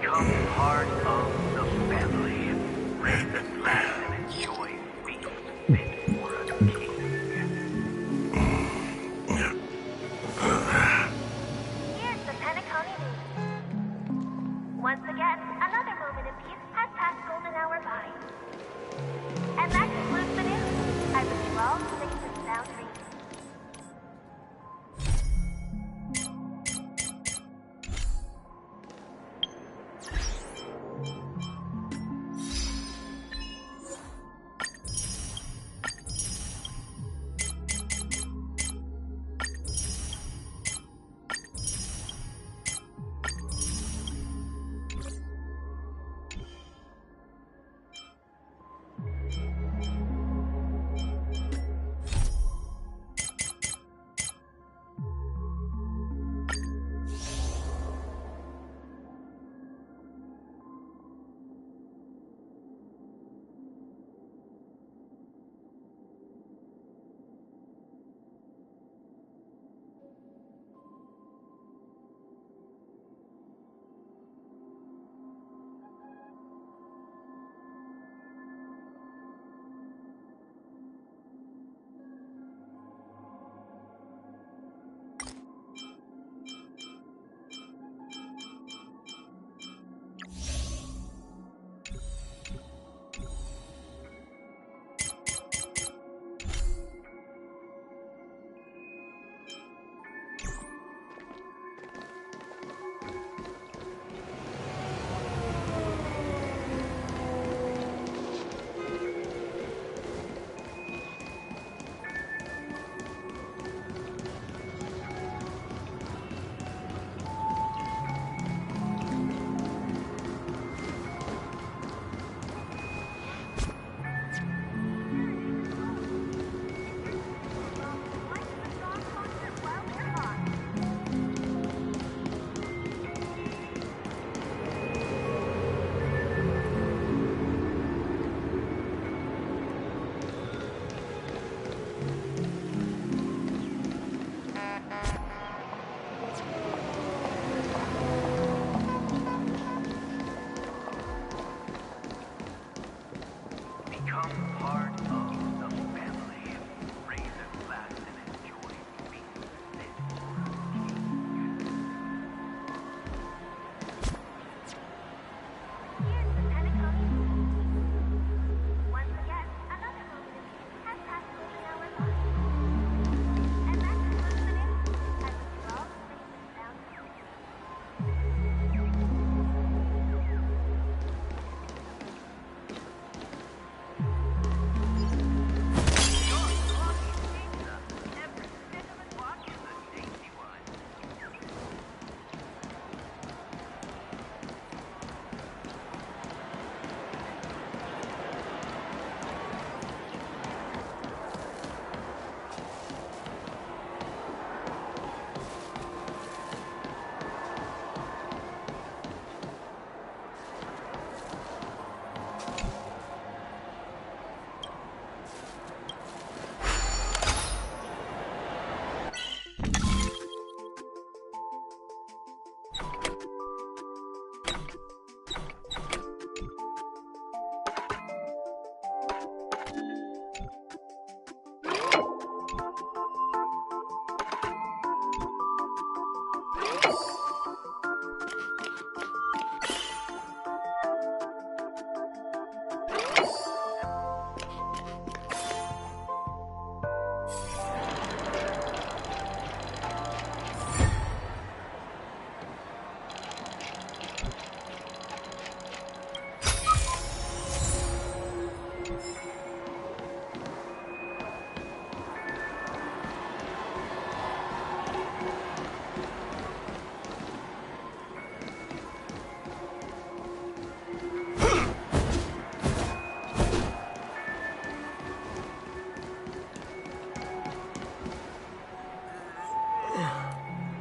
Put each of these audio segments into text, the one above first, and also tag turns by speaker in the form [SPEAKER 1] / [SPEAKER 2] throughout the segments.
[SPEAKER 1] Become part of the family. Raise a glass and enjoy being fit for a king.
[SPEAKER 2] Here's the Penacony News. Once again, another moment of peace has passed golden hour by. And that concludes the news. I wish you all safe and sound dreams.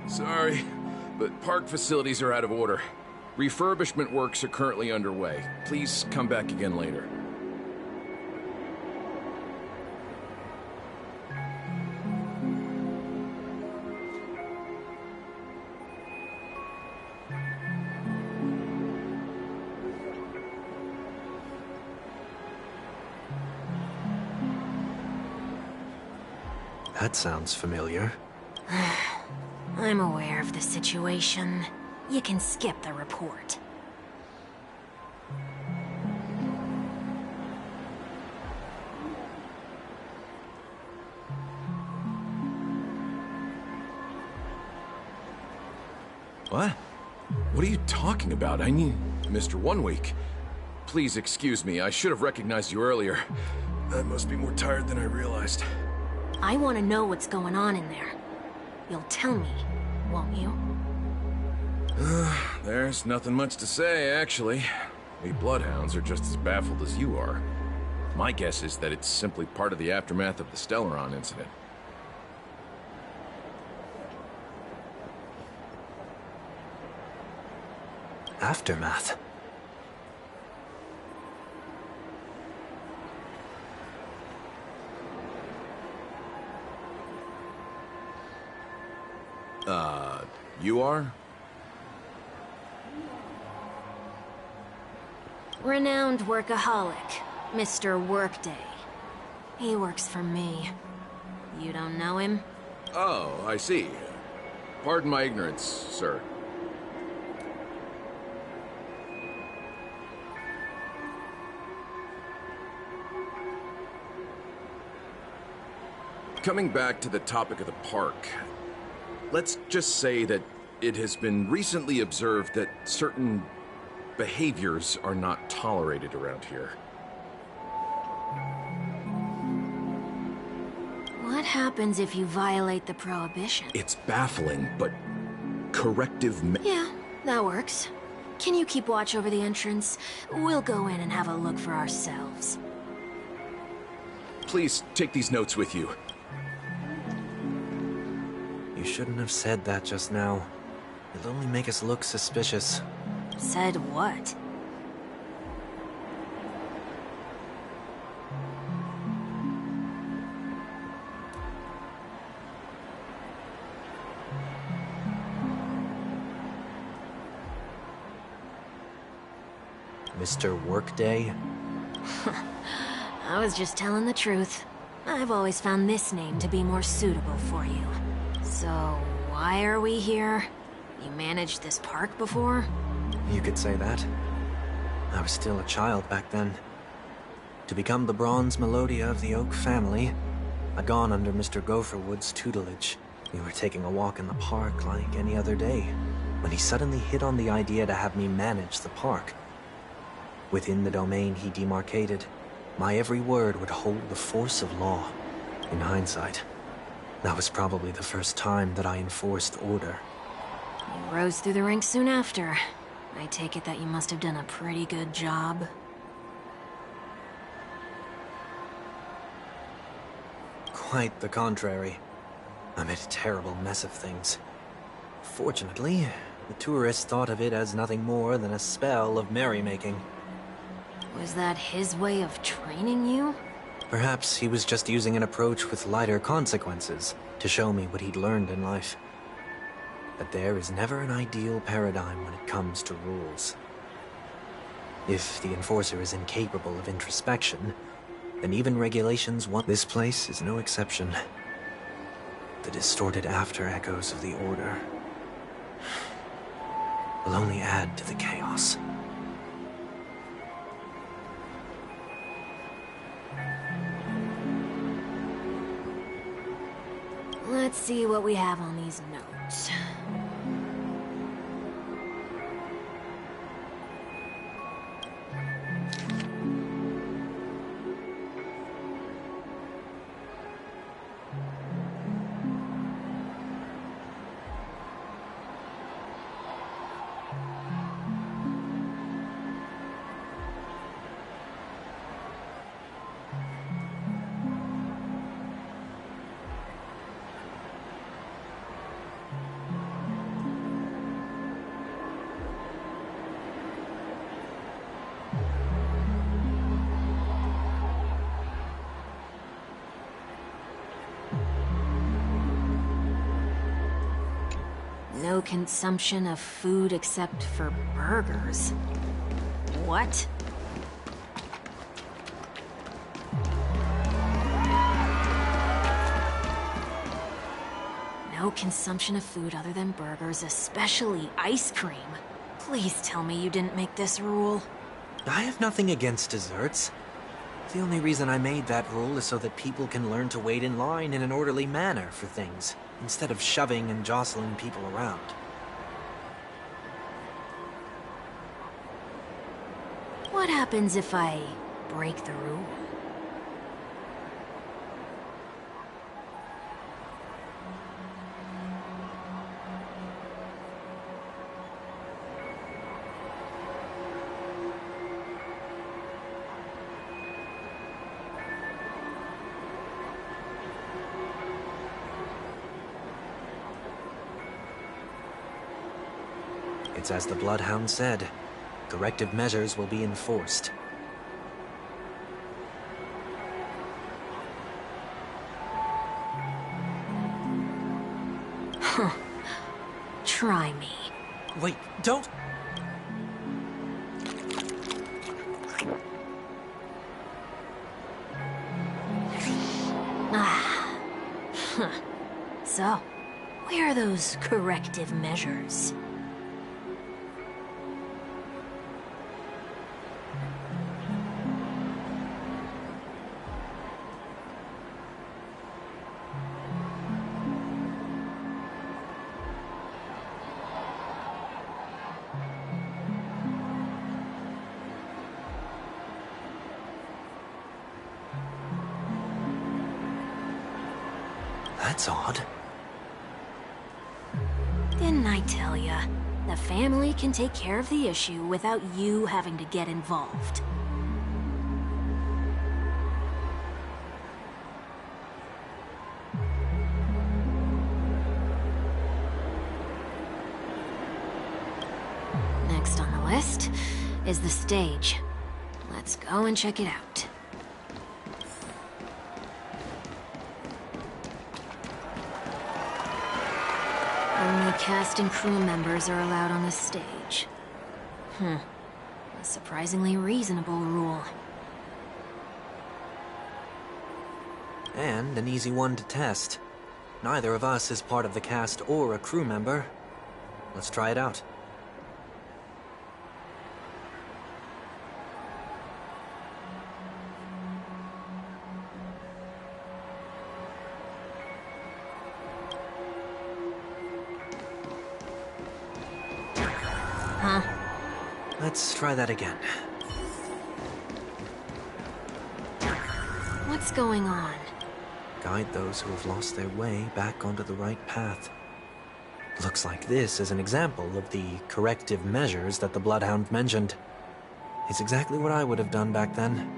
[SPEAKER 3] Sorry, but park facilities are out of order. Refurbishment works are currently underway. Please come back again later.
[SPEAKER 4] That sounds familiar.
[SPEAKER 5] I'm aware of the situation. You can skip the report.
[SPEAKER 3] What? What are you talking about? I need... Mr. One Week. Please excuse me, I should have recognized you earlier. I must be more tired than I realized.
[SPEAKER 5] I want to know what's going on in there. You'll tell me, won't you?
[SPEAKER 3] There's nothing much to say, actually. We Bloodhounds are just as baffled as you are. My guess is that it's simply part of the aftermath of the Stellaron incident.
[SPEAKER 4] Aftermath?
[SPEAKER 3] You are?
[SPEAKER 5] Renowned workaholic, Mr. Workday. He works for me. You don't know him?
[SPEAKER 3] Oh, I see. Pardon my ignorance, sir. Coming back to the topic of the park, let's just say that it has been recently observed that certain behaviors are not tolerated around here.
[SPEAKER 5] What happens if you violate the prohibition?
[SPEAKER 3] It's baffling, but corrective
[SPEAKER 5] Yeah, that works. Can you keep watch over the entrance? We'll go in and have a look for ourselves.
[SPEAKER 3] Please take these notes with you.
[SPEAKER 4] You shouldn't have said that just now. It'll only make us look suspicious.
[SPEAKER 5] Said what?
[SPEAKER 4] Mr. Workday?
[SPEAKER 5] I was just telling the truth. I've always found this name to be more suitable for you. So, why are we here? You managed this park before?
[SPEAKER 4] You could say that. I was still a child back then. To become the bronze Melodia of the Oak family, I'd gone under Mr. Gopherwood's tutelage. We were taking a walk in the park like any other day, when he suddenly hit on the idea to have me manage the park. Within the domain he demarcated, my every word would hold the force of law. In hindsight, that was probably the first time that I enforced order.
[SPEAKER 5] You rose through the ranks soon after. I take it that you must have done a pretty good job.
[SPEAKER 4] Quite the contrary. I made a terrible mess of things. Fortunately, the tourists thought of it as nothing more than a spell of merrymaking.
[SPEAKER 5] Was that his way of training you?
[SPEAKER 4] Perhaps he was just using an approach with lighter consequences to show me what he'd learned in life. But there is never an ideal paradigm when it comes to rules. If the enforcer is incapable of introspection, then even regulations want... This place is no exception. The distorted after echoes of the Order will only add to the chaos.
[SPEAKER 5] Let's see what we have on these notes. No consumption of food except for burgers. What? no consumption of food other than burgers, especially ice cream. Please tell me you didn't make this rule.
[SPEAKER 4] I have nothing against desserts. The only reason I made that rule is so that people can learn to wait in line in an orderly manner for things, instead of shoving and jostling people around.
[SPEAKER 5] What happens if I break the rule?
[SPEAKER 4] It's as the Bloodhound said. Corrective measures will be enforced.
[SPEAKER 5] Huh. Try me.
[SPEAKER 4] Wait, don't...
[SPEAKER 5] Ah. Huh. So, where are those corrective measures?
[SPEAKER 4] That's odd.
[SPEAKER 5] Didn't I tell ya? The family can take care of the issue without you having to get involved. Next on the list is the stage. Let's go and check it out. Only cast and crew members are allowed on the stage. A surprisingly reasonable rule.
[SPEAKER 4] And an easy one to test. Neither of us is part of the cast or a crew member. Let's try it out.
[SPEAKER 5] Huh?
[SPEAKER 4] Let's try that again.
[SPEAKER 5] What's going on?
[SPEAKER 4] Guide those who have lost their way back onto the right path. Looks like this is an example of the corrective measures that the Bloodhound mentioned. It's exactly what I would have done back then.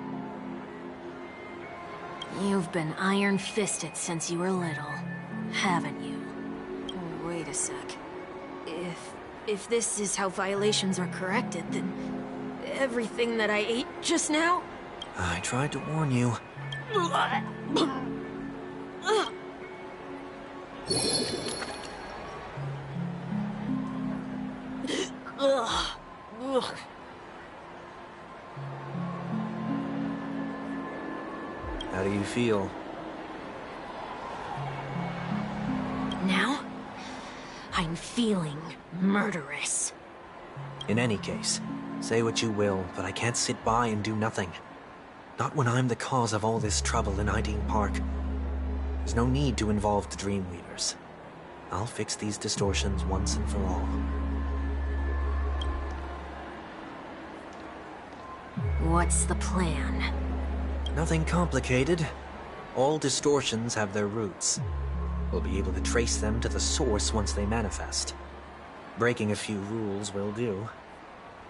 [SPEAKER 5] You've been iron-fisted since you were little, haven't you? Wait a sec. If this is how violations are corrected, then everything that I ate just now?
[SPEAKER 4] I tried to warn you. How do you feel?
[SPEAKER 5] Now, I'm feeling murderous.
[SPEAKER 4] In any case, say what you will, but I can't sit by and do nothing. Not when I'm the cause of all this trouble in Ideen Park. There's no need to involve the Dreamweavers. I'll fix these distortions once and for all.
[SPEAKER 5] What's the plan?
[SPEAKER 4] Nothing complicated. All distortions have their roots. We'll be able to trace them to the source once they manifest. Breaking a few rules will do.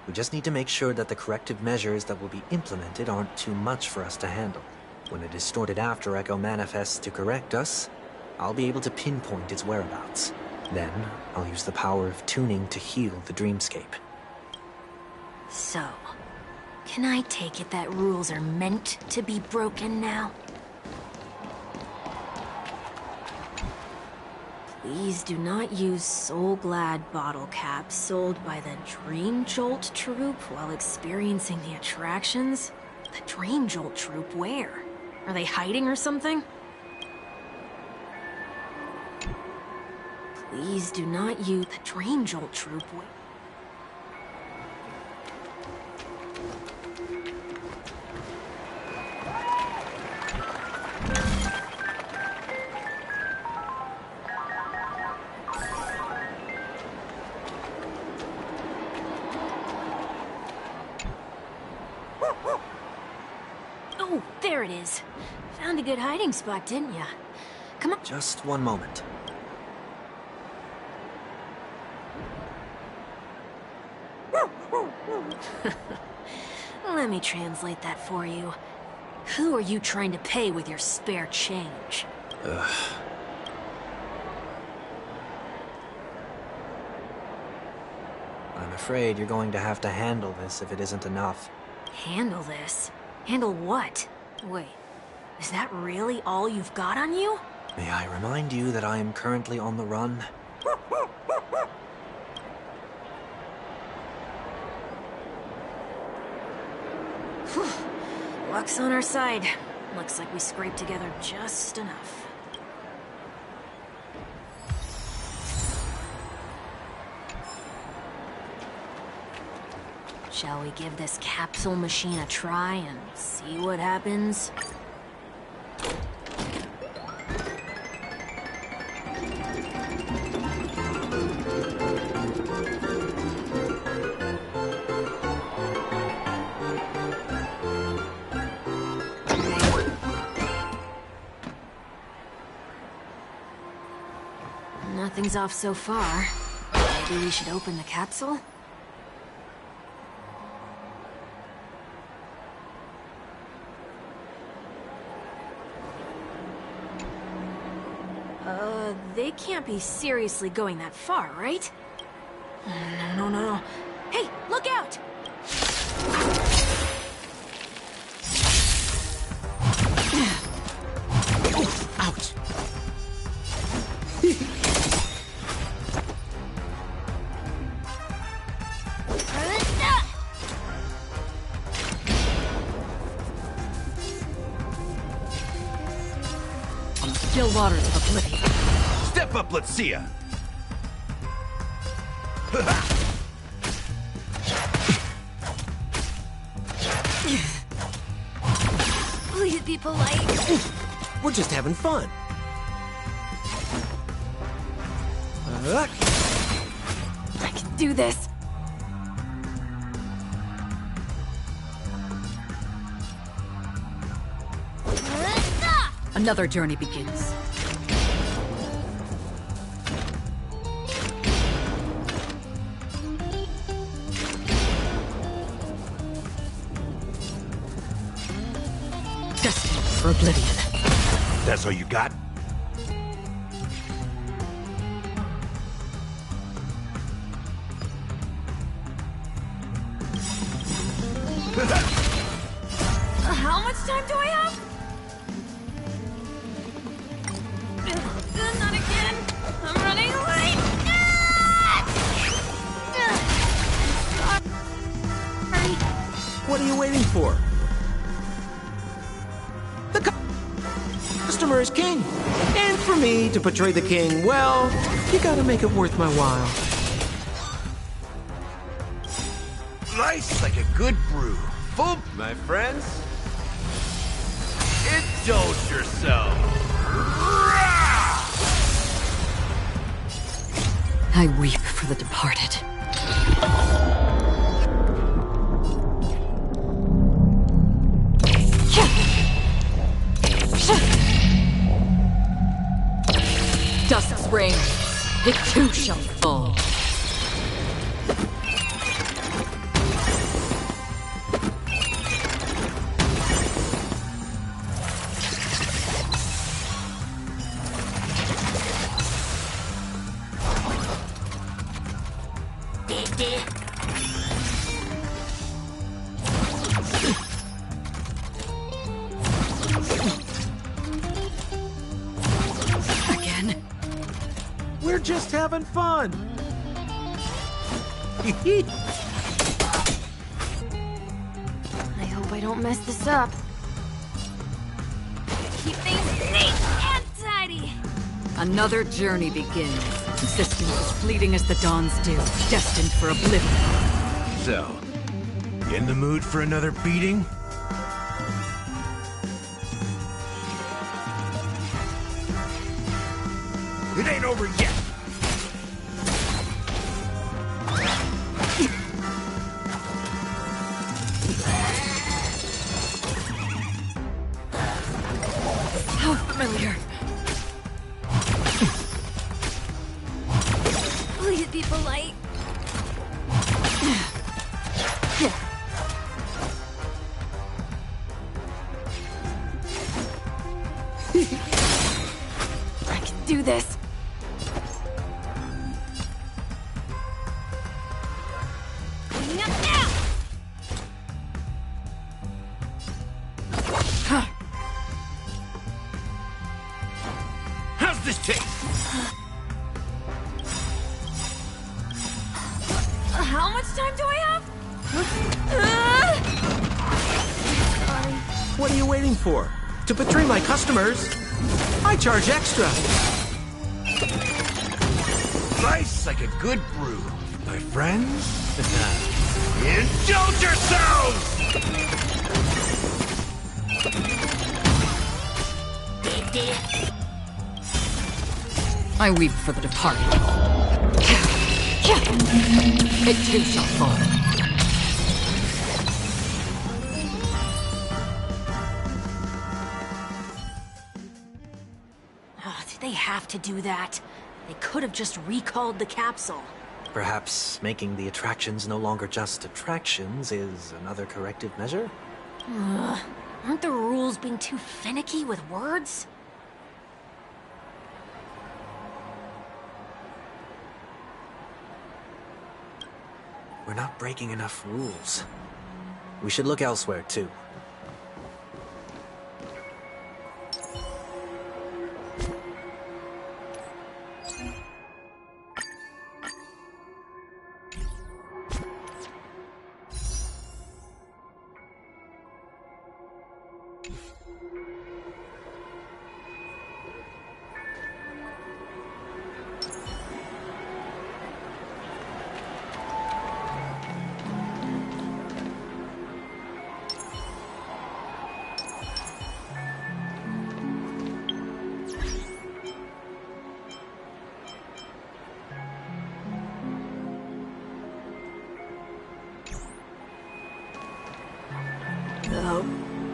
[SPEAKER 4] We just need to make sure that the corrective measures that will be implemented aren't too much for us to handle. When a distorted after echo manifests to correct us, I'll be able to pinpoint its whereabouts. Then, I'll use the power of tuning to heal the dreamscape.
[SPEAKER 5] So, can I take it that rules are meant to be broken now? Please do not use Soul Glad bottle caps sold by the Dream Jolt troupe while experiencing the attractions. The Dream Jolt troupe, where? Are they hiding or something? Please do not use the drain jolt troop. Oh, there it is. Found a good hiding spot, didn't ya? Come on.
[SPEAKER 4] Just one moment.
[SPEAKER 5] Let me translate that for you. Who are you trying to pay with your spare change?
[SPEAKER 4] I'm afraid you're going to have to handle this if it isn't enough.
[SPEAKER 5] Handle this? Handle what? Wait, is that really all you've got on you?
[SPEAKER 4] May I remind you that I am currently on the run?
[SPEAKER 5] Luck's on our side. Looks like we scraped together just enough. Shall we give this capsule machine a try and see what happens? Nothing's off so far. Maybe we should open the capsule? They can't be seriously going that far, right? No. Hey, look out!
[SPEAKER 6] Ouch! On the still waters of oblivion.
[SPEAKER 7] Step up, let's see ya!
[SPEAKER 5] Please be polite.
[SPEAKER 6] We're just having fun.
[SPEAKER 5] I can do this.
[SPEAKER 8] Another journey begins. Destined for oblivion.
[SPEAKER 7] That's all you got?
[SPEAKER 5] How much time do I have? Not again. I'm running late.
[SPEAKER 6] What are you waiting for? The customer is king. And for me to portray the king, well, you gotta make it worth my while.
[SPEAKER 7] Nice like a good brew. Full, my friends. Indulge yourself.
[SPEAKER 8] I weep for the departed. Dusk's reign, it too shall fall. Again?
[SPEAKER 6] We're just having fun.
[SPEAKER 5] I hope I don't mess this up. Keep things neat and tidy.
[SPEAKER 8] Another journey begins. Existence as fleeting as the dawn's dew, destined for oblivion.
[SPEAKER 7] So, you in the mood for another beating? It ain't over yet!
[SPEAKER 8] How familiar.
[SPEAKER 5] Please be polite. I can do this.
[SPEAKER 7] How's this taste?
[SPEAKER 5] How much time do I have?
[SPEAKER 6] What are you waiting for? To betray my customers? I charge extra.
[SPEAKER 7] Nice like a good brew. My friends? Indulge yourselves!
[SPEAKER 8] I weep for the departed. It too shall fall.
[SPEAKER 5] Oh, did they have to do that? They could have just recalled the capsule.
[SPEAKER 4] Perhaps making the attractions no longer just attractions is another corrective measure?
[SPEAKER 5] Aren't the rules being too finicky with words?
[SPEAKER 4] We're not breaking enough rules. We should look elsewhere, too.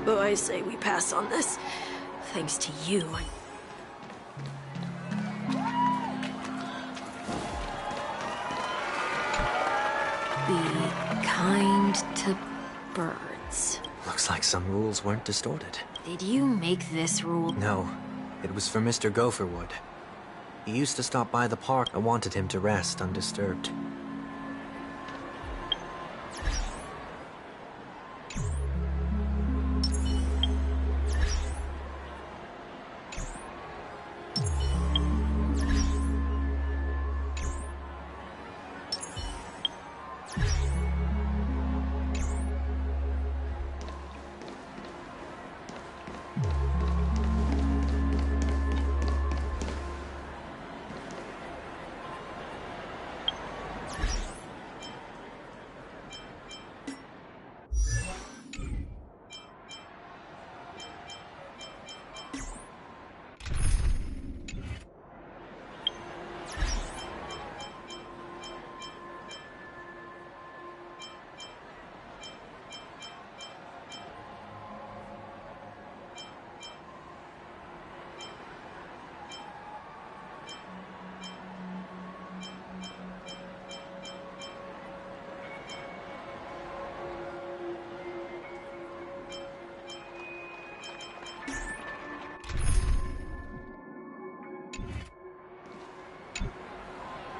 [SPEAKER 5] Oh, I say we pass on this. Thanks to you, Be kind to birds.
[SPEAKER 4] Looks like some rules weren't distorted.
[SPEAKER 5] Did you make this rule?
[SPEAKER 4] No, it was for Mr. Gopherwood. He used to stop by the park. I wanted him to rest undisturbed.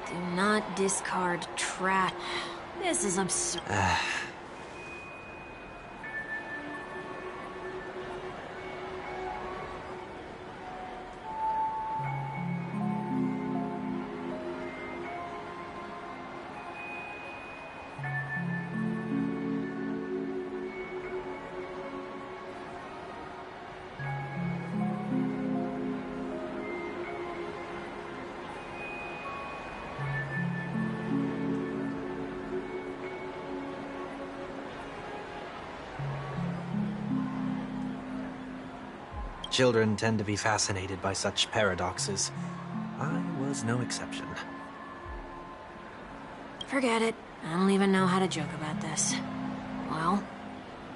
[SPEAKER 5] Do not discard trash. This is absurd.
[SPEAKER 4] Children tend to be fascinated by such paradoxes. I was no exception.
[SPEAKER 5] Forget it. I don't even know how to joke about this. Well,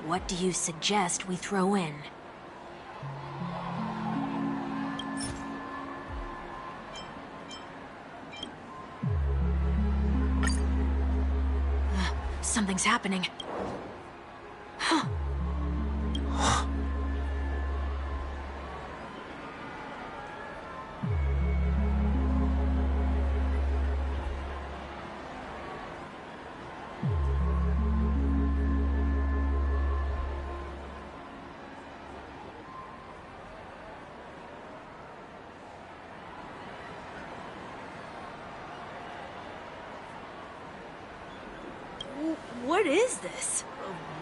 [SPEAKER 5] what do you suggest we throw in? Something's happening. What is this?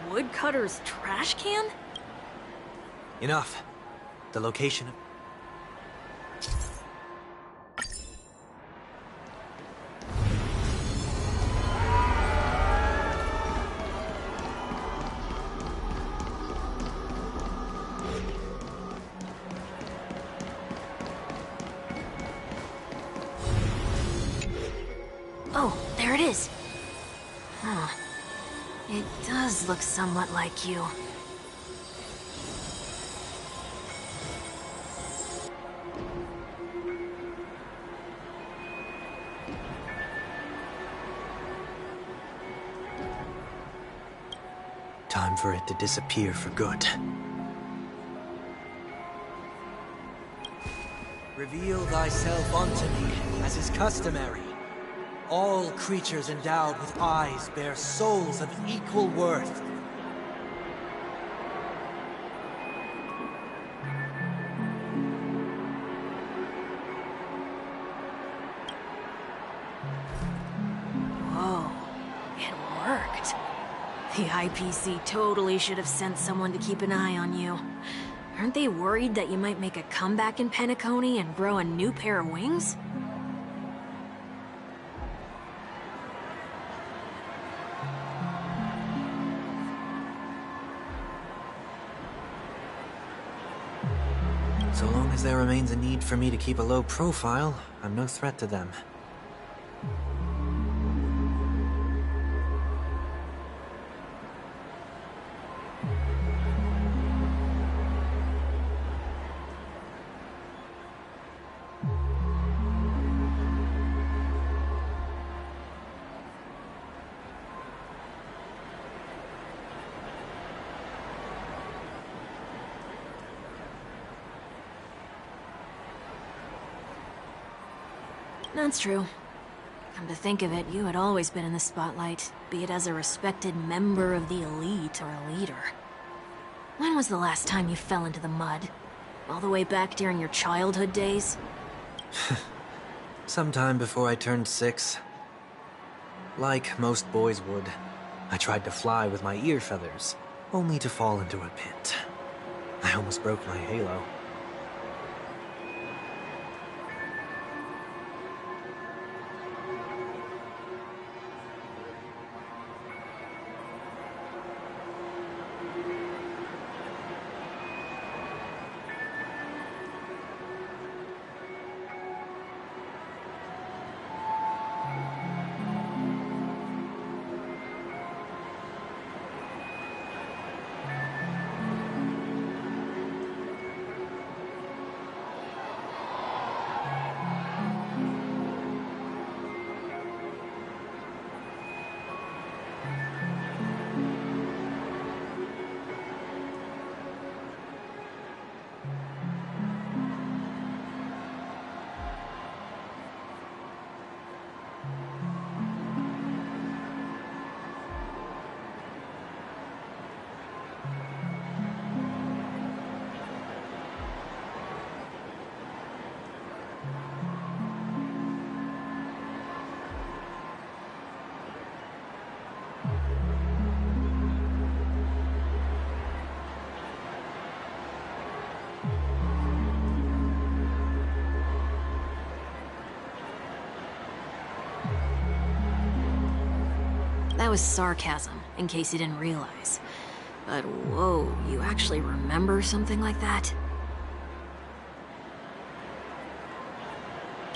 [SPEAKER 5] A woodcutter's trash can?
[SPEAKER 4] Enough. The location of...
[SPEAKER 5] Oh, there it is. Huh. It does look somewhat like you.
[SPEAKER 4] Time for it to disappear for good. Reveal thyself unto me, as is customary. All creatures endowed with eyes bear souls of equal worth.
[SPEAKER 5] Whoa, it worked. The IPC totally should have sent someone to keep an eye on you. Aren't they worried that you might make a comeback in Penacony and grow a new pair of wings?
[SPEAKER 4] So long as there remains a need for me to keep a low profile, I'm no threat to them.
[SPEAKER 5] That's true. Come to think of it, you had always been in the spotlight, be it as a respected member of the elite or a leader. When was the last time you fell into the mud? All the way back during your childhood days?
[SPEAKER 4] Sometime before I turned 6. Like most boys would, I tried to fly with my ear feathers, only to fall into a pit. I almost broke my halo.
[SPEAKER 5] That was sarcasm, in case you didn't realize. But whoa, you actually remember something like that?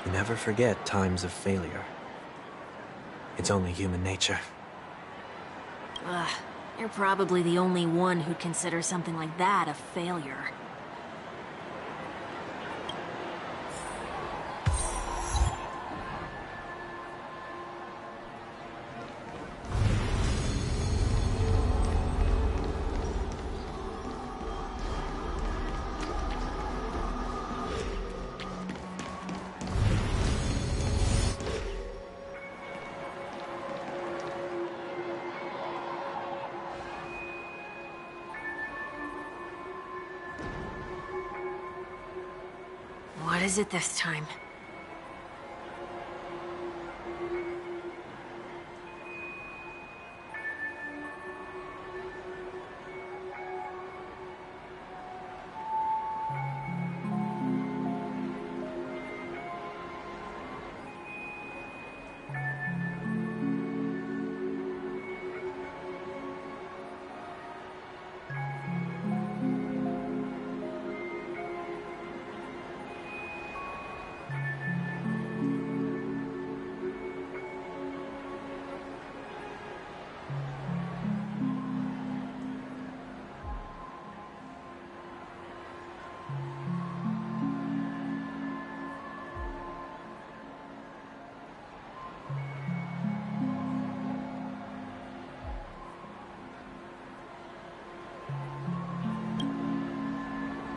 [SPEAKER 4] You never forget times of failure. It's only human nature.
[SPEAKER 5] Ugh, you're probably the only one who'd consider something like that a failure. What is it this time?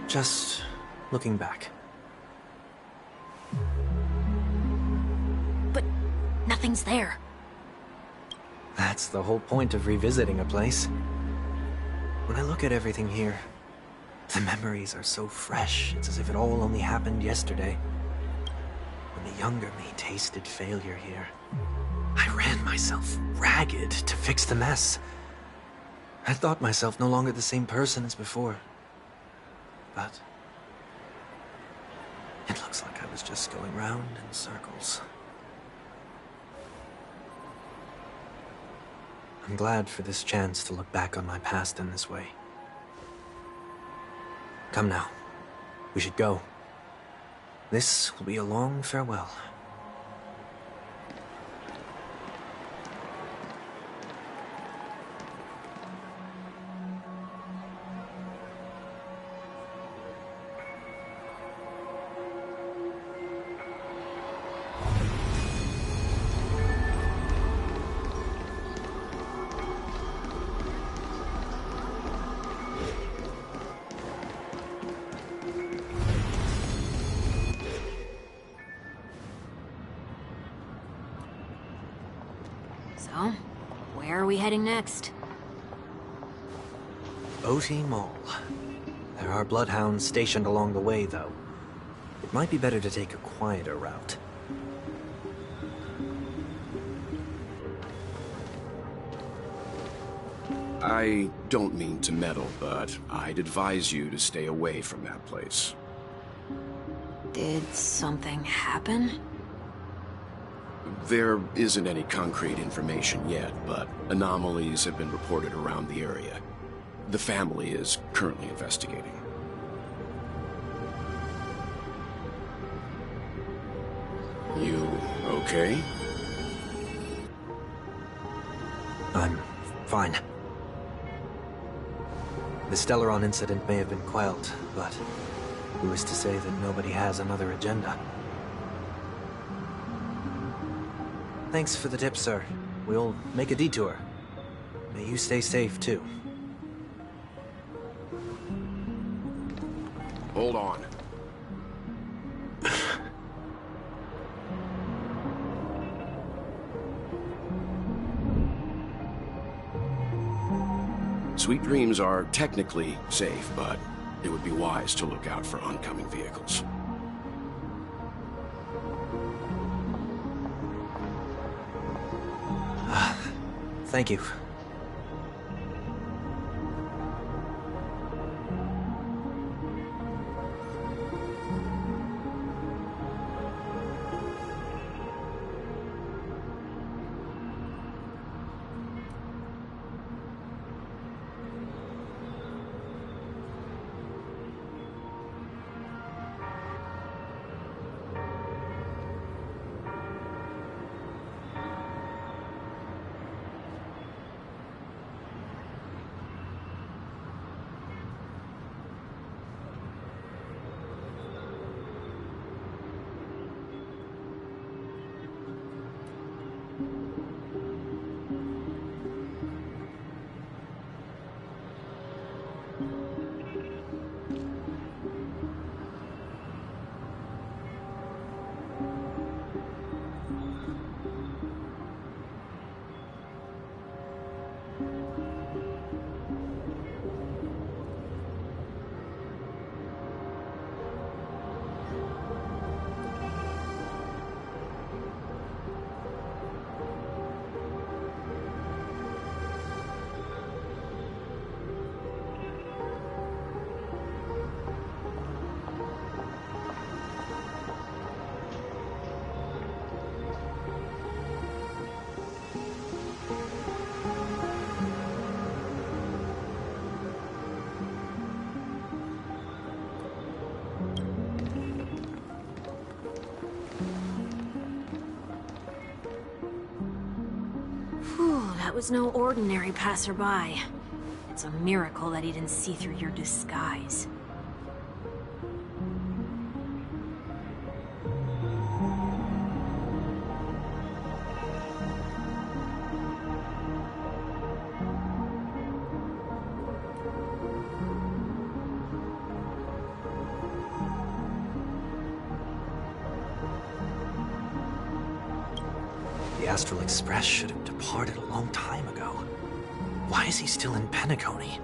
[SPEAKER 4] Just looking back.
[SPEAKER 5] But nothing's there.
[SPEAKER 4] That's the whole point of revisiting a place. When I look at everything here, the memories are so fresh, it's as if it all only happened yesterday. When the younger me tasted failure here, I ran myself ragged to fix the mess. I thought myself no longer the same person as before. But it looks like I was just going round in circles. I'm glad for this chance to look back on my past in this way. Come now. We should go. This will be a long farewell.
[SPEAKER 5] So, where are we heading next?
[SPEAKER 4] OT Mall. There are bloodhounds stationed along the way, though. It might be better to take a quieter route.
[SPEAKER 9] I don't mean to meddle, but I'd advise you to stay away from that place.
[SPEAKER 5] Did something happen?
[SPEAKER 9] There isn't any concrete information yet, but anomalies have been reported around the area. The family is currently investigating. You okay?
[SPEAKER 4] I'm fine. The Stellaron incident may have been quelled, but who is to say that nobody has another agenda? Thanks for the tip, sir. We'll make a detour. May you stay safe, too.
[SPEAKER 9] Hold on. Sweet Dreams are technically safe, but it would be wise to look out for oncoming vehicles.
[SPEAKER 4] Thank you.
[SPEAKER 5] That was no ordinary passerby. It's a miracle that he didn't see through your disguise.
[SPEAKER 4] The Astral Express should have departed a long time ago. Why is he still in Penacony?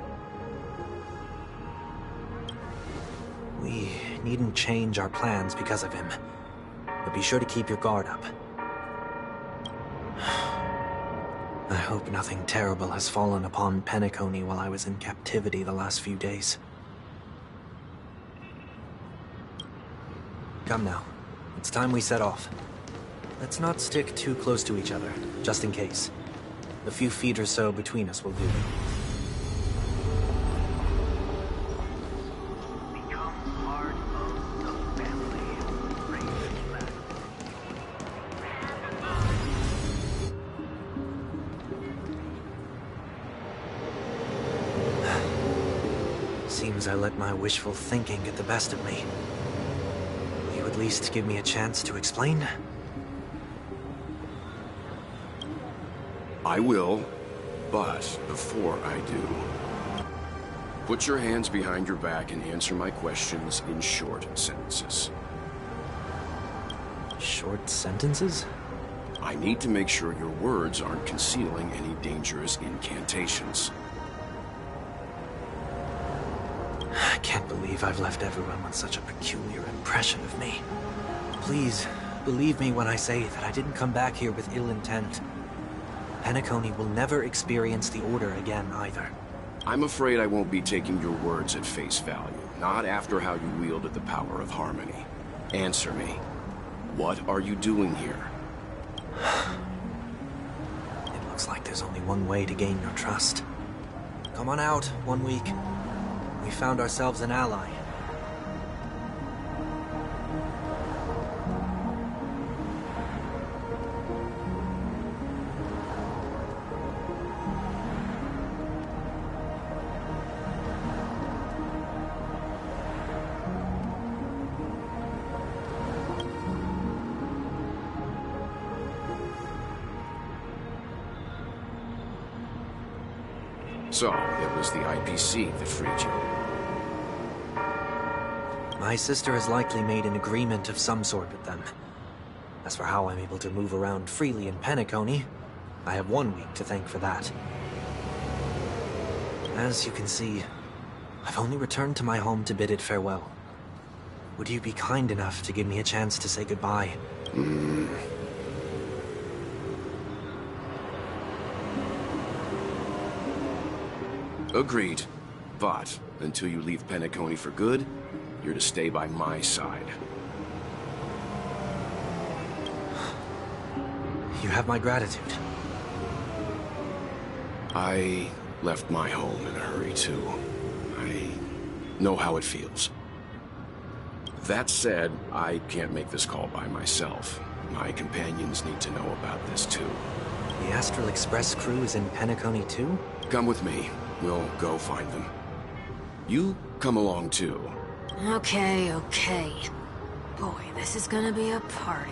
[SPEAKER 4] We needn't change our plans because of him. But be sure to keep your guard up. I hope nothing terrible has fallen upon Penacony while I was in captivity the last few days. Come now. It's time we set off. Let's not stick too close to each other, just in case. A few feet or so between us will do.
[SPEAKER 1] Become part of the family. Raise that.
[SPEAKER 4] Seems I let my wishful thinking get the best of me. Will you at least give me a chance to explain?
[SPEAKER 9] I will, but before I do, put your hands behind your back and answer my questions in short sentences.
[SPEAKER 4] Short sentences?
[SPEAKER 9] I need to make sure your words aren't concealing any dangerous incantations.
[SPEAKER 4] I can't believe I've left everyone with such a peculiar impression of me. Please, believe me when I say that I didn't come back here with ill intent. Penacony will never experience the Order again, either.
[SPEAKER 9] I'm afraid I won't be taking your words at face value, not after how you wielded the power of harmony. Answer me. What are you doing here?
[SPEAKER 4] It looks like there's only one way to gain your trust. Come on out, 1 week. We found ourselves an ally.
[SPEAKER 9] So, it was the IPC that freed you.
[SPEAKER 4] My sister has likely made an agreement of some sort with them. As for how I'm able to move around freely in Penacony, I have 1 week to thank for that. As you can see, I've only returned to my home to bid it farewell. Would you be kind enough to give me a chance to say goodbye?
[SPEAKER 9] Agreed. But, until you leave Penacony for good, you're to stay by my side.
[SPEAKER 4] You have my gratitude.
[SPEAKER 9] I left my home in a hurry, too. I know how it feels. That said, I can't make this call by myself. My companions need to know about this, too.
[SPEAKER 4] The Astral Express crew is in Penacony, too?
[SPEAKER 9] Come with me. We'll go find them. You come along, too.
[SPEAKER 5] Okay, okay. Boy, this is gonna be a party.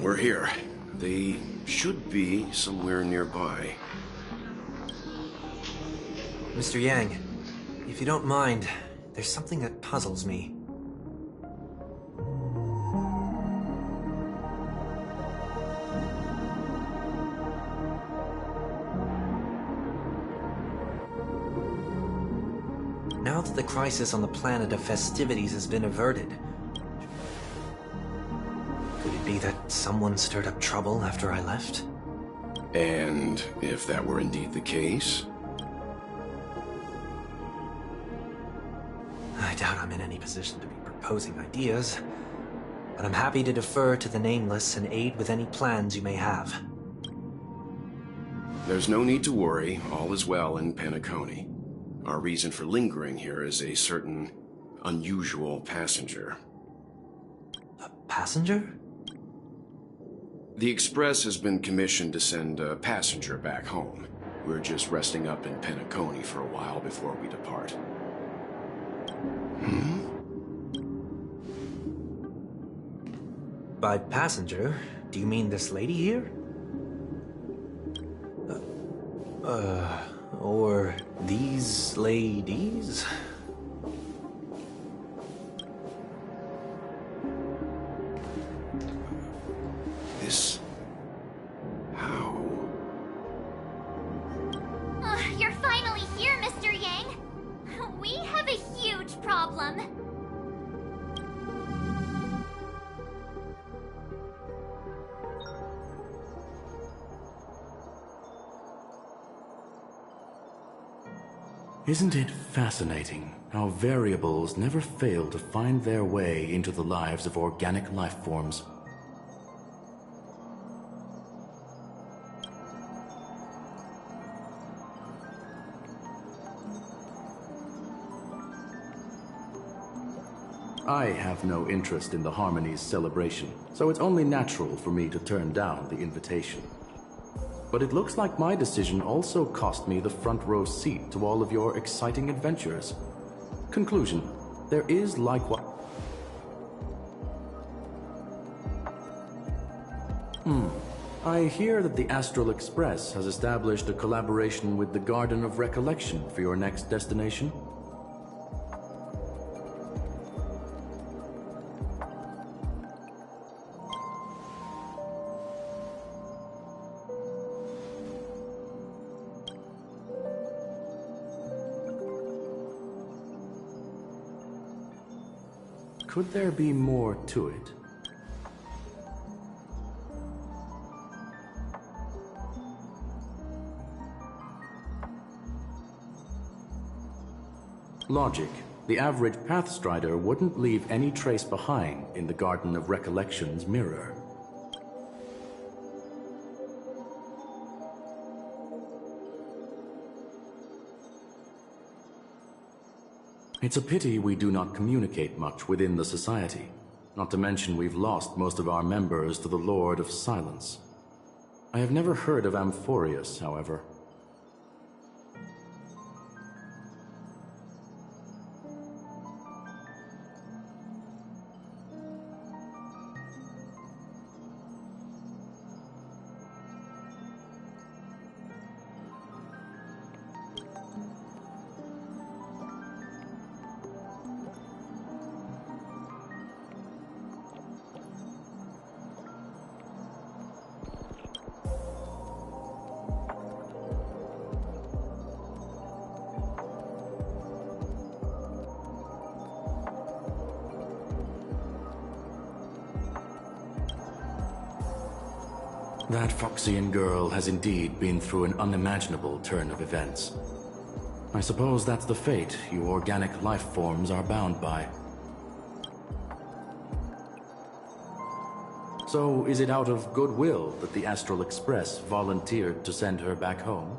[SPEAKER 9] We're here. They should be somewhere nearby.
[SPEAKER 4] Mr. Yang, if you don't mind, there's something that puzzles me. Now that the crisis on the planet of festivities has been averted, could it be that someone stirred up trouble after I left?
[SPEAKER 9] And if that were indeed the case?
[SPEAKER 4] I doubt I'm in any position to be proposing ideas, but I'm happy to defer to the Nameless and aid with any plans you may have.
[SPEAKER 9] There's no need to worry. All is well in Penacony. Our reason for lingering here is a certain unusual passenger.
[SPEAKER 4] A passenger?
[SPEAKER 9] The Express has been commissioned to send a passenger back home. We're just resting up in Penacony for a while before we depart.
[SPEAKER 4] By passenger, do you mean this lady here? Or these ladies?
[SPEAKER 9] This... how?
[SPEAKER 2] You're finally here, Mr. Yang. We have a huge problem.
[SPEAKER 10] Isn't it fascinating how variables never fail to find their way into the lives of organic life forms? I have no interest in the Harmony's celebration, so it's only natural for me to turn down the invitation. But it looks like my decision also cost me the front row seat to all of your exciting adventures. Conclusion: there is likewise... I hear that the Astral Express has established a collaboration with the Garden of Recollection for your next destination. Could there be more to it? Logic. The average Pathstrider wouldn't leave any trace behind in the Garden of Recollection's mirror. It's a pity we do not communicate much within the society. Not to mention we've lost most of our members to the Lord of Silence. I have never heard of Amphorius, however. That Foxian girl has indeed been through an unimaginable turn of events. I suppose that's the fate you organic life forms are bound by. So, is it out of goodwill that the Astral Express volunteered to send her back home?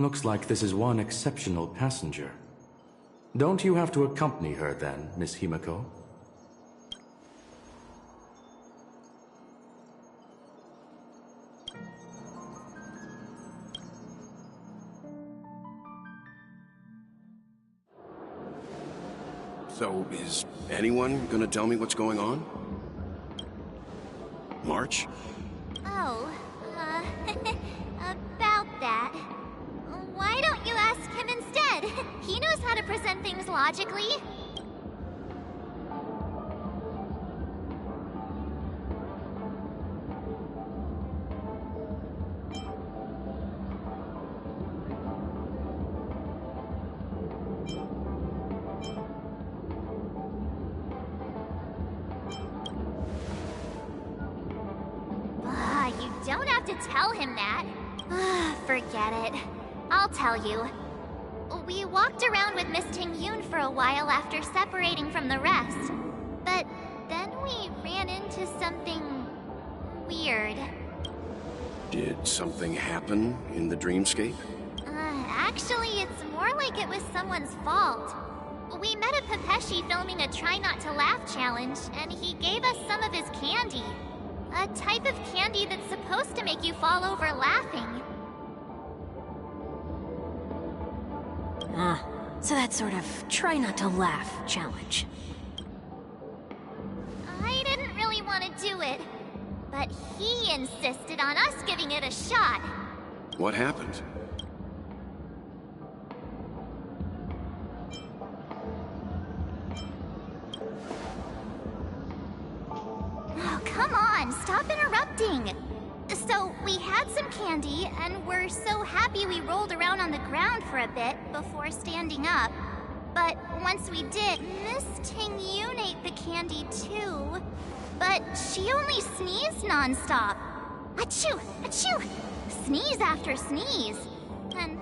[SPEAKER 10] Looks like this is one exceptional passenger. Don't you have to accompany her then, Miss Himiko?
[SPEAKER 9] So, is anyone gonna tell me what's going on? March?
[SPEAKER 2] Oh, about that. Why don't you ask him instead? He knows how to present things logically. You don't have to tell him that. Forget it. I'll tell you. We walked around with Miss Ting-Yoon for a while after separating from the rest. But then we ran into something weird.
[SPEAKER 9] Did something happen in the dreamscape?
[SPEAKER 2] Actually, it's more like it was someone's fault. We met a Pepeshi filming a Try Not to Laugh challenge, and he gave us some of his candy. A type of candy that's supposed to make you fall over laughing.
[SPEAKER 5] So that sort of try not to laugh challenge.
[SPEAKER 2] I didn't really want to do it, but he insisted on us giving it a shot.
[SPEAKER 9] What happened?
[SPEAKER 2] Oh, come on, stop interrupting. So, we had some candy, and we're so happy we rolled around on the ground for a bit before standing up. But once we did, Miss Ting-Yoon ate the candy too. But she only sneezed nonstop. Achoo! Achoo! Sneeze after sneeze. And...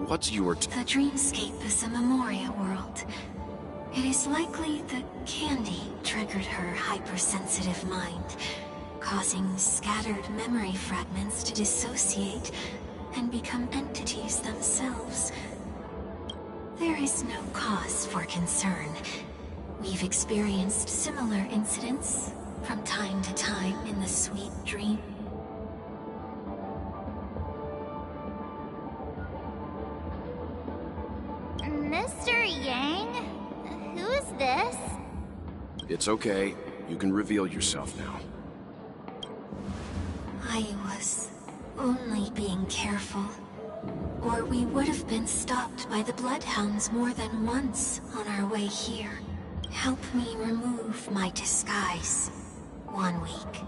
[SPEAKER 9] What's your
[SPEAKER 5] The dreamscape is a Memoria world. It is likely the candy triggered her hypersensitive mind, causing scattered memory fragments to dissociate and become entities themselves. There is no cause for concern. We've experienced similar incidents from time to time in the sweet dream.
[SPEAKER 2] Mr. Yang? Who is this?
[SPEAKER 9] It's okay. You can reveal yourself now.
[SPEAKER 5] I was only being careful. Or we would have been stopped by the Bloodhounds more than once on our way here. Help me remove my disguise. 1 week.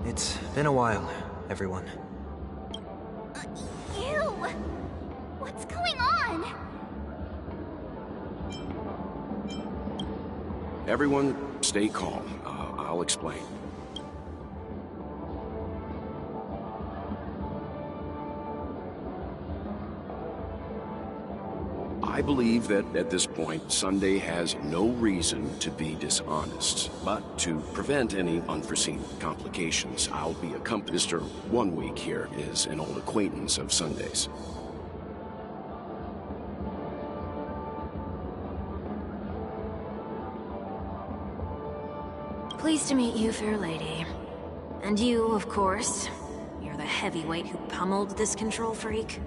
[SPEAKER 4] It's been a while, everyone.
[SPEAKER 2] Ew! What's going on?
[SPEAKER 9] Everyone, stay calm. I'll explain. I believe that at this point, Sunday has no reason to be dishonest. But to prevent any unforeseen complications, I'll be accompanied. Mr. 1 week here is an old acquaintance of Sunday's.
[SPEAKER 5] Pleased to meet you, fair lady. And you, of course. You're the heavyweight who pummeled this control freak.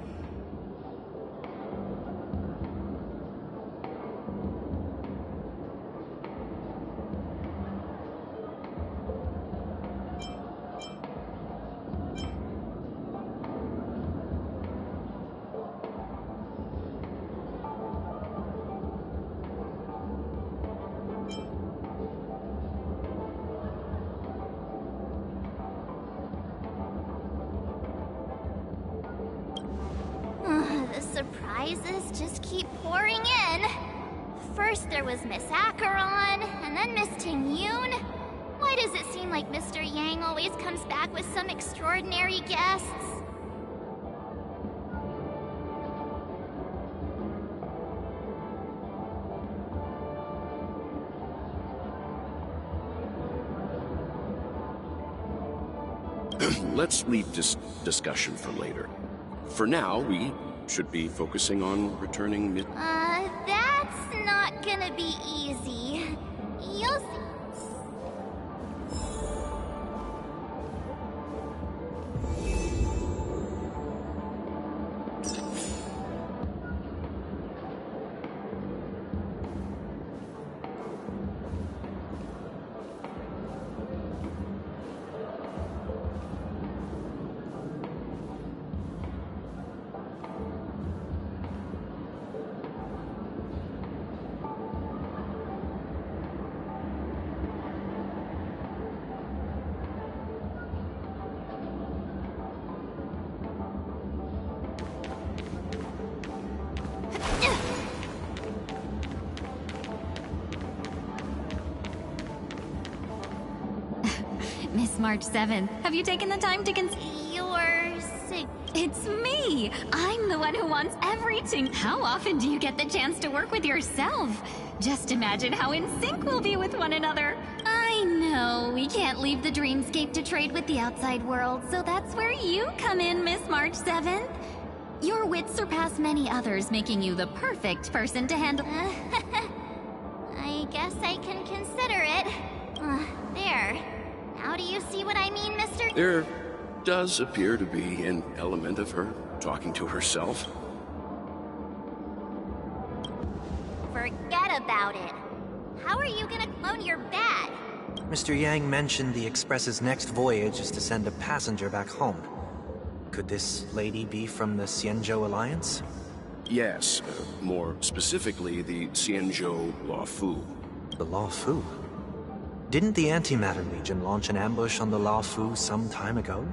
[SPEAKER 2] The surprises just keep pouring in. First there was Miss Acheron, and then Miss Ting-Yoon. Why does it seem like Mr. Yang always comes back with some extraordinary guests?
[SPEAKER 9] let's leave this discussion for later. For now, we should be focusing on returning
[SPEAKER 2] That's not gonna be easy. You'll see.
[SPEAKER 11] Miss March 7th, have you taken the time to
[SPEAKER 2] You're sick.
[SPEAKER 11] It's me! I'm the one who wants everything. How often do you get the chance to work with yourself? Just imagine how in sync we'll be with one another. I know, we can't leave the dreamscape to trade with the outside world, so that's where you come in, Miss March 7th. Your wits surpass many others, making you the perfect person to handle...
[SPEAKER 2] I guess I can consider it. There. Now do you see what I mean, Mr.?
[SPEAKER 9] There does appear to be an element of her talking to herself.
[SPEAKER 2] Forget about it. How are you gonna clone your bat?
[SPEAKER 4] Mr. Yang mentioned the Express's next voyage is to send a passenger back home. Could this lady be from the Xianzhou Alliance?
[SPEAKER 9] Yes, more specifically, the Xianzhou Luofu.
[SPEAKER 4] The Luofu? Didn't the Antimatter Legion launch an ambush on the Luofu some time ago?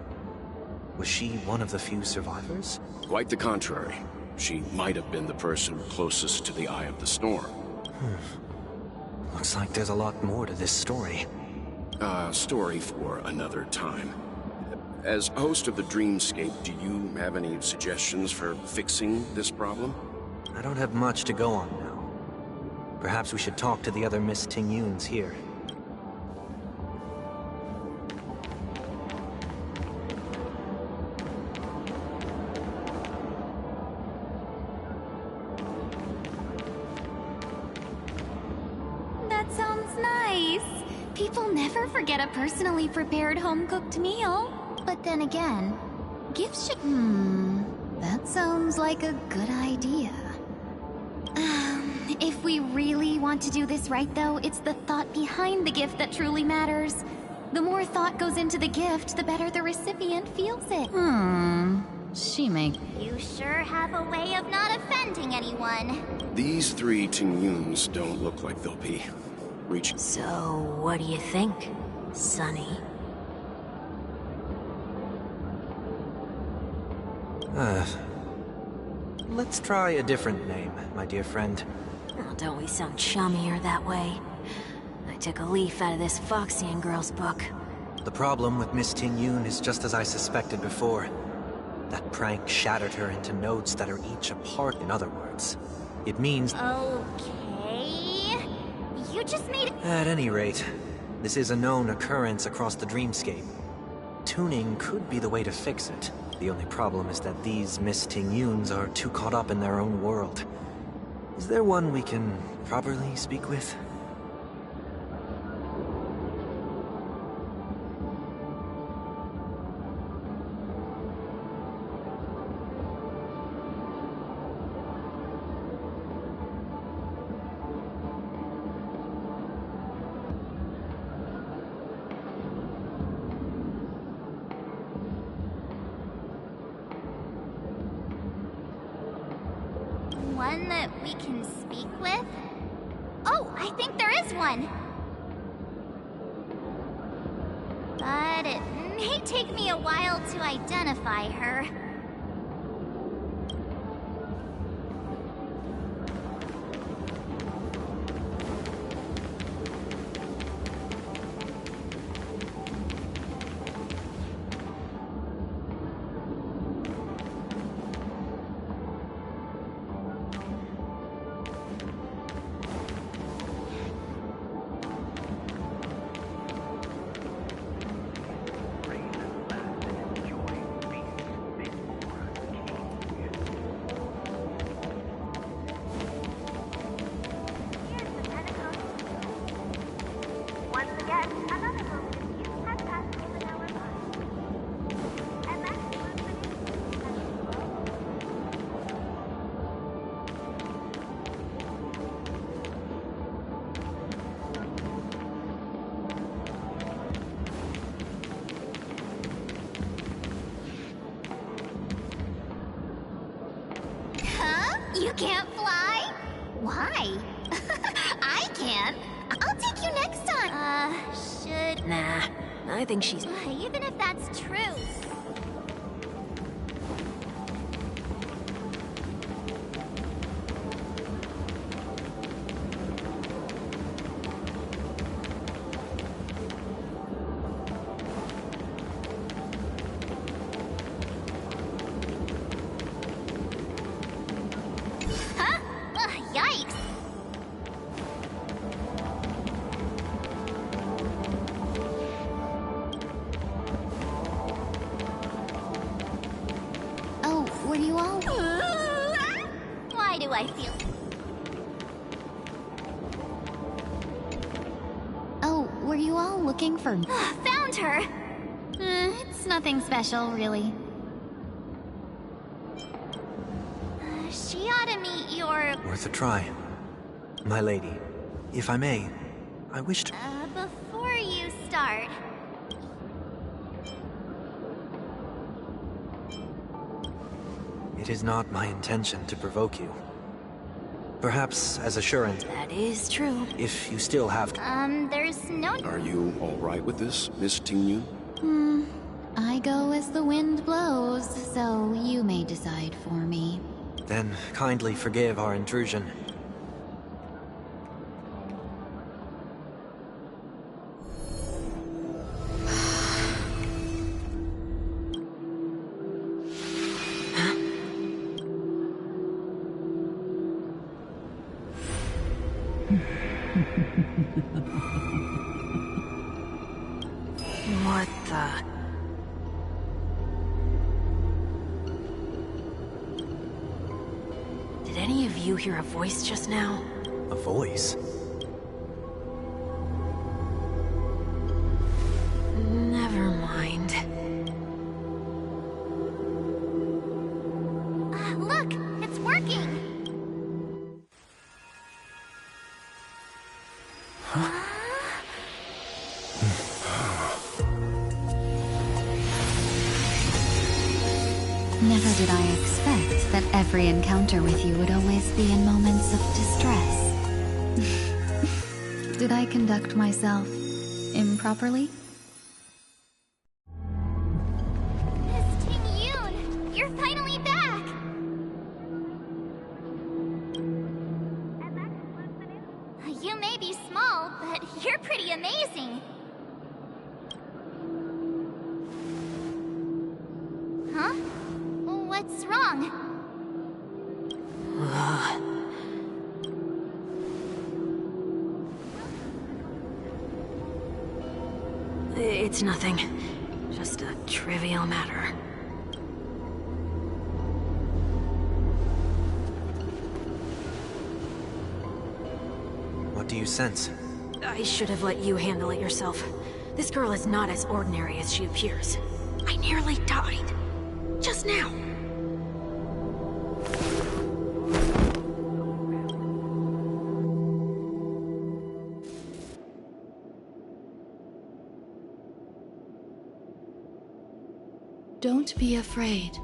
[SPEAKER 4] Was she one of the few survivors?
[SPEAKER 9] Quite the contrary. She might have been the person closest to the eye of the storm.
[SPEAKER 4] Looks like there's a lot more to this story.
[SPEAKER 9] Story for another time. As host of the Dreamscape, do you have any suggestions for fixing this problem?
[SPEAKER 4] I don't have much to go on now. Perhaps we should talk to the other Miss Tingyuns here.
[SPEAKER 11] That sounds nice. People never forget a personally prepared home-cooked meal. But then again, gifts should... that sounds like a good idea. If we really want to do this right, though, it's the thought behind the gift that truly matters. The more thought goes into the gift, the better the recipient feels it.
[SPEAKER 2] You sure have a way of not offending anyone.
[SPEAKER 9] These three Tingyuns don't look like they'll be reaching.
[SPEAKER 5] So, what do you think, Sonny?
[SPEAKER 4] Let's try a different name, my dear friend.
[SPEAKER 5] Oh, don't we sound chummier that way? I took a leaf out of this Foxian girl's book.
[SPEAKER 4] The problem with Miss Tingyun is just as I suspected before. That prank shattered her into notes that are each apart, in other words. It means...
[SPEAKER 2] Okay... You just made...
[SPEAKER 4] At any rate, this is a known occurrence across the dreamscape. Tuning could be the way to fix it. The only problem is that these Miss Tingyuns are too caught up in their own world. Is there one we can properly speak with?
[SPEAKER 2] One that we can speak with? Oh, I think there is one! But it may take me a while to identify her.
[SPEAKER 11] can't fly? Why? I can. I'll take you next time. Should...
[SPEAKER 5] Nah, I think she's...
[SPEAKER 11] Even if that's true... Huh? Yikes. Oh, were you all... Why do I feel... Oh, were you all looking for... Found her! It's nothing special, really. She ought to meet your...
[SPEAKER 4] Worth a try. My lady, if I may, I wish to...
[SPEAKER 11] Before you start...
[SPEAKER 4] It is not my intention to provoke you. Perhaps as assurance,
[SPEAKER 5] That is true.
[SPEAKER 4] if you still have to...
[SPEAKER 11] there's no...
[SPEAKER 9] Are you all right with this, Miss Ting
[SPEAKER 11] I go as the wind blows, so you may decide for me.
[SPEAKER 4] Then kindly forgive our intrusion.
[SPEAKER 5] What the... Did any of you hear a voice just now?
[SPEAKER 4] A voice?
[SPEAKER 5] Never mind.
[SPEAKER 11] Look! It's working! Never did I expect that every encounter with you would always be in moments of distress. Did I conduct myself improperly? Miss Ting-Yoon! You're finally back! You may be small, but you're pretty amazing. Huh? What's wrong?
[SPEAKER 5] It's nothing. Just a trivial matter.
[SPEAKER 4] What do you sense?
[SPEAKER 5] I should have let you handle it yourself. This girl is not as ordinary as she appears. I nearly died. Just now.
[SPEAKER 12] Don't be afraid.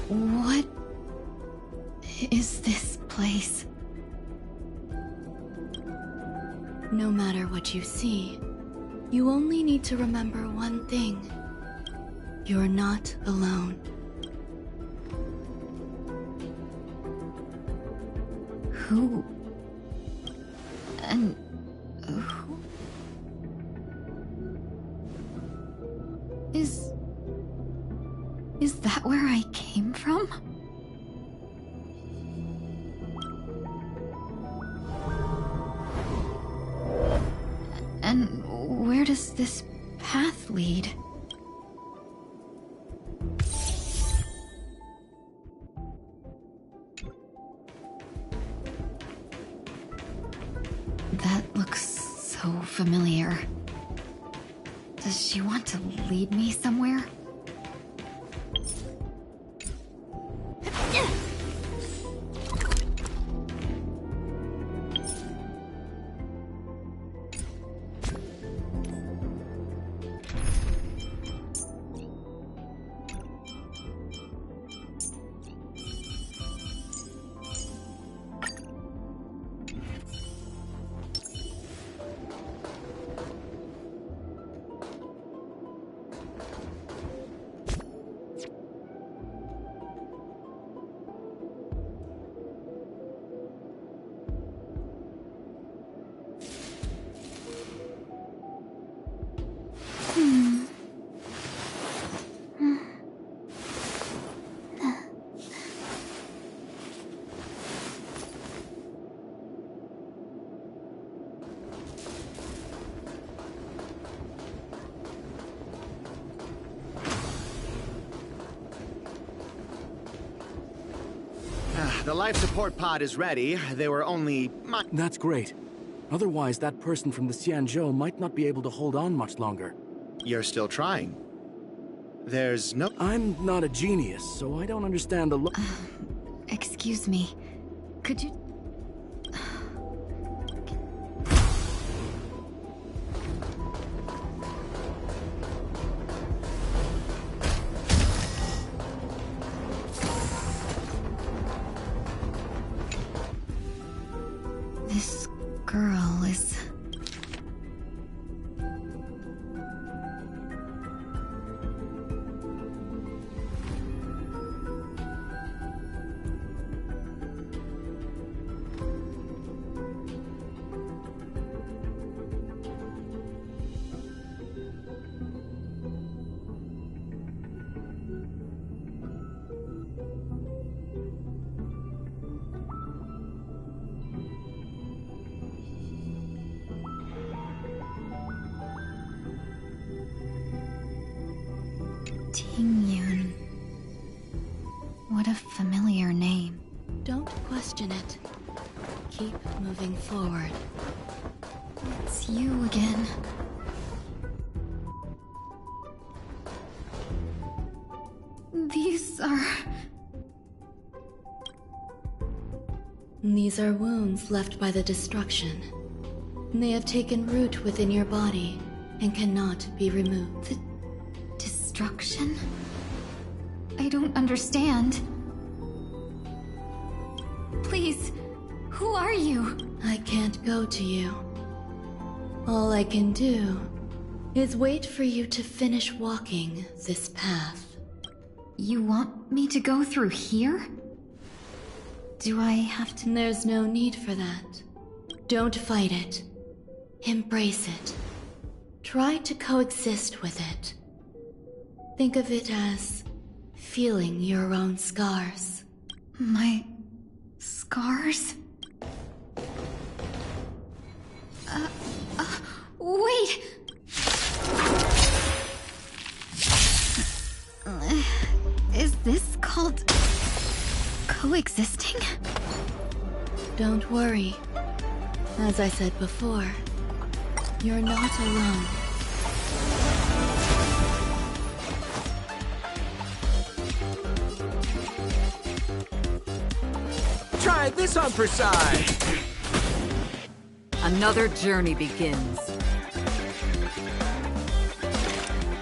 [SPEAKER 12] What is this place? No matter what you see, you only need to remember one thing. You're not alone.
[SPEAKER 11] Who? And who? Is that where I came from? And where does this path lead? That looks so familiar. Does she want to lead me somewhere?
[SPEAKER 13] The life support pod is ready. They were only...
[SPEAKER 10] That's great. Otherwise, that person from the Xianzhou might not be able to hold on much longer.
[SPEAKER 13] You're still trying. There's no...
[SPEAKER 10] I'm not a genius, so I don't understand the
[SPEAKER 11] Excuse me. Could you... This girl is... Tingyun. What a familiar name.
[SPEAKER 12] Don't question it. Keep moving forward.
[SPEAKER 11] It's you again.
[SPEAKER 12] These are wounds left by the destruction. They have taken root within your body and cannot be removed.
[SPEAKER 11] The destruction? I don't understand. Please, who are you?
[SPEAKER 12] I can't go to you. All I can do is wait for you to finish walking this path.
[SPEAKER 11] You want me to go through here? Do I have to?
[SPEAKER 12] There's no need for that. Don't fight it. Embrace it. Try to coexist with it. Think of it as feeling your own scars.
[SPEAKER 11] My scars? Wait! Is this called coexisting?
[SPEAKER 12] Don't worry. As I said before, you're not alone.
[SPEAKER 6] Try this on for size.
[SPEAKER 8] Another journey begins.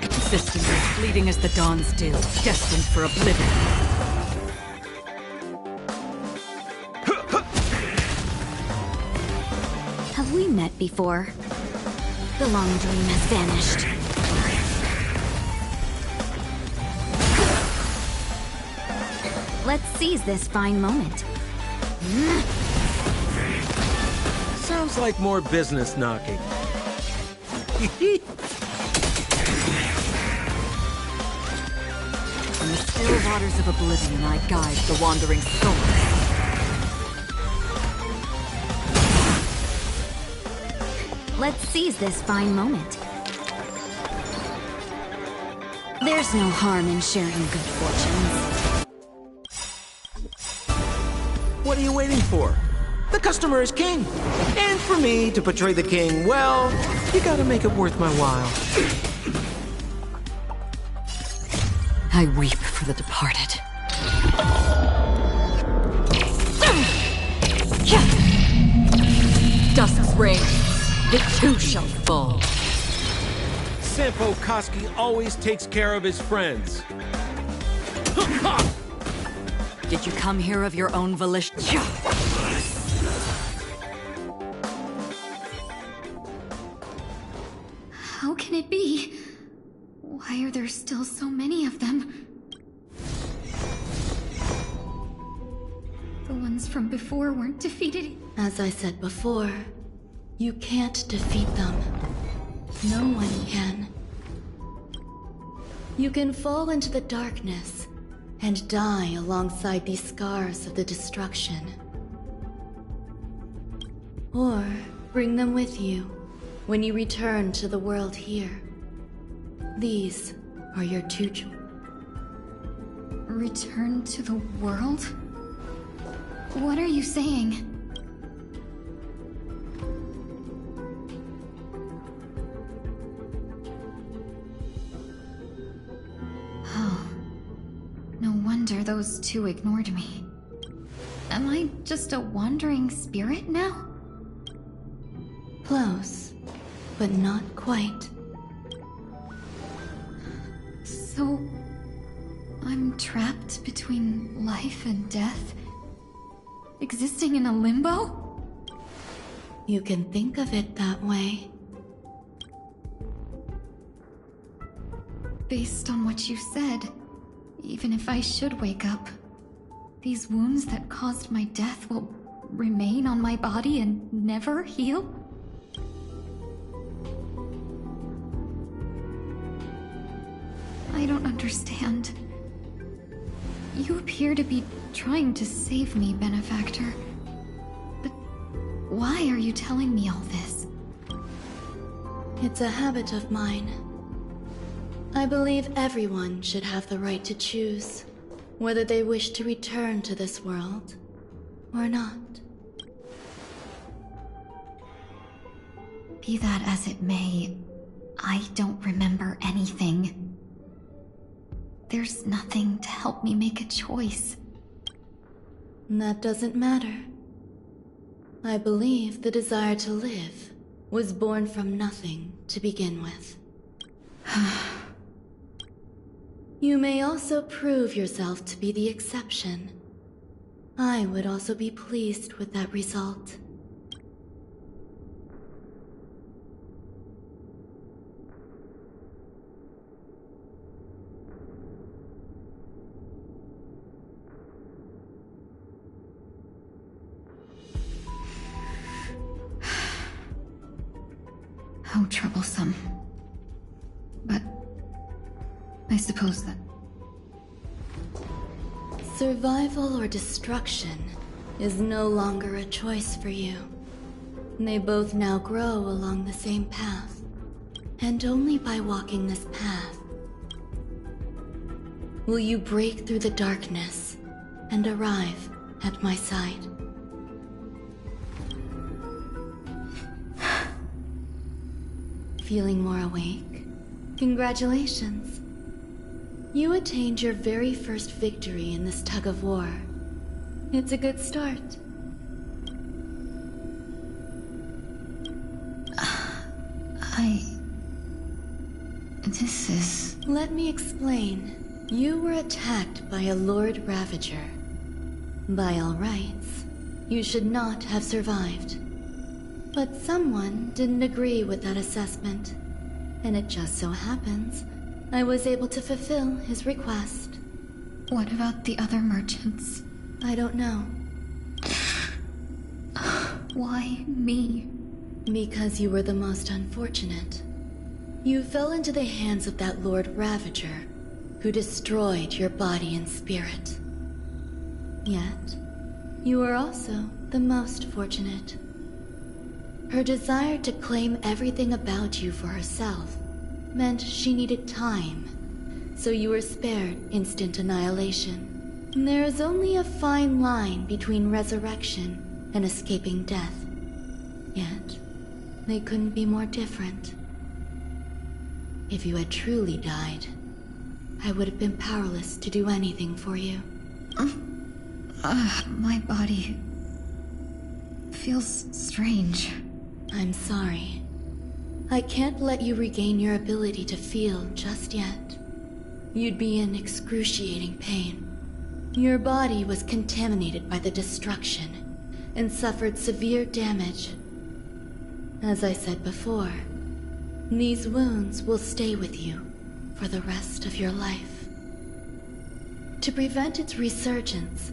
[SPEAKER 8] Existence as fleeting as the dawn's dew, destined for oblivion.
[SPEAKER 11] Have we met before? The long dream has vanished. Let's seize this fine moment.
[SPEAKER 6] Sounds like more business knocking.
[SPEAKER 8] In the still waters of oblivion, I guide the wandering souls.
[SPEAKER 11] Let's seize this fine moment. There's no harm in sharing good fortunes.
[SPEAKER 6] What are you waiting for? The customer is king. And for me to portray the king well, you gotta make it worth my while.
[SPEAKER 8] I weep for the departed. Dusk's reign, it too shall fall.
[SPEAKER 6] Sampo Koski always takes care of his friends.
[SPEAKER 8] Did you come here of your own volition?
[SPEAKER 11] How can it be? Why are there still so many of them? The ones from before weren't defeated.
[SPEAKER 12] As I said before, you can't defeat them. No one can. You can fall into the darkness and die alongside these scars of the destruction. Or bring them with you when you return to the world here. These are your two choices.
[SPEAKER 11] Return to the world? What are you saying? Oh. No wonder those two ignored me. Am I just a wandering spirit now?
[SPEAKER 12] Close, but not quite.
[SPEAKER 11] So... I'm trapped between life and death? Existing in a limbo?
[SPEAKER 12] You can think of it that way.
[SPEAKER 11] Based on what you said, even if I should wake up, these wounds that caused my death will remain on my body and never heal? I don't understand. You appear to be trying to save me, Benefactor. But why are you telling me all this?
[SPEAKER 12] It's a habit of mine. I believe everyone should have the right to choose whether they wish to return to this world or not.
[SPEAKER 11] Be that as it may, I don't remember anything. There's nothing to help me make a choice.
[SPEAKER 12] That doesn't matter. I believe the desire to live was born from nothing to begin with. You may also prove yourself to be the exception. I would also be pleased with that result.
[SPEAKER 11] How troublesome. But I suppose that...
[SPEAKER 12] Survival or destruction is no longer a choice for you. They both now grow along the same path, and only by walking this path will you break through the darkness and arrive at my side. Feeling more awake? Congratulations. You attained your very first victory in this tug of war. It's a good start.
[SPEAKER 11] This is...
[SPEAKER 12] Let me explain. You were attacked by a Lord Ravager. By all rights, you should not have survived. But someone didn't agree with that assessment, and it just so happens I was able to fulfill his request.
[SPEAKER 11] What about the other merchants?
[SPEAKER 12] I don't know.
[SPEAKER 11] Why me?
[SPEAKER 12] Because you were the most unfortunate. You fell into the hands of that Lord Ravager, who destroyed your body and spirit. Yet, you were also the most fortunate. Her desire to claim everything about you for herself meant she needed time, so you were spared instant annihilation. There is only a fine line between resurrection and escaping death. Yet, they couldn't be more different. If you had truly died, I would have been powerless to do anything for you.
[SPEAKER 11] My body feels strange.
[SPEAKER 12] I'm sorry. I can't let you regain your ability to feel just yet. You'd be in excruciating pain. Your body was contaminated by the destruction and suffered severe damage. As I said before, these wounds will stay with you for the rest of your life. To prevent its resurgence,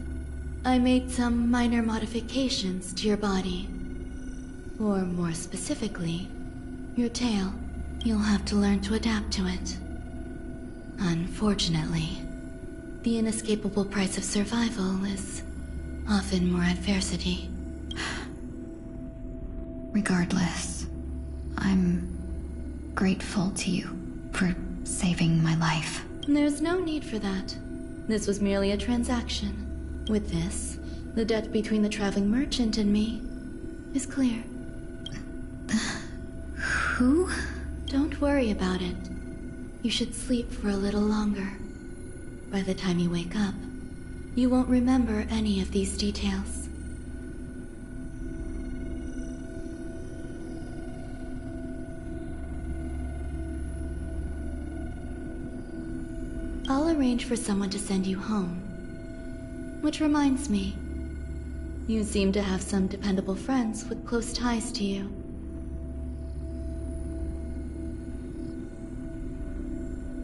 [SPEAKER 12] I made some minor modifications to your body. Or more specifically, your tail. You'll have to learn to adapt to it. Unfortunately, the inescapable price of survival is often more adversity.
[SPEAKER 11] Regardless, I'm grateful to you for saving my life.
[SPEAKER 12] There's no need for that. This was merely a transaction. With this, the debt between the traveling merchant and me is clear.
[SPEAKER 11] Who?
[SPEAKER 12] Don't worry about it. You should sleep for a little longer. By the time you wake up, you won't remember any of these details. I'll arrange for someone to send you home. Which reminds me, you seem to have some dependable friends with close ties to you.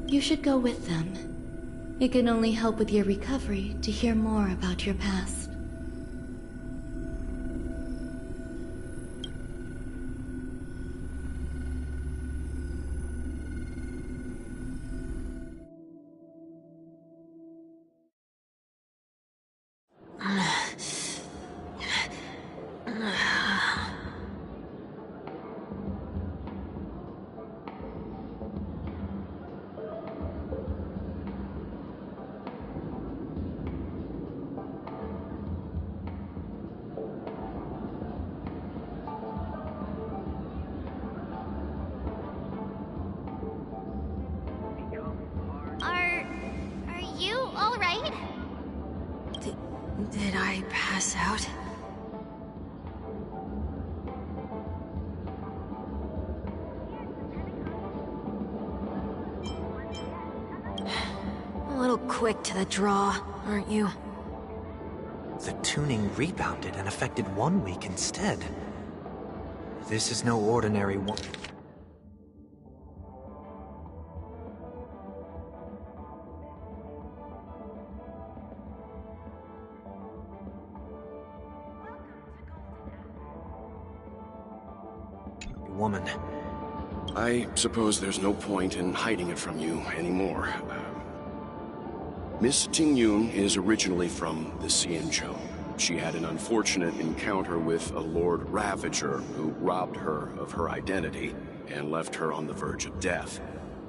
[SPEAKER 12] You should go with them. It can only help with your recovery to hear more about your past.
[SPEAKER 2] Are you all right?
[SPEAKER 5] Did I pass out? A little quick to the draw, aren't you?
[SPEAKER 4] The tuning rebounded and affected 1 week instead. This is no ordinary one. Woman.
[SPEAKER 9] I suppose there's no point in hiding it from you anymore. Miss Ting-Yun is originally from the Xianzhou. She had an unfortunate encounter with a Lord Ravager who robbed her of her identity and left her on the verge of death.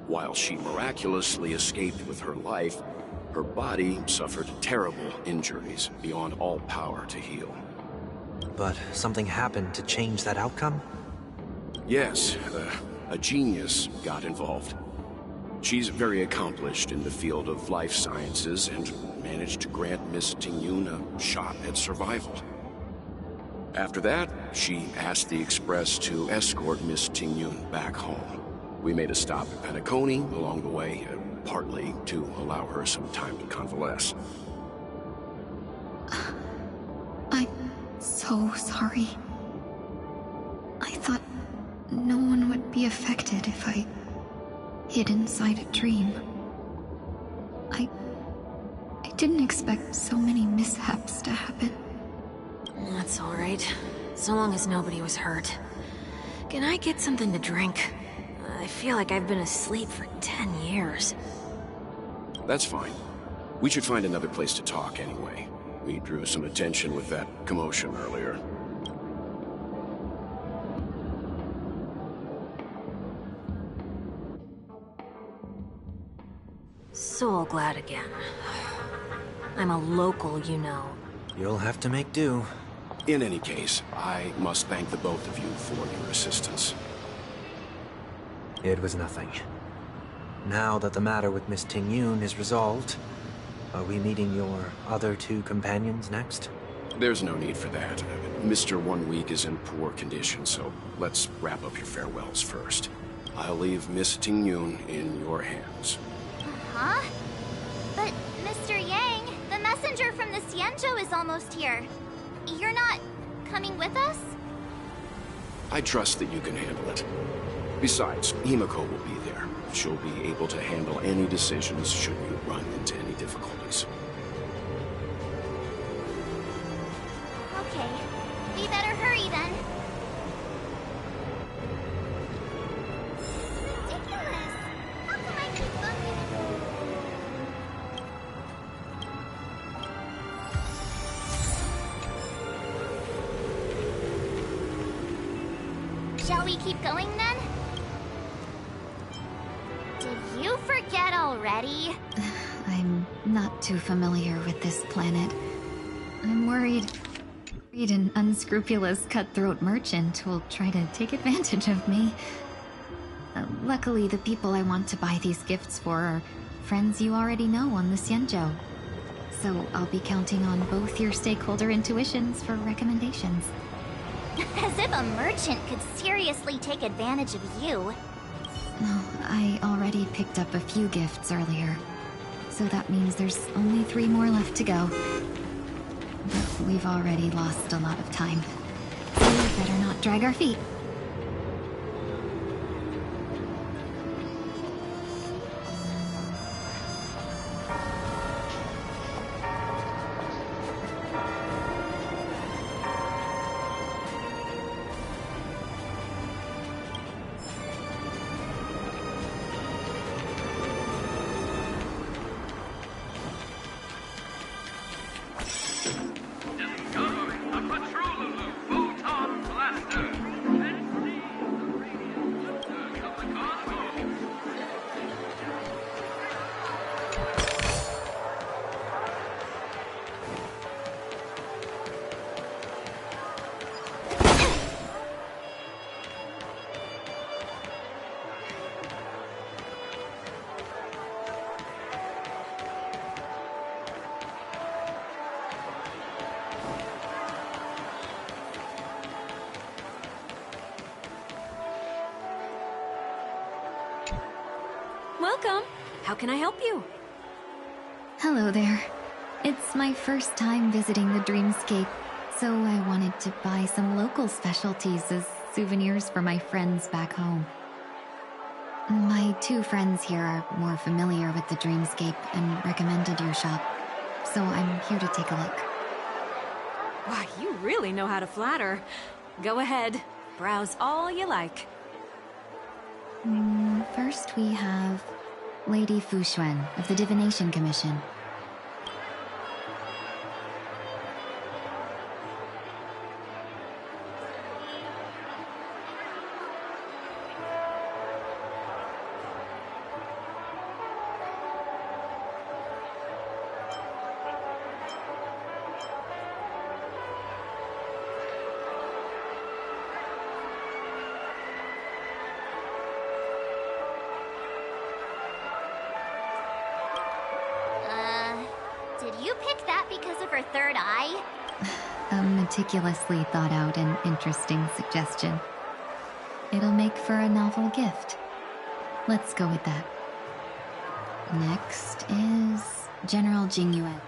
[SPEAKER 9] While she miraculously escaped with her life, her body suffered terrible injuries beyond all power to heal.
[SPEAKER 4] But something happened to change that outcome?
[SPEAKER 9] Yes, a genius got involved. She's very accomplished in the field of life sciences and managed to grant Miss Ting-Yun a shot at survival. After that, she asked the Express to escort Miss Ting-Yun back home. We made a stop at Penacony along the way, partly to allow her some time to convalesce.
[SPEAKER 11] I'm so sorry. I thought no one would be affected if I hid inside a dream. I didn't expect so many mishaps to happen.
[SPEAKER 5] That's all right. So long as nobody was hurt. Can I get something to drink? I feel like I've been asleep for 10 years.
[SPEAKER 9] That's fine. We should find another place to talk anyway. We drew some attention with that commotion earlier.
[SPEAKER 5] So glad again. I'm a local, you know.
[SPEAKER 4] You'll have to make do.
[SPEAKER 9] In any case, I must thank the both of you for your assistance.
[SPEAKER 4] It was nothing. Now that the matter with Miss Ting-Yun is resolved, are we meeting your other two companions next?
[SPEAKER 9] There's no need for that. Mr. 1 Week is in poor condition, so let's wrap up your farewells first. I'll leave Miss Ting-Yun in your hands.
[SPEAKER 2] Huh? But, Mr. Yang, the messenger from the Xianzhou is almost here. You're not coming with us?
[SPEAKER 9] I trust that you can handle it. Besides, Himiko will be there. She'll be able to handle any decisions should you run into any difficulties.
[SPEAKER 2] Okay. We better hurry then. Ridiculous! How come I keep bumping into... Shall we keep going then? Did you forget already?
[SPEAKER 11] I'm not too familiar with this planet. I'm worried an unscrupulous cutthroat merchant will try to take advantage of me. Luckily, the people I want to buy these gifts for are friends you already know on the Xianzhou. So I'll be counting on both your stakeholder intuitions for recommendations.
[SPEAKER 2] As if a merchant could seriously take advantage of you.
[SPEAKER 11] No, I already picked up a few gifts earlier. So that means there's only 3 more left to go. But we've already lost a lot of time. So we better not drag our feet.
[SPEAKER 5] Welcome. How can I help you?
[SPEAKER 11] Hello there. It's my first time visiting the Dreamscape, so I wanted to buy some local specialties as souvenirs for my friends back home. My 2 friends here are more familiar with the Dreamscape and recommended your shop, so I'm here to take a look.
[SPEAKER 5] Why, you really know how to flatter. Go ahead. Browse all you like.
[SPEAKER 11] First we have Lady Fuxuan of the Divination Commission.
[SPEAKER 2] Did you pick that because of her third eye?
[SPEAKER 11] A meticulously thought out and interesting suggestion. It'll make for a novel gift. Let's go with that. Next is General Jingyuan.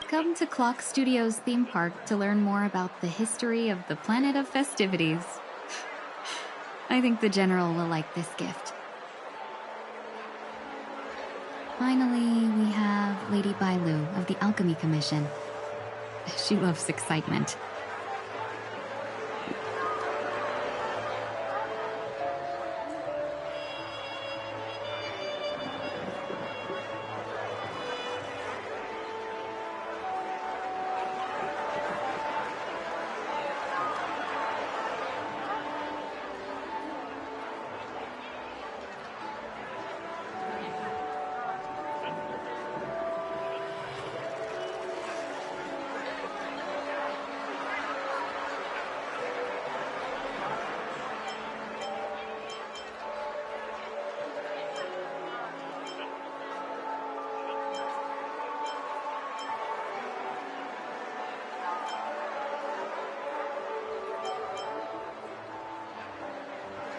[SPEAKER 11] Come to Clock Studios theme park to learn more about the history of the planet of festivities. I think the General will like this gift. Finally, we have Lady Bailu of the Alchemy Commission. She loves excitement.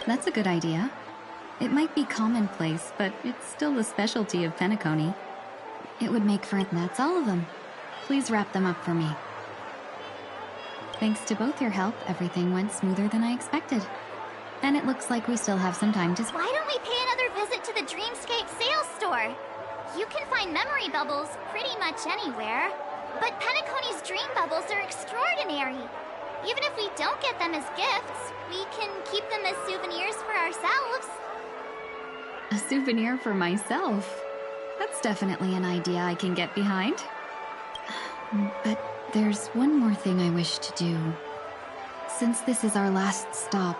[SPEAKER 11] That's a good idea. It might be commonplace, but it's still a specialty of Penacony. It would make for... That's all of them. Please wrap them up for me. Thanks to both your help, everything went smoother than I expected. And it looks like we still have some time to...
[SPEAKER 2] Why don't we pay another visit to the Dreamscape sales store? You can find memory bubbles pretty much anywhere. But Penacony's dream bubbles are extraordinary. Even if we don't get them as gifts, we can keep them as souvenirs for ourselves.
[SPEAKER 11] A souvenir for myself? That's definitely an idea I can get behind. But there's one more thing I wish to do. Since this is our last stop,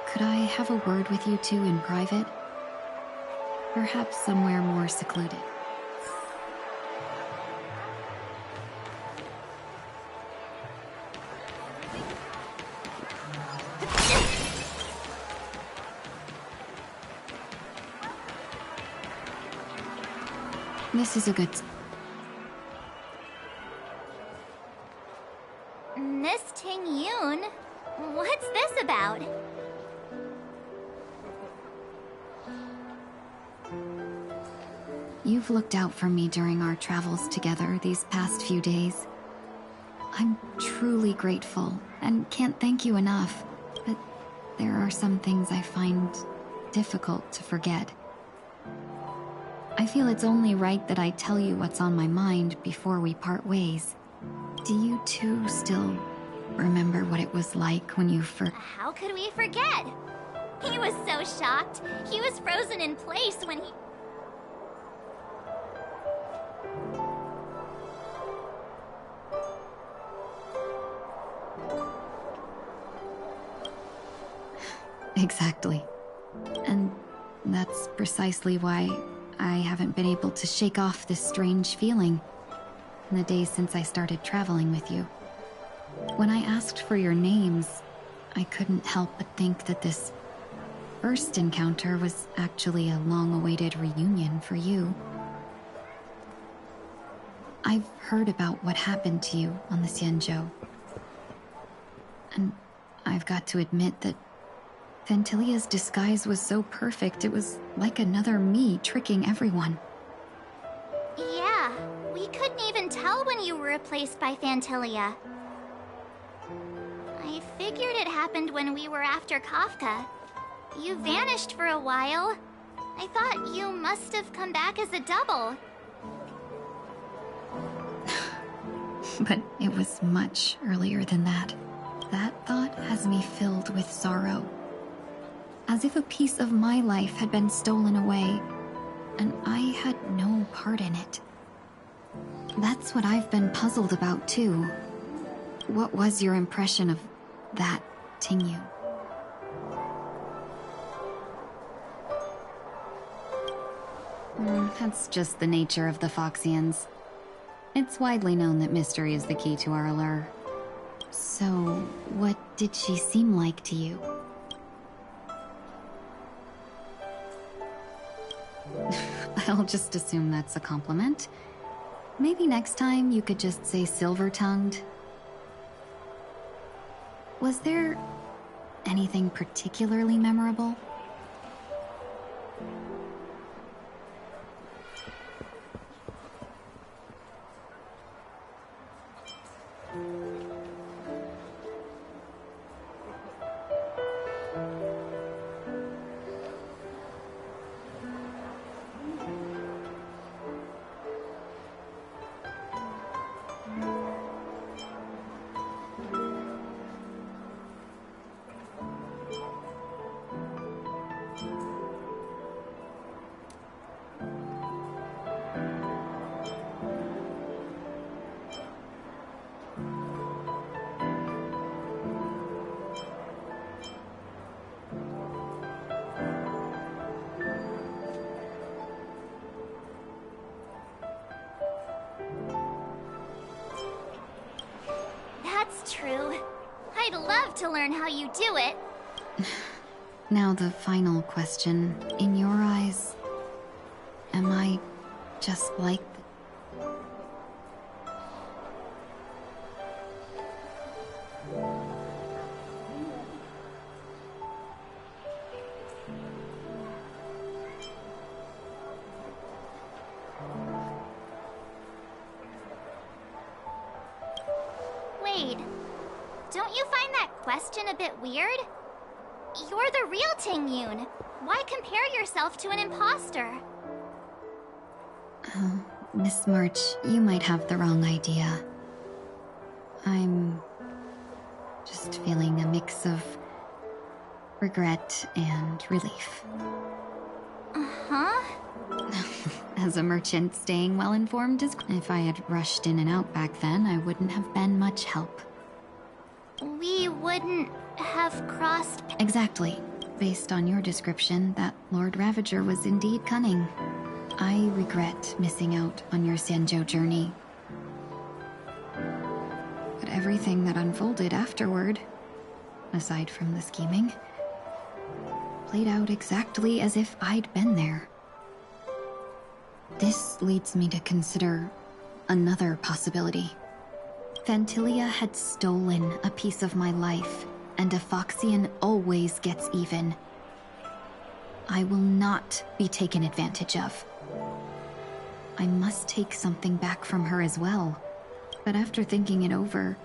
[SPEAKER 11] could I have a word with you two in private? Perhaps somewhere more secluded. This is a good...
[SPEAKER 2] Miss Ting Yoon? What's this about?
[SPEAKER 11] You've looked out for me during our travels together these past few days. I'm truly grateful and can't thank you enough, but there are some things I find difficult to forget. I feel it's only right that I tell you what's on my mind before we part ways. Do you two still remember what it was like when you first...
[SPEAKER 2] How could we forget? He was so shocked. He was frozen in place when he...
[SPEAKER 11] Exactly. And that's precisely why I haven't been able to shake off this strange feeling in the days since I started traveling with you. When I asked for your names, I couldn't help but think that this first encounter was actually a long-awaited reunion for you. I've heard about what happened to you on the Xianzhou. And I've got to admit that Phantilia's disguise was so perfect, it was like another me tricking everyone.
[SPEAKER 2] Yeah, we couldn't even tell when you were replaced by Phantilia. I figured it happened when we were after Kafka. You vanished for a while. I thought you must have come back as a double.
[SPEAKER 11] But it was much earlier than that. That thought has me filled with sorrow. As if a piece of my life had been stolen away, and I had no part in it. That's what I've been puzzled about, too. What was your impression of that Tingyu? That's just the nature of the Foxians. It's widely known that mystery is the key to our allure. So, what did she seem like to you? I'll just assume that's a compliment. Maybe next time you could just say silver-tongued. Was there anything particularly memorable?
[SPEAKER 2] That's true. I'd love to learn how you do it.
[SPEAKER 11] Now the final question. In your eyes, am I just like...
[SPEAKER 2] Wait, don't you find that question a bit weird? You're the real Ting Yoon. Why compare yourself to an imposter?
[SPEAKER 11] Oh, Miss March, you might have the wrong idea. I'm Just feeling a mix of regret and relief.
[SPEAKER 2] Uh-huh.
[SPEAKER 11] As a merchant, staying well-informed is... If I had rushed in and out back then, I wouldn't have been much help.
[SPEAKER 2] We wouldn't have crossed...
[SPEAKER 11] Exactly. Based on your description, that Lord Ravager was indeed cunning. I regret missing out on your Sanjo journey. But everything that unfolded afterward, aside from the scheming, played out exactly as if I'd been there. This leads me to consider another possibility. Phantilia had stolen a piece of my life, and a Foxian always gets even. I will not be taken advantage of. I must take something back from her as well. But after thinking it over,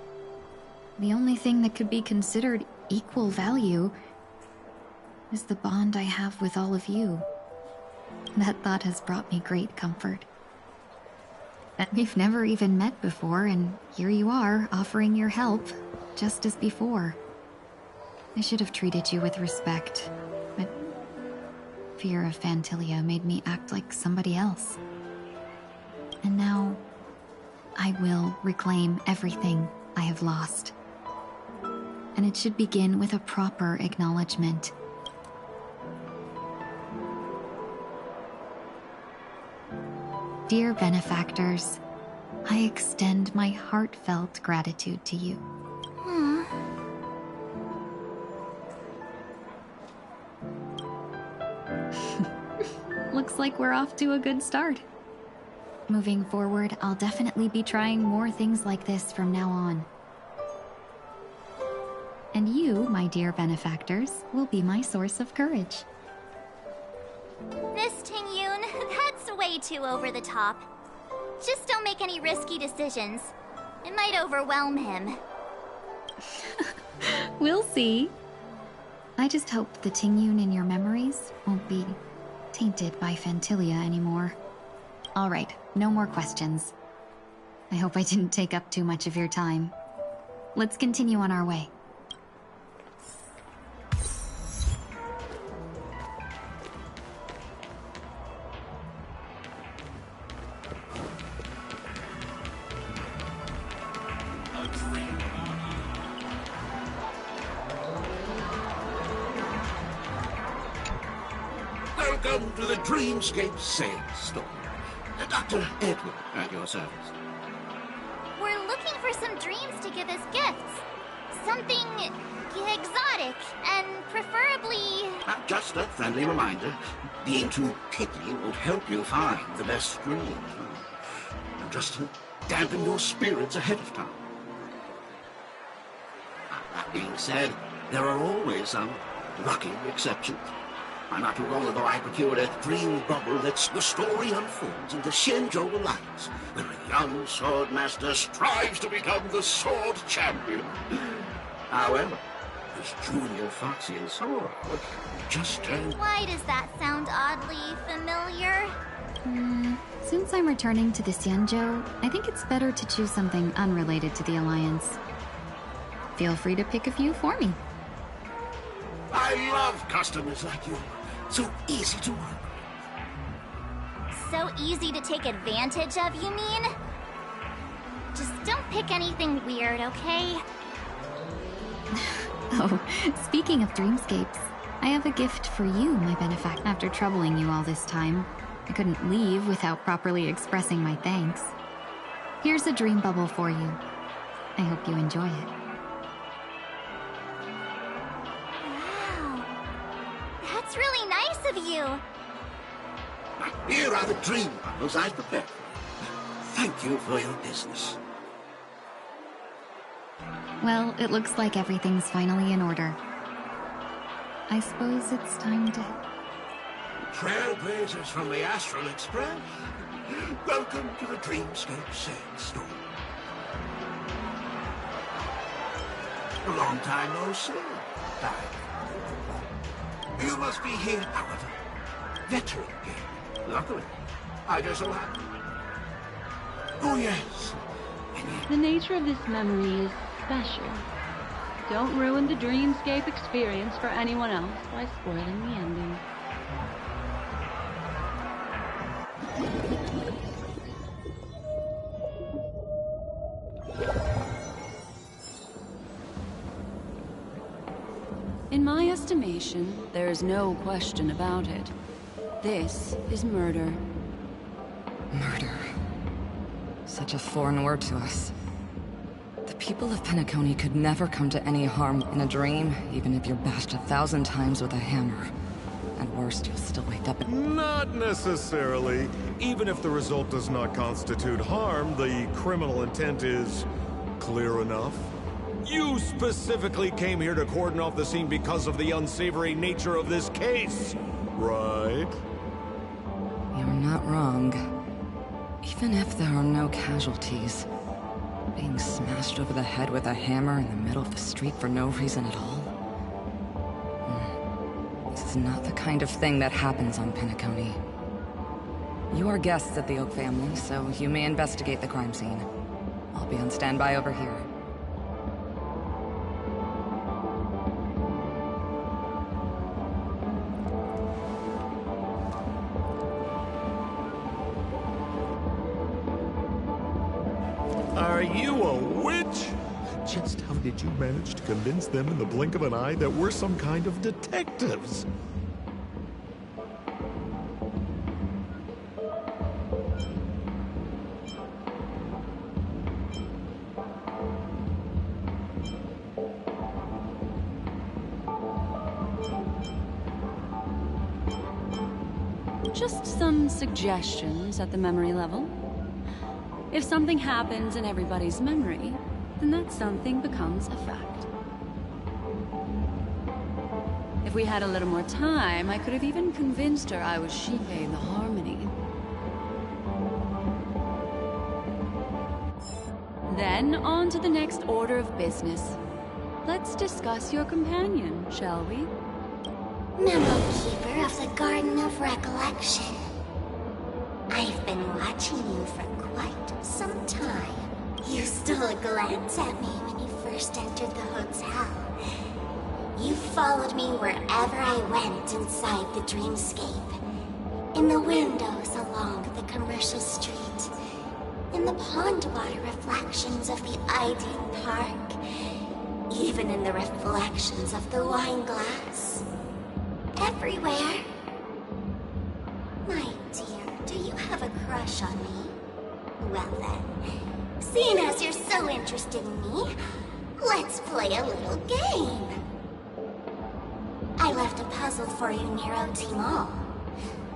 [SPEAKER 11] the only thing that could be considered equal value is the bond I have with all of you. That thought has brought me great comfort. We've never even met before, and here you are, offering your help, just as before. I should have treated you with respect, but fear of Phantilia made me act like somebody else. And now, I will reclaim everything I have lost. And it should begin with a proper acknowledgement. Dear benefactors, I extend my heartfelt gratitude to you. Looks like we're off to a good start. Moving forward, I'll definitely be trying more things like this from now on. And you, my dear benefactors, will be my source of courage.
[SPEAKER 2] Miss Ting-Yoon, that's way too over the top. Just don't make any risky decisions. It might overwhelm him.
[SPEAKER 11] We'll see. I just hope the Ting-Yoon in your memories won't be tainted by Phantilia anymore. Alright, no more questions. I hope I didn't take up too much of your time. Let's continue on our way.
[SPEAKER 14] Welcome to the Dreamscape Sandstorm. Dr. Edward at your service.
[SPEAKER 2] We're looking for some dreams to give as gifts. Something exotic, and preferably...
[SPEAKER 14] Just a friendly reminder. Being too picky won't help you find the best dreams. Just to dampen your spirits ahead of time. That being said, there are always some lucky exceptions. Not too long ago, I procured a dream bubble that's the story unfolds in the Shenzhou Alliance, where a young sword master strives to become the sword champion. However, his junior Foxian sword just turned...
[SPEAKER 2] Why does that sound oddly familiar?
[SPEAKER 11] Since I'm returning to the Xianzhou, I think it's better to choose something unrelated to the Alliance. Feel free to pick a few for me.
[SPEAKER 14] I love customers like you. So easy to work.
[SPEAKER 2] So easy to take advantage of, you mean? Just don't pick anything weird, okay?
[SPEAKER 11] Oh, speaking of dreamscapes, I have a gift for you, my benefactor. After troubling you all this time, I couldn't leave without properly expressing my thanks. Here's a dream bubble for you. I hope you enjoy it.
[SPEAKER 2] That's really nice of you.
[SPEAKER 14] Here are the dream bubbles I've prepared for you. Thank you for your business.
[SPEAKER 11] Well, it looks like everything's finally in order. I suppose it's time to...
[SPEAKER 14] Trailblazers from the Astral Express. Welcome to the Dreamscape Sandstorm. A long time no see. You must be here, however. Veteran game. Luckily, I just so happen. Oh, yes.
[SPEAKER 15] The nature of this memory is special.
[SPEAKER 8] Don't ruin the dreamscape experience for anyone else by spoiling the ending. In my estimation, there is no question about it. This is murder.
[SPEAKER 15] Murder. Such a foreign word to us. The people of Penacony could never come to any harm in a dream, even if you're bashed 1,000 times with a hammer. At worst, you'll still wake up and—
[SPEAKER 16] Not necessarily. Even if the result does not constitute harm, the criminal intent is clear enough. You specifically came here to cordon off the scene because of the unsavory nature of this case, right?
[SPEAKER 15] You're not wrong. Even if there are no casualties, being smashed over the head with a hammer in the middle of the street for no reason at all? This is not the kind of thing that happens on Penacony. You are guests at the Oak family, so you may investigate the crime scene. I'll be on standby over here.
[SPEAKER 16] Are you a witch? Just how did you manage to convince them in the blink of an eye that we're some kind of detectives?
[SPEAKER 8] Just some suggestions at the memory level. If something happens in everybody's memory, then that something becomes a fact. If we had a little more time, I could have even convinced her I was Shike the Harmony. Then, on to the next order of business. Let's discuss your companion, shall we?
[SPEAKER 2] Memo Keeper of the Garden of Recollection. I've been watching you for quite some time. You stole a glance at me when you first entered the hotel. You followed me wherever I went inside the dreamscape. In the windows along the commercial street. In the pond water reflections of the Idean Park. Even in the reflections of the wine glass. Everywhere. My dear, do you have a crush on me? Well then, seeing as you're so interested in me, let's play a little game. I left a puzzle for you near OT Mall.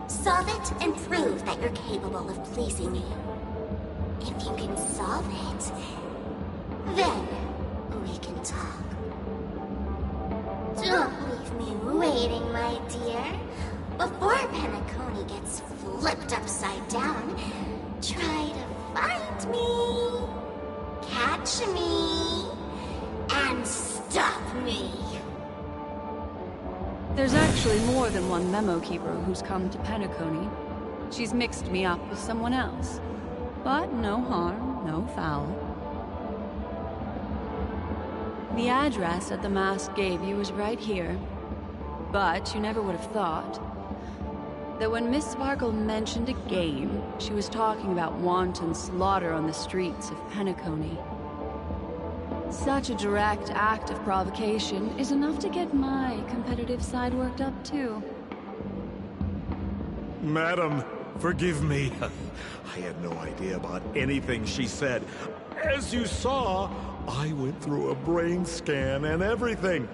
[SPEAKER 2] Solve it and prove that you're capable of pleasing me. If you can solve it, then we can talk. Don't leave me waiting, my dear. Before Penacony gets flipped upside down, try to find me, catch me, and stop me.
[SPEAKER 8] There's actually more than one Memo Keeper who's come to Penacony. She's mixed me up with someone else. But no harm, no foul. The address that the mask gave you is right here. But you never would have thought that when Miss Sparkle mentioned a game, she was talking about wanton slaughter on the streets of Penacony. Such a direct act of provocation is enough to get my competitive side worked up too.
[SPEAKER 16] Madam, forgive me. I had no idea about anything she said. As you saw, I went through a brain scan and everything.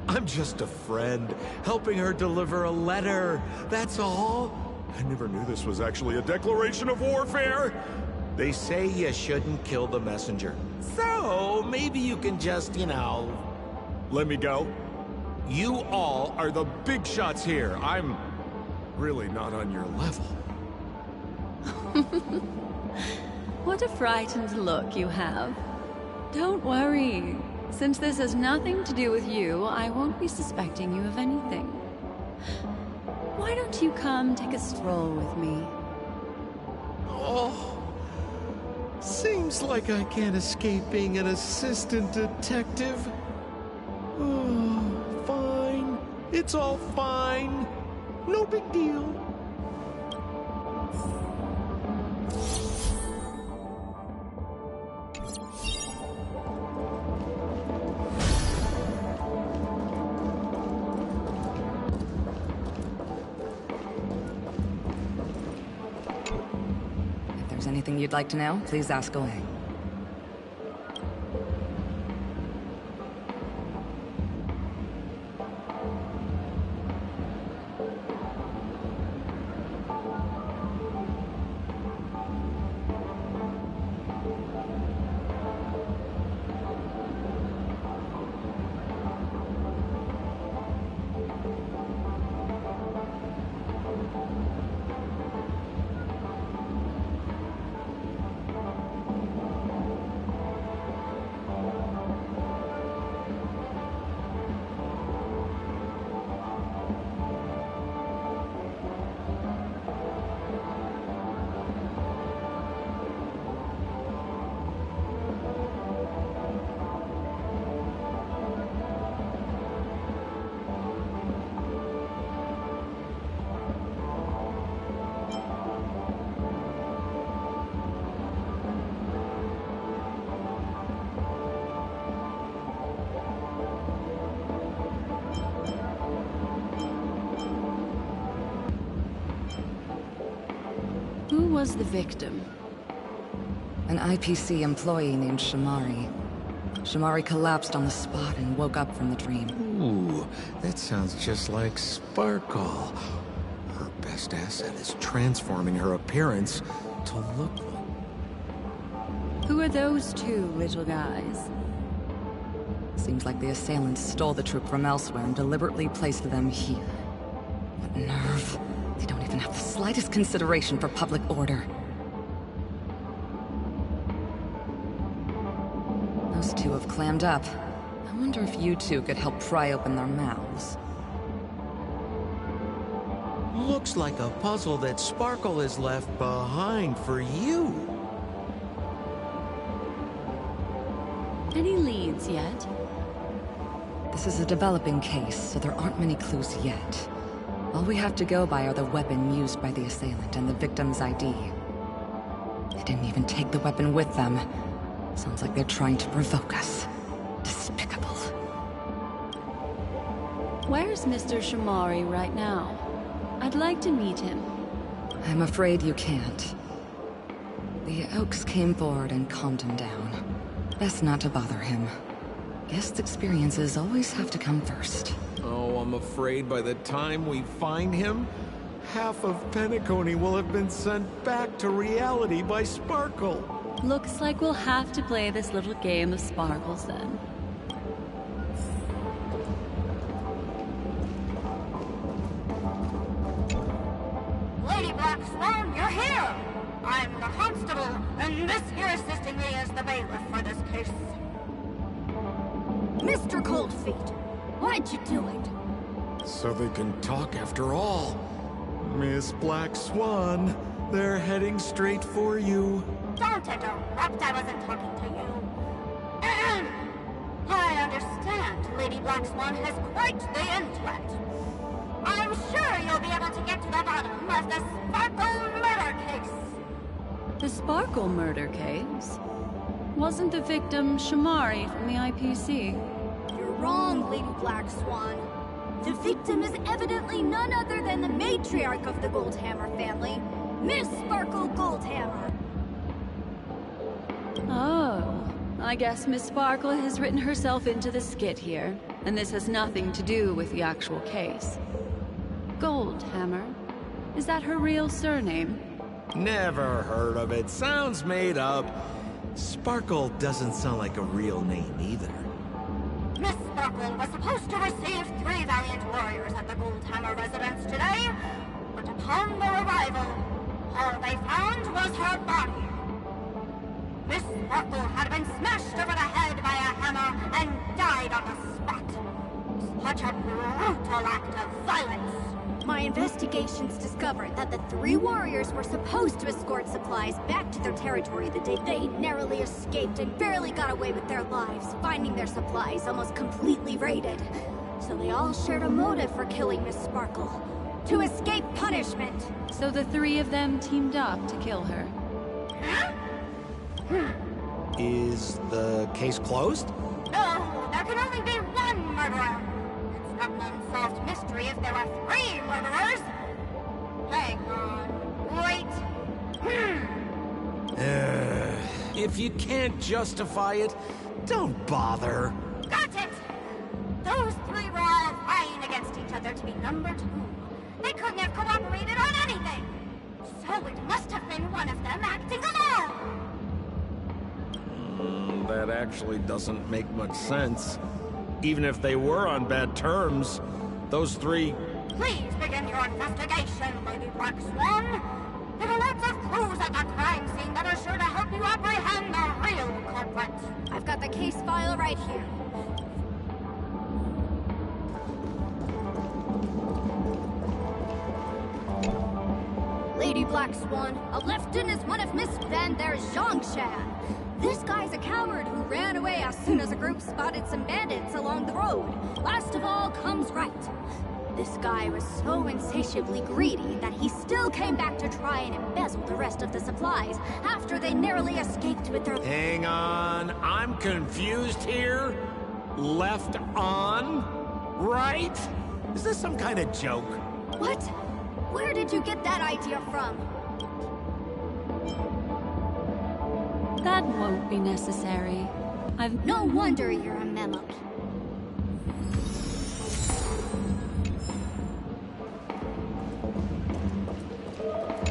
[SPEAKER 16] I'm just a friend, helping her deliver a letter, that's all. I never knew this was actually a declaration of warfare. They say you shouldn't kill the messenger. So, maybe you can just, let me go. You all are the big shots here. I'm really not on your level.
[SPEAKER 8] What a frightened look you have. Don't worry. Since this has nothing to do with you, I won't be suspecting you of anything. Why don't you come take a stroll with me?
[SPEAKER 16] Oh,
[SPEAKER 6] Seems like I can't escape being an assistant detective. Oh, fine. It's all fine. No big deal.
[SPEAKER 15] If there's anything you'd like to know, please ask away.
[SPEAKER 8] Who was the victim?
[SPEAKER 15] An IPC employee named Shamari. Shamari collapsed on the spot and woke up from the dream.
[SPEAKER 6] Ooh, that sounds just like Sparkle. Her best asset is transforming her appearance to look...
[SPEAKER 8] Who are those two little guys?
[SPEAKER 15] Seems like the assailants stole the troop from elsewhere and deliberately placed them here. What nerve. They don't even have the slightest consideration for public order. Those two have clammed up. I wonder if you two could help pry open their mouths.
[SPEAKER 6] Looks like a puzzle that Sparkle has left behind for you.
[SPEAKER 8] Any leads yet?
[SPEAKER 15] This is a developing case, so there aren't many clues yet. All we have to go by are the weapon used by the assailant and the victim's ID. They didn't even take the weapon with them. Sounds like they're trying to provoke us. Despicable.
[SPEAKER 8] Where's Mr. Shamari right now? I'd like to meet him.
[SPEAKER 15] I'm afraid you can't. The Oaks came forward and calmed him down. Best not to bother him. Guest experiences always have to come first.
[SPEAKER 6] Oh, I'm afraid by the time we find him, half of Penacony will have been sent back to reality by Sparkle.
[SPEAKER 8] Looks like we'll have to play this little game of sparkles then.
[SPEAKER 2] Lady Black Swan, you're here! I'm the constable, and this here assisting me is the bailiff for this case.
[SPEAKER 5] Mr. Coldfeet, why'd you do it?
[SPEAKER 6] So they can talk after all. Miss Black Swan, they're heading straight for you.
[SPEAKER 2] Don't interrupt, I wasn't talking to you. I understand Lady Black Swan has quite the intellect. I'm sure you'll be able to get to the bottom of the Sparkle murder case.
[SPEAKER 8] The Sparkle murder case? Wasn't the victim Shamari from the IPC?
[SPEAKER 5] You're wrong, Lady Black Swan. The victim is evidently none other than the matriarch of the Goldhammer family, Miss Sparkle Goldhammer.
[SPEAKER 8] Oh, I guess Miss Sparkle has written herself into the skit here, and this has nothing to do with the actual case. Goldhammer? Is that her real surname?
[SPEAKER 6] Never heard of it. Sounds made up. Sparkle doesn't sound like a real name either.
[SPEAKER 2] Miss Sparkle was supposed to receive 3 valiant warriors at the Goldhammer residence today, but upon their arrival, all they found was her body. Miss Sparkle had been smashed over the head by a hammer and died on the spot. Such a brutal act of violence.
[SPEAKER 17] My investigations discovered that the three warriors were supposed to escort supplies back to their territory the day they narrowly escaped and barely got away with their lives, finding their supplies almost completely raided. So they all shared a motive for killing Miss Sparkle. To escape punishment.
[SPEAKER 8] So the three of them teamed up to kill her.
[SPEAKER 6] Is the case closed?
[SPEAKER 2] No, there can only be one murderer. It's not an unsolved mystery if there are three murderers. Hang on. Wait.
[SPEAKER 6] If you can't justify it, don't bother.
[SPEAKER 2] Got it! Those three were all vying against each other to be number two. They couldn't have cooperated on anything. So it must have been one of them acting alone.
[SPEAKER 6] That actually doesn't make much sense. Even if they were on bad terms, those three...
[SPEAKER 2] Please begin your investigation, Lady Black Swan. There are lots of clues at the crime scene that are sure to help you apprehend the real culprit.
[SPEAKER 17] I've got the case file right here. Lady Black Swan, a Lefton is one of Miss Van der Zhongshan. This guy's a coward who ran away as soon as a group spotted some bandits along the road. Last of all comes right. This guy was so insatiably greedy that he still came back to try and embezzle the rest of the supplies after they narrowly escaped with their...
[SPEAKER 6] Hang on, I'm confused here. Left on? Right? Is this some kind of joke?
[SPEAKER 17] What? Where did you get that idea from?
[SPEAKER 8] That won't be necessary.
[SPEAKER 17] No wonder you're a memo.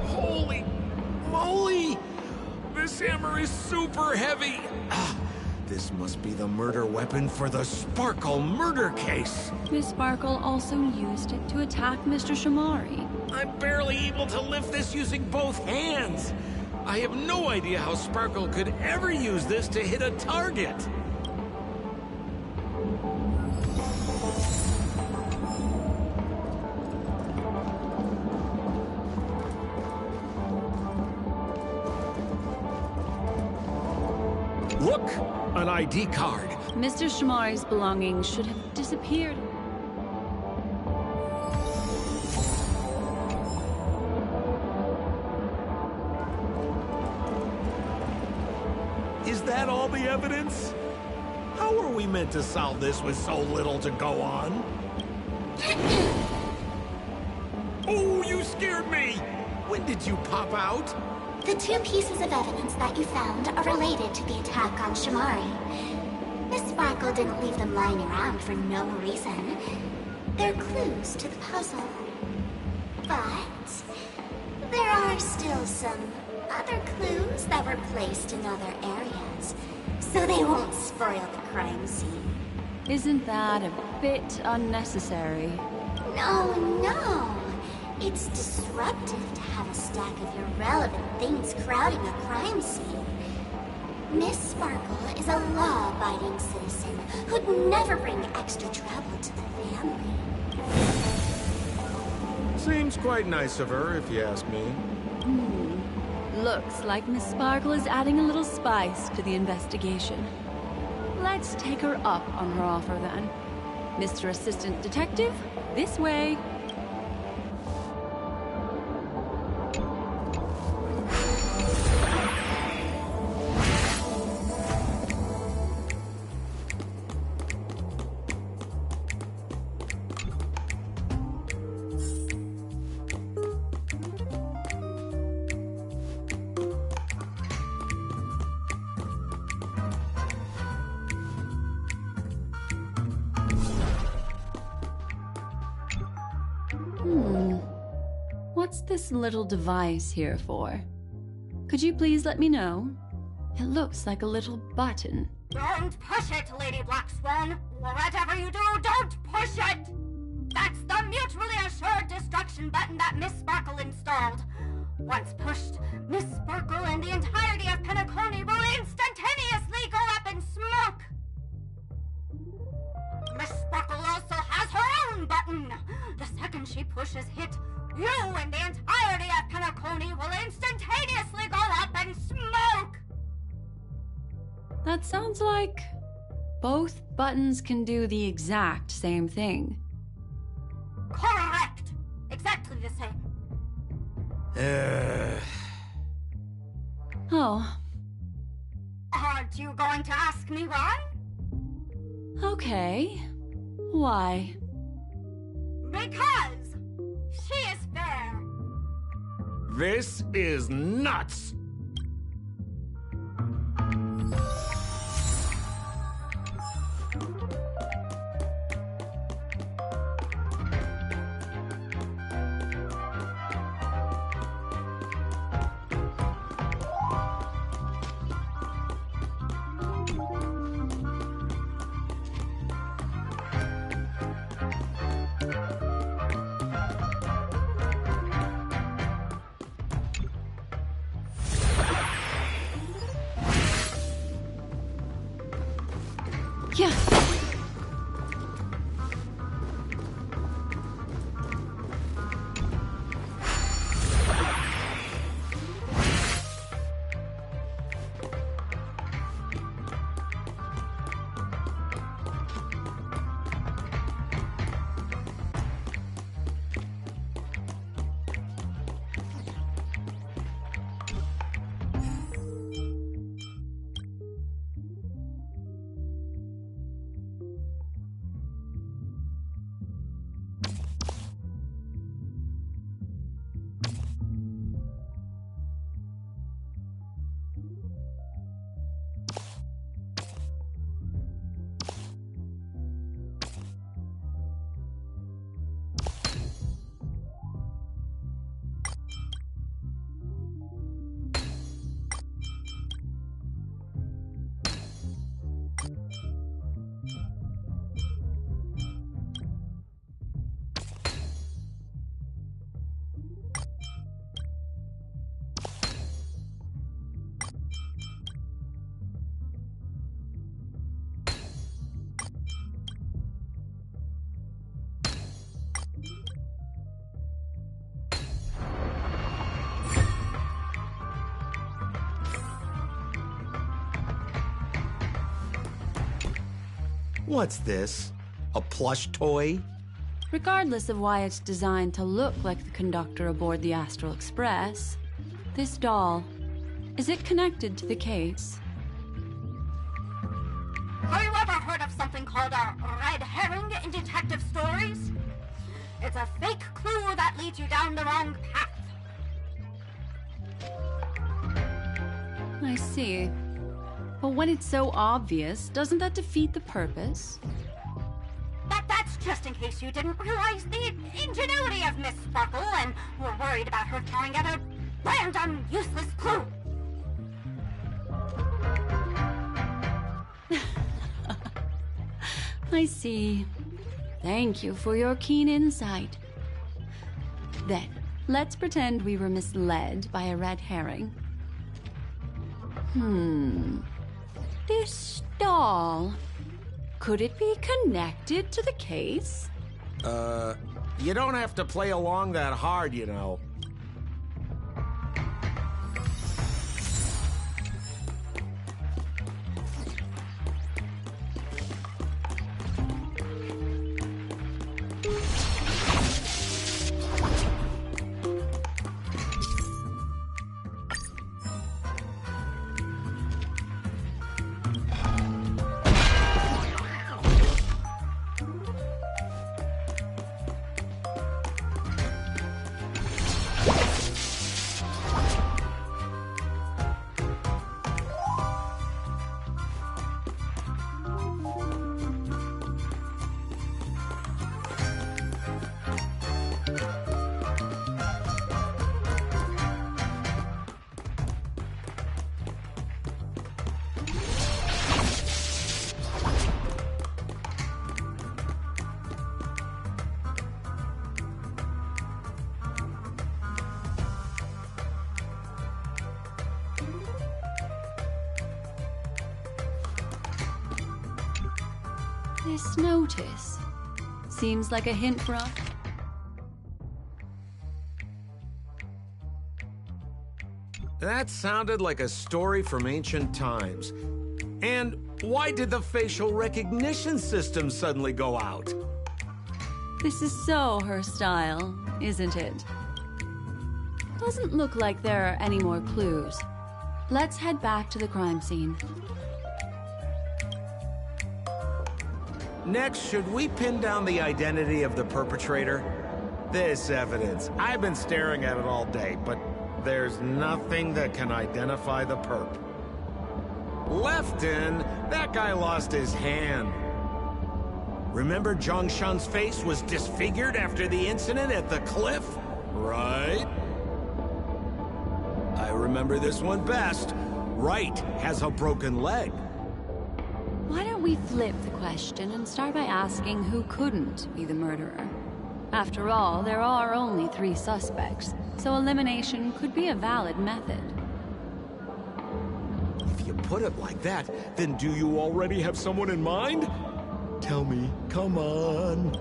[SPEAKER 6] Holy moly! This hammer is super heavy! This must be the murder weapon for the Sparkle murder case.
[SPEAKER 8] Miss Sparkle also used it to attack Mr. Shamari.
[SPEAKER 6] I'm barely able to lift this using both hands. I have no idea how Sparkle could ever use this to hit a target. Look! An ID card.
[SPEAKER 8] Mr. Shamari's belongings should have disappeared.
[SPEAKER 6] Is that all the evidence? How are we meant to solve this with so little to go on? Oh, you scared me! When did you pop out?
[SPEAKER 18] The two pieces of evidence that you found are related to the attack on Shamari. Miss Sparkle didn't leave them lying around for no reason. They're clues to the puzzle. But there are still some other clues that were placed in other areas, so they won't spoil the crime scene.
[SPEAKER 8] Isn't that a bit unnecessary?
[SPEAKER 18] No. It's disruptive to have a stack of irrelevant things crowding a crime scene. Miss Sparkle is a law-abiding citizen who'd never bring extra trouble to the family.
[SPEAKER 6] Seems quite nice of her, if you ask me.
[SPEAKER 8] Looks like Miss Sparkle is adding a little spice to the investigation. Let's take her up on her offer then. Mr. Assistant Detective, this way. What's this little device here for? Could you please let me know? It looks like a little button.
[SPEAKER 2] Don't push it, Lady Black Swan. Whatever you do, don't push it! That's the mutually assured destruction button that Miss Sparkle installed. Once pushed, Miss Sparkle and the entirety of Penacony will instantaneously go up in smoke! Miss Sparkle also has her own button! The second she pushes hit,
[SPEAKER 17] you and the entirety of Penacony will instantaneously go up in smoke!
[SPEAKER 8] That sounds like both buttons can do the exact same thing.
[SPEAKER 17] Correct! Exactly the same.
[SPEAKER 8] Oh.
[SPEAKER 17] Aren't you going to ask me why?
[SPEAKER 8] Okay. Why?
[SPEAKER 17] Because she is fair.
[SPEAKER 6] This is nuts!
[SPEAKER 8] Yeah.
[SPEAKER 6] What's this? A plush toy?
[SPEAKER 8] Regardless of why it's designed to look like the conductor aboard the Astral Express, this doll, is it connected to the case?
[SPEAKER 17] Have you ever heard of something called a red herring in detective stories? It's a fake clue that leads you down the wrong path.
[SPEAKER 8] I see. But when it's so obvious, doesn't that defeat the purpose?
[SPEAKER 17] That's just in case you didn't realize the ingenuity of Miss Sparkle and were worried about her throwing out a random, useless clue.
[SPEAKER 8] I see. Thank you for your keen insight. Then, let's pretend we were misled by a red herring. This doll, could it be connected to the case?
[SPEAKER 6] You don't have to play along that hard, you know.
[SPEAKER 8] This notice seems like a hint for us.
[SPEAKER 6] That sounded like a story from ancient times. And why did the facial recognition system suddenly go out?
[SPEAKER 8] This is so her style, isn't it? Doesn't look like there are any more clues. Let's head back to the crime scene.
[SPEAKER 6] Next, should we pin down the identity of the perpetrator? This evidence, I've been staring at it all day, but there's nothing that can identify the perp. Lefton, that guy lost his hand. Remember Zhongshan's face was disfigured after the incident at the cliff? Right? I remember this one best. Right has a broken leg.
[SPEAKER 8] Why don't we flip the question and start by asking who couldn't be the murderer? After all, there are only 3 suspects, so elimination could be a valid method.
[SPEAKER 6] If you put it like that, then do you already have someone in mind? Tell me, come on.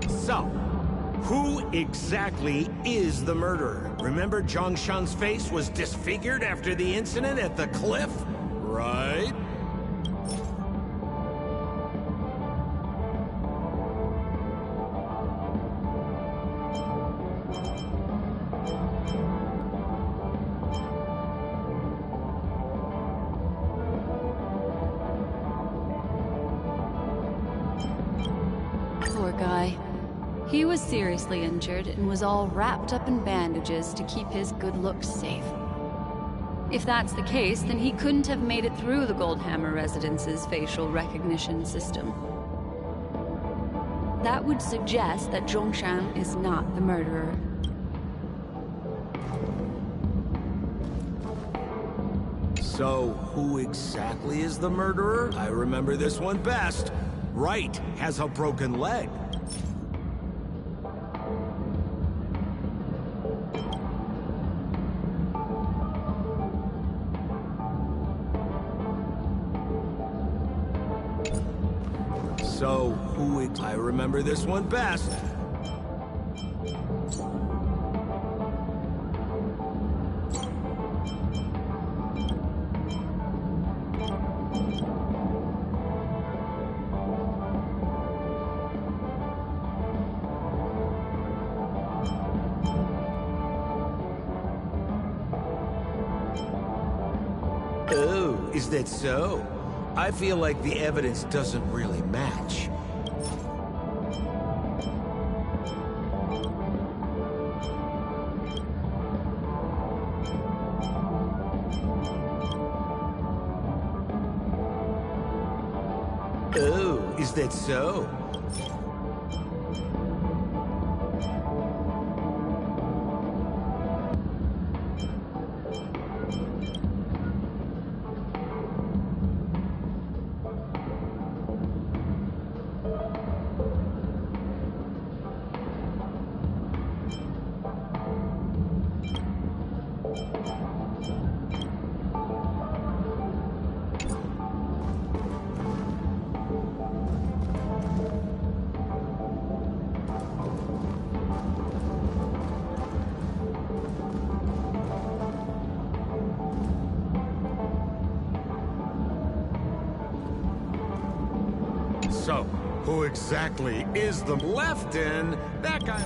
[SPEAKER 6] So, who exactly is the murderer? Remember Zhongshan's face was disfigured after the incident at the cliff? Right?
[SPEAKER 8] Poor guy. He was seriously injured and was all wrapped up in bandages to keep his good looks safe. If that's the case, then he couldn't have made it through the Goldhammer Residence's facial recognition system. That would suggest that Zhongshan is not the murderer.
[SPEAKER 6] So, who exactly is the murderer? I remember this one best. Right has a broken leg. So, I remember this one best. Oh, is that so? I feel like the evidence doesn't really match. Oh, is that so? So, who exactly is the Lefton? That guy...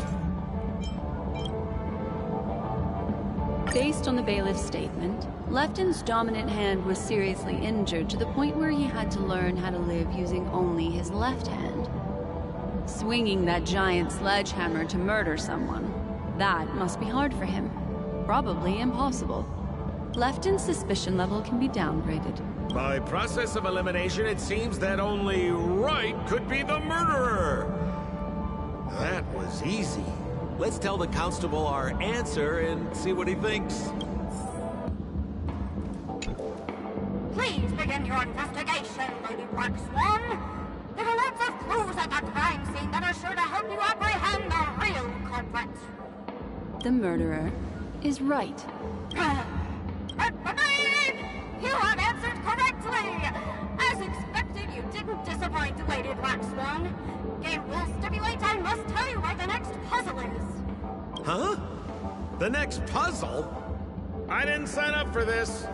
[SPEAKER 8] Based on the bailiff's statement, Lefton's dominant hand was seriously injured to the point where he had to learn how to live using only his left hand. Swinging that giant sledgehammer to murder someone, that must be hard for him. Probably impossible. Lefton's suspicion level can be downgraded.
[SPEAKER 6] By process of elimination, it seems that only Wright could be the murderer. That was easy. Let's tell the constable our answer and see what he thinks.
[SPEAKER 2] Please begin your investigation, Lady Black Swan. There are lots of clues at that crime scene that are sure to help you apprehend the real culprit.
[SPEAKER 8] The murderer is Wright.
[SPEAKER 2] You have answered correctly! As expected, you didn't
[SPEAKER 17] Disappointed, Lady Black Swan. Game will stipulate I must tell you where the next puzzle is.
[SPEAKER 6] Huh? The next puzzle? I didn't sign up for this.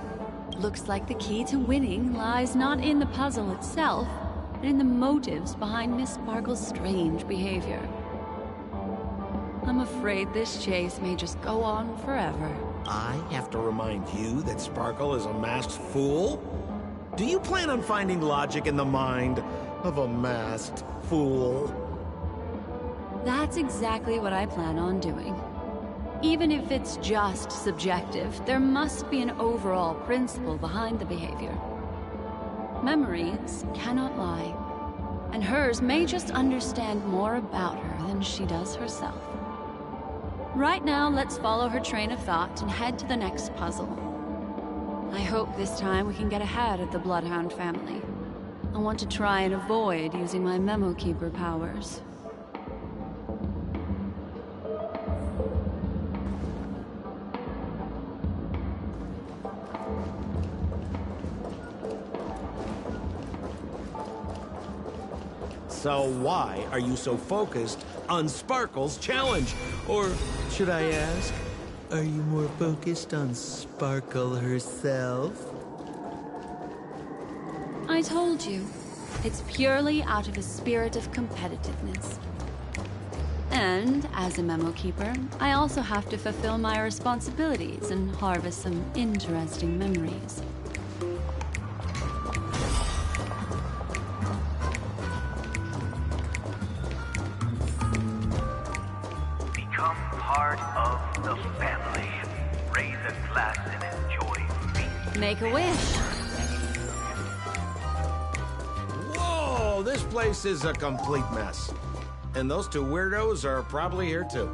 [SPEAKER 8] Looks like the key to winning lies not in the puzzle itself, but in the motives behind Miss Sparkle's strange behavior. I'm afraid this chase may just go on forever.
[SPEAKER 6] I have to remind you that Sparkle is a masked fool? Do you plan on finding logic in the mind of a masked fool?
[SPEAKER 8] That's exactly what I plan on doing. Even if it's just subjective, there must be an overall principle behind the behavior. Memories cannot lie, and hers may just understand more about her than she does herself. Right now, let's follow her train of thought and head to the next puzzle. I hope this time we can get ahead of the Bloodhound family. I want to try and avoid using my Memo Keeper powers.
[SPEAKER 6] So why are you so focused on Sparkle's challenge? Or should I ask, are you more focused on Sparkle herself?
[SPEAKER 8] I told you, it's purely out of a spirit of competitiveness. And as a Memo Keeper, I also have to fulfill my responsibilities and harvest some interesting memories.
[SPEAKER 1] Become part of the family. Raise a glass and enjoy peace.
[SPEAKER 8] Make a wish.
[SPEAKER 6] Whoa, this place is a complete mess. And those two weirdos are probably here too.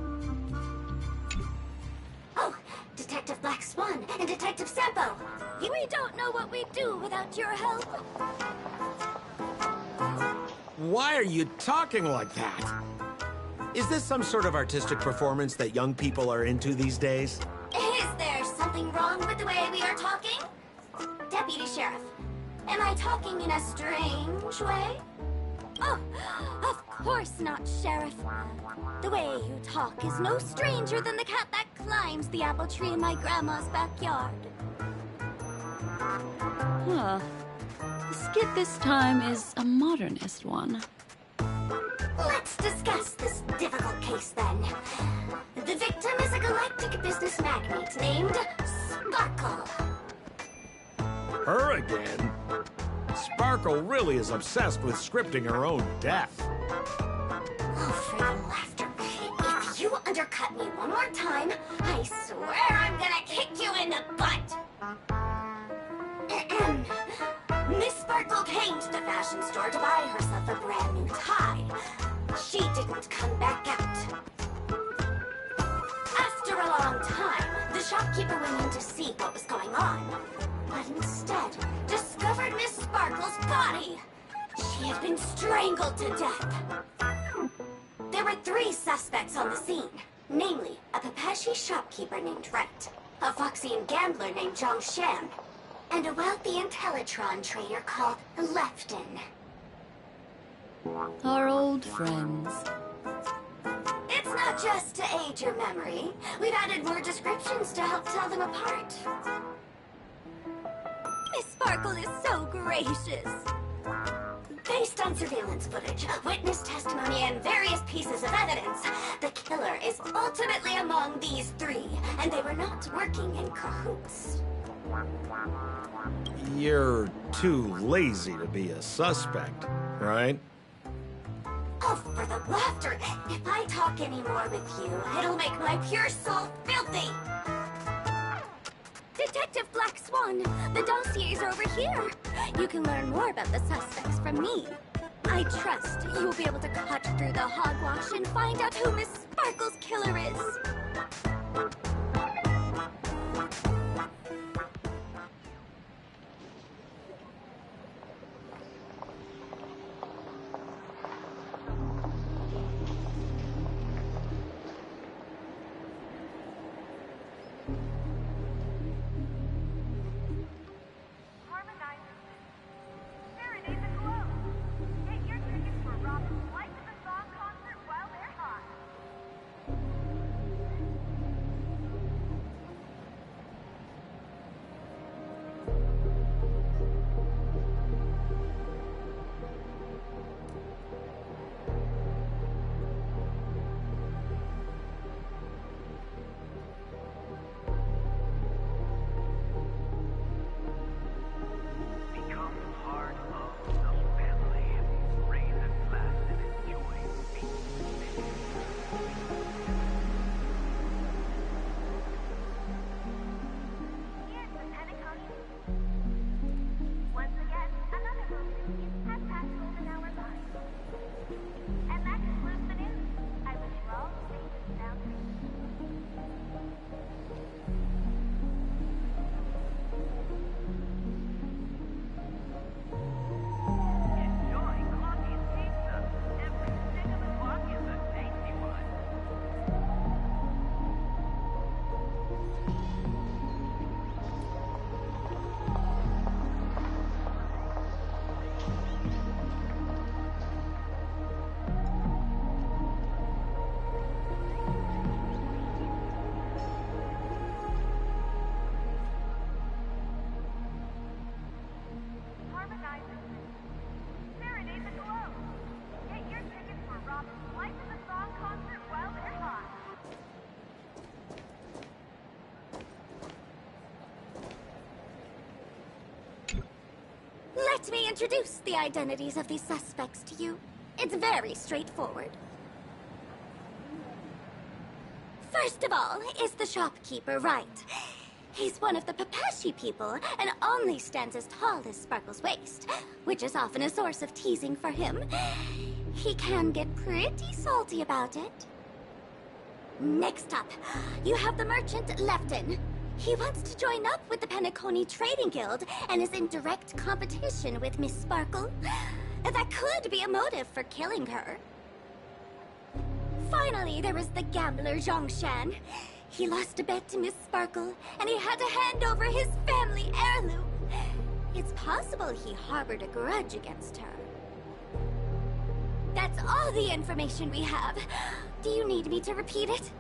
[SPEAKER 18] Oh, Detective Black Swan and Detective Sampo.
[SPEAKER 17] We don't know what we'd do without your help.
[SPEAKER 6] Why are you talking like that? Is this some sort of artistic performance that young people are into these days?
[SPEAKER 18] Is there something wrong with the way we are talking? Deputy Sheriff, am I talking in a strange way?
[SPEAKER 17] Oh, of course not, Sheriff. The way you talk is no stranger than the cat that climbs the apple tree in my grandma's backyard.
[SPEAKER 8] Huh. The skit this time is a modernist one.
[SPEAKER 18] Let's discuss this difficult case then. The victim is a galactic business magnate named Sparkle.
[SPEAKER 6] Her again? Sparkle really is obsessed with scripting her own death.
[SPEAKER 18] Oh, for the laughter. If you undercut me one more time, I swear I'm gonna kick you in the butt. Miss Sparkle came to the fashion store to buy herself a brand new tie. She didn't come back out. After a long time, the shopkeeper went in to see what was going on, but instead discovered Miss Sparkle's body. She had been strangled to death. There were 3 suspects on the scene, namely a Pepeshi shopkeeper named Wright, a Foxian gambler named Zhang Shan, and a wealthy Intellitron trader called Lefton.
[SPEAKER 8] Our old friends.
[SPEAKER 18] It's not just to aid your memory. We've added more descriptions to help tell them apart.
[SPEAKER 17] Miss Sparkle is so gracious.
[SPEAKER 18] Based on surveillance footage, witness testimony, and various pieces of evidence, the killer is ultimately among these 3, and they were not working in cahoots.
[SPEAKER 6] You're too lazy to be a suspect, right?
[SPEAKER 18] Oh, for the laughter! If I talk anymore with you, it'll make my pure soul filthy!
[SPEAKER 17] Detective Black Swan, the dossiers are over here. You can learn more about the suspects from me. I trust you'll be able to cut through the hogwash and find out who Miss Sparkle's killer is.
[SPEAKER 2] Let me introduce the identities of these suspects to you. It's very straightforward. First of all is the shopkeeper, right? He's one of the Papashi people and only stands as tall as Sparkle's waist, which is often a source of teasing for him. He can get pretty salty about it. Next up, you have the merchant Lefton. He wants to join up with the Penacony Trading Guild and is in direct competition with Miss Sparkle. That could be a motive for killing her. Finally, there is the gambler Zhongshan. He lost a bet to Miss Sparkle, and he had to hand over his family heirloom. It's possible he harbored a grudge against her. That's all the information we have. Do you need me to repeat it?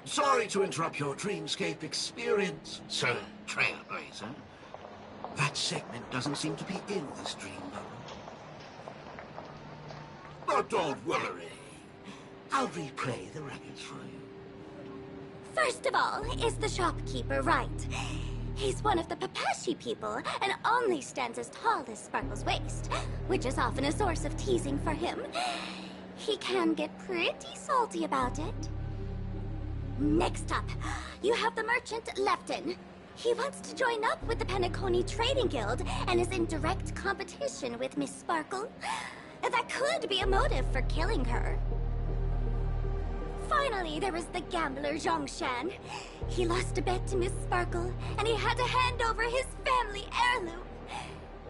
[SPEAKER 14] Sorry to interrupt your dreamscape experience, Sir Trailblazer. That segment doesn't seem to be in this dream bubble. But don't worry. I'll replay the records for you.
[SPEAKER 2] First of all is the shopkeeper, right? He's one of the Papashi people and only stands as tall as Sparkle's waist, which is often a source of teasing for him. He can get pretty salty about it. Next up, you have the merchant Lefton. He wants to join up with the Penacony Trading Guild and is in direct competition with Miss Sparkle. That could be a motive for killing her. Finally, there is the gambler Zhongshan. He lost a bet to Miss Sparkle, and he had to hand over his family heirloom.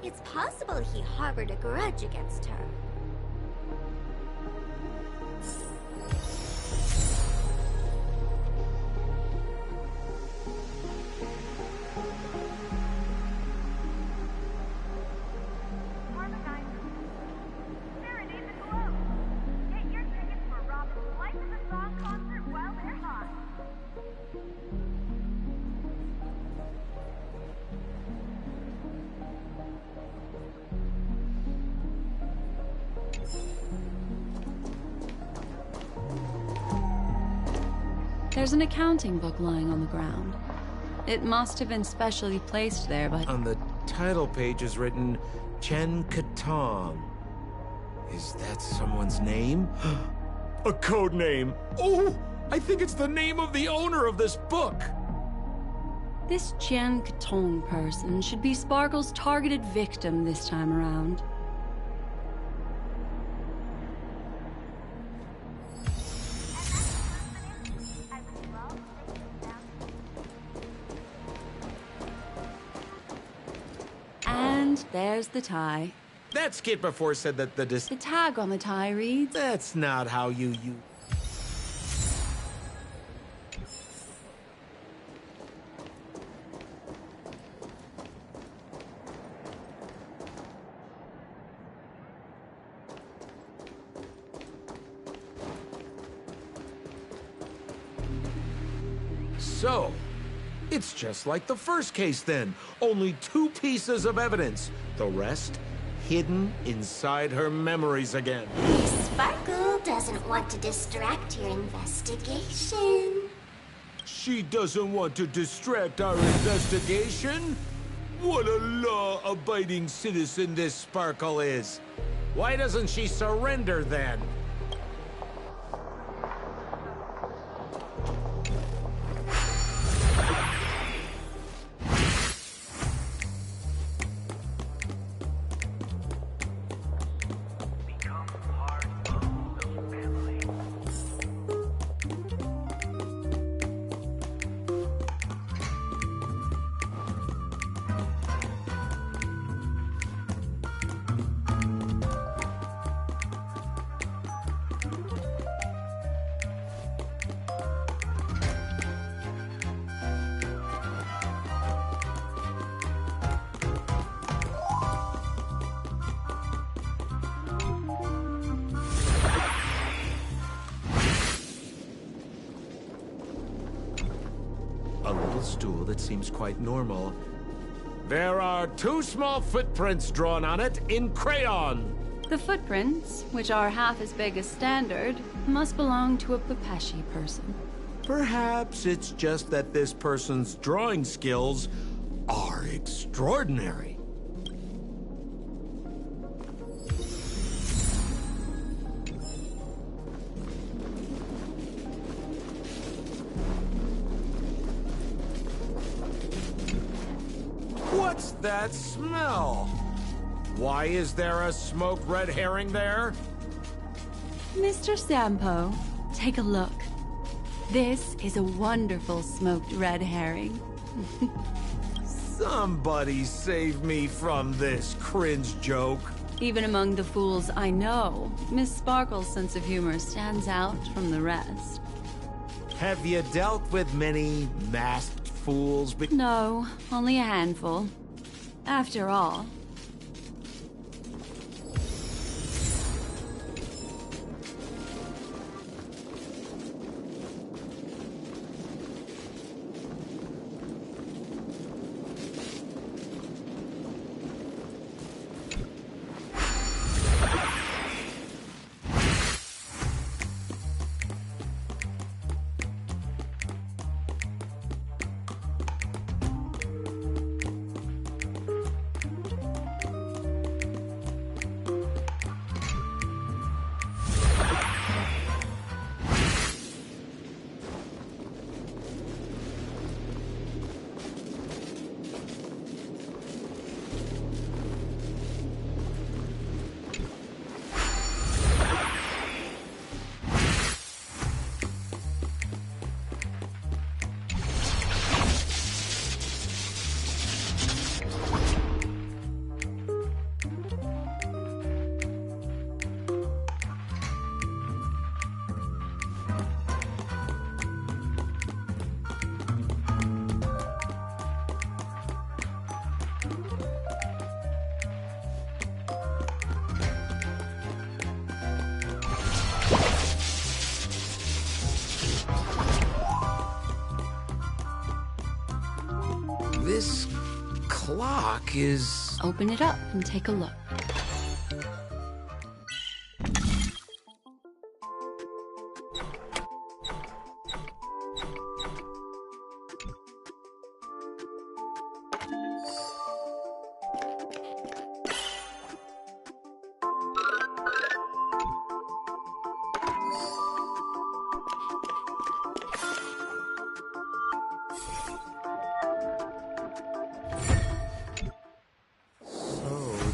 [SPEAKER 2] It's possible he harbored a grudge against her.
[SPEAKER 8] There's an accounting book lying on the ground. It must have been specially placed there, but...
[SPEAKER 6] On the title page is written Chen Katong. Is that someone's name? A code name. Oh, I think it's the name of the owner of this book.
[SPEAKER 8] This Jian Katong person should be Sparkle's targeted victim this time around. And there's the tie.
[SPEAKER 6] That skit before said that the
[SPEAKER 8] tag on the tie reads...
[SPEAKER 6] That's not how you... So, it's just like the first case then. Only 2 pieces of evidence. The rest hidden inside her memories again.
[SPEAKER 18] Sparkle doesn't want to distract your investigation.
[SPEAKER 6] She doesn't want to distract our investigation? What a law-abiding citizen this Sparkle is. Why doesn't she surrender then? A little stool that seems quite normal. There are 2 small footprints drawn on it in crayon.
[SPEAKER 8] The footprints, which are half as big as standard, must belong to a Pepeshi person.
[SPEAKER 6] Perhaps it's just that this person's drawing skills are extraordinary. What's that smell? Why is there a smoked red herring there?
[SPEAKER 8] Mr. Sampo, take a look. This is a wonderful smoked red herring.
[SPEAKER 6] Somebody save me from this cringe joke.
[SPEAKER 8] Even among the fools I know, Miss Sparkle's sense of humor stands out from the rest.
[SPEAKER 6] Have you dealt with many masked fools?
[SPEAKER 8] No, only a handful. After all,
[SPEAKER 6] this clock is...
[SPEAKER 8] Open it up and take a look.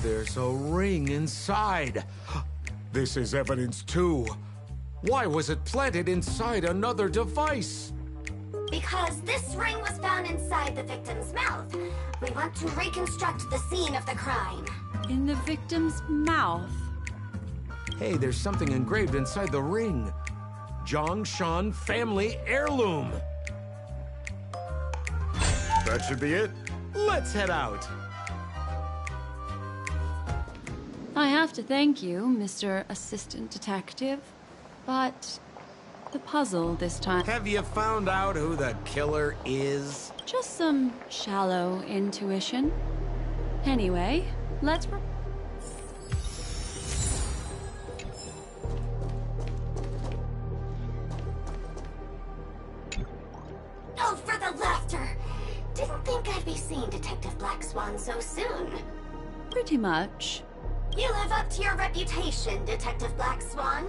[SPEAKER 6] There's a ring inside. This is evidence too. Why was it planted inside another device?
[SPEAKER 18] Because this ring was found inside the victim's mouth. We want to reconstruct the scene of the crime.
[SPEAKER 8] In the victim's mouth?
[SPEAKER 6] Hey, there's something engraved inside the ring. Zhongshan family heirloom. That should be it. Let's head out.
[SPEAKER 8] I have to thank you, Mr. Assistant Detective, but the puzzle this time...
[SPEAKER 6] Have you found out who the killer is?
[SPEAKER 8] Just some shallow intuition. Anyway, let's...
[SPEAKER 18] don't think I'd be seeing Detective Black Swan so soon.
[SPEAKER 8] Pretty much.
[SPEAKER 18] You live up to your reputation, Detective Black Swan.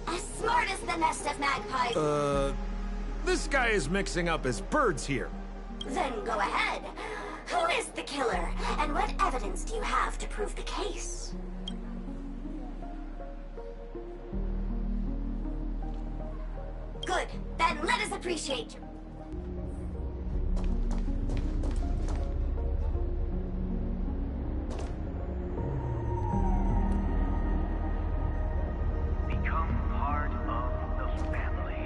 [SPEAKER 18] As smart as the nest of magpies.
[SPEAKER 6] This guy is mixing up his birds here.
[SPEAKER 18] Then go ahead. Who is the killer, and what evidence do you have to prove the case? Good. Then let us appreciate you.
[SPEAKER 1] Become part of the family.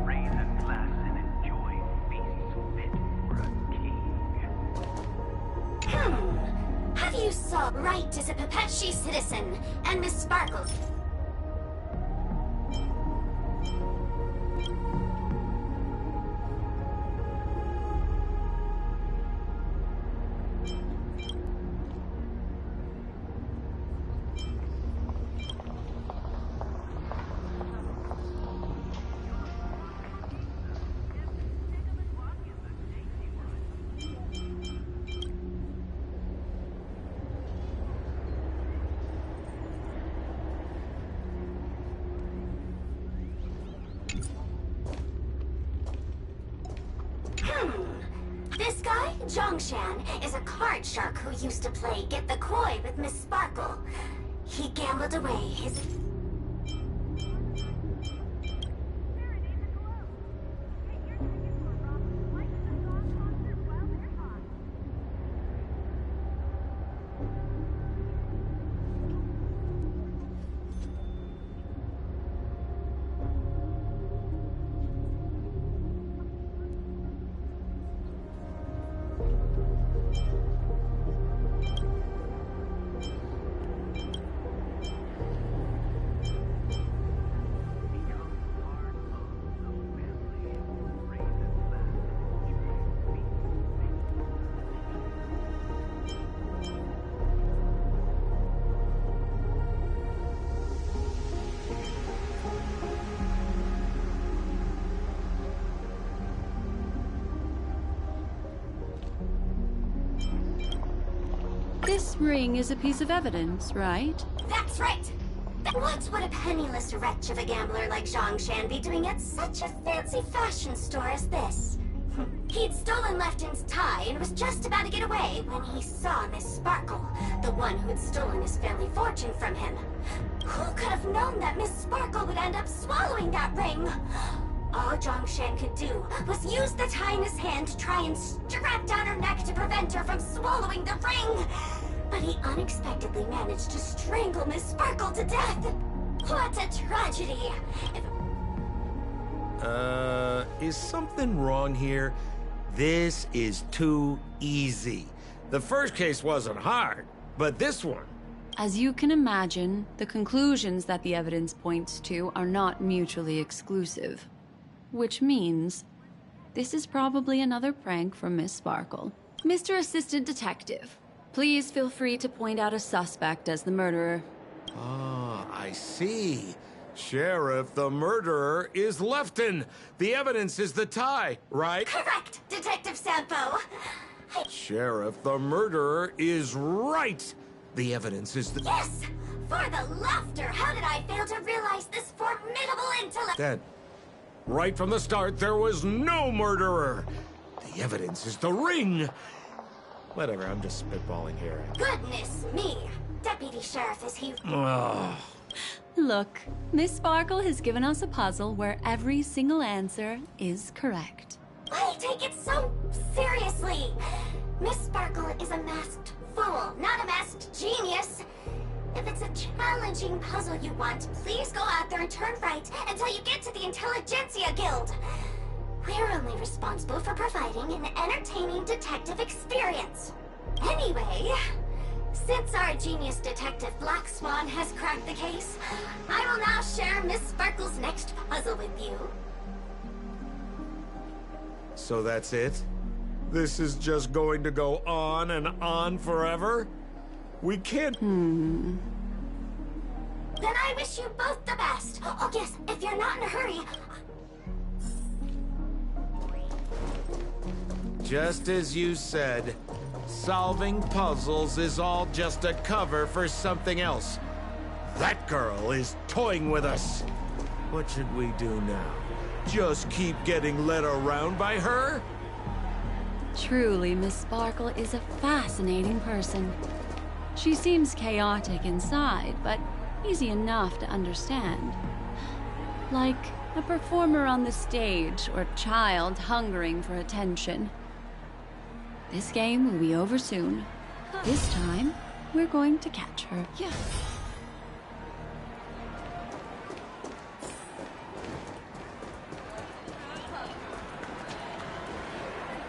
[SPEAKER 1] Raise a glass and enjoy feasts fit for a king.
[SPEAKER 18] Have you saw Wright is a Pepetchi citizen, and Miss Sparkle? This guy, Zhongshan, is a card shark who used to play Get the Koi with Miss Sparkle. He gambled away his...
[SPEAKER 8] This ring is a piece of evidence, right?
[SPEAKER 18] That's right! What would a penniless wretch of a gambler like Zhongshan be doing at such a fancy fashion store as this? He'd stolen Lefton's tie and was just about to get away when he saw Miss Sparkle, the one who'd stolen his family fortune from him. Who could have known that Miss Sparkle would end up swallowing that ring? All Zhongshan could do was use the tie in his hand to try and strap down her neck to prevent her from swallowing the ring. But he unexpectedly managed to strangle Miss Sparkle to death. What a tragedy!
[SPEAKER 6] Is something wrong here? This is too easy. The first case wasn't hard, but this one...
[SPEAKER 8] As you can imagine, the conclusions that the evidence points to are not mutually exclusive. Which means, this is probably another prank from Miss Sparkle. Mr. Assistant Detective, please feel free to point out a suspect as the murderer.
[SPEAKER 6] Ah, I see. Sheriff, the murderer is Lefton. The evidence is the tie, right?
[SPEAKER 18] Correct, Detective Sampo.
[SPEAKER 6] Sheriff, the murderer is right. The evidence is the...
[SPEAKER 18] Yes! For the laughter, how did I fail to realize this formidable intellect?
[SPEAKER 6] Then, right from the start, there was no murderer. The evidence is the ring. Whatever, I'm just spitballing here.
[SPEAKER 18] Goodness me! Deputy Sheriff, is he...
[SPEAKER 8] Look, Miss Sparkle has given us a puzzle where every single answer is correct.
[SPEAKER 18] I take it so seriously. Miss Sparkle is a masked fool, not a masked genius. If it's a challenging puzzle you want, please go out there and turn right until you get to the Intelligentsia Guild. We're only responsible for providing an entertaining detective experience. Anyway, since our genius detective Black Swan has cracked the case, I will now share Miss Sparkle's next puzzle with you.
[SPEAKER 6] So that's it? This is just going to go on and on forever? We can't...
[SPEAKER 18] Then I wish you both the best. Oh yes, if you're not in a hurry...
[SPEAKER 6] Just as you said, solving puzzles is all just a cover for something else. That girl is toying with us. What should we do now? Just keep getting led around by her?
[SPEAKER 8] Truly, Miss Sparkle is a fascinating person. She seems chaotic inside, but easy enough to understand. Like a performer on the stage or child hungering for attention. This game will be over soon. This time, we're going to catch her. Yeah.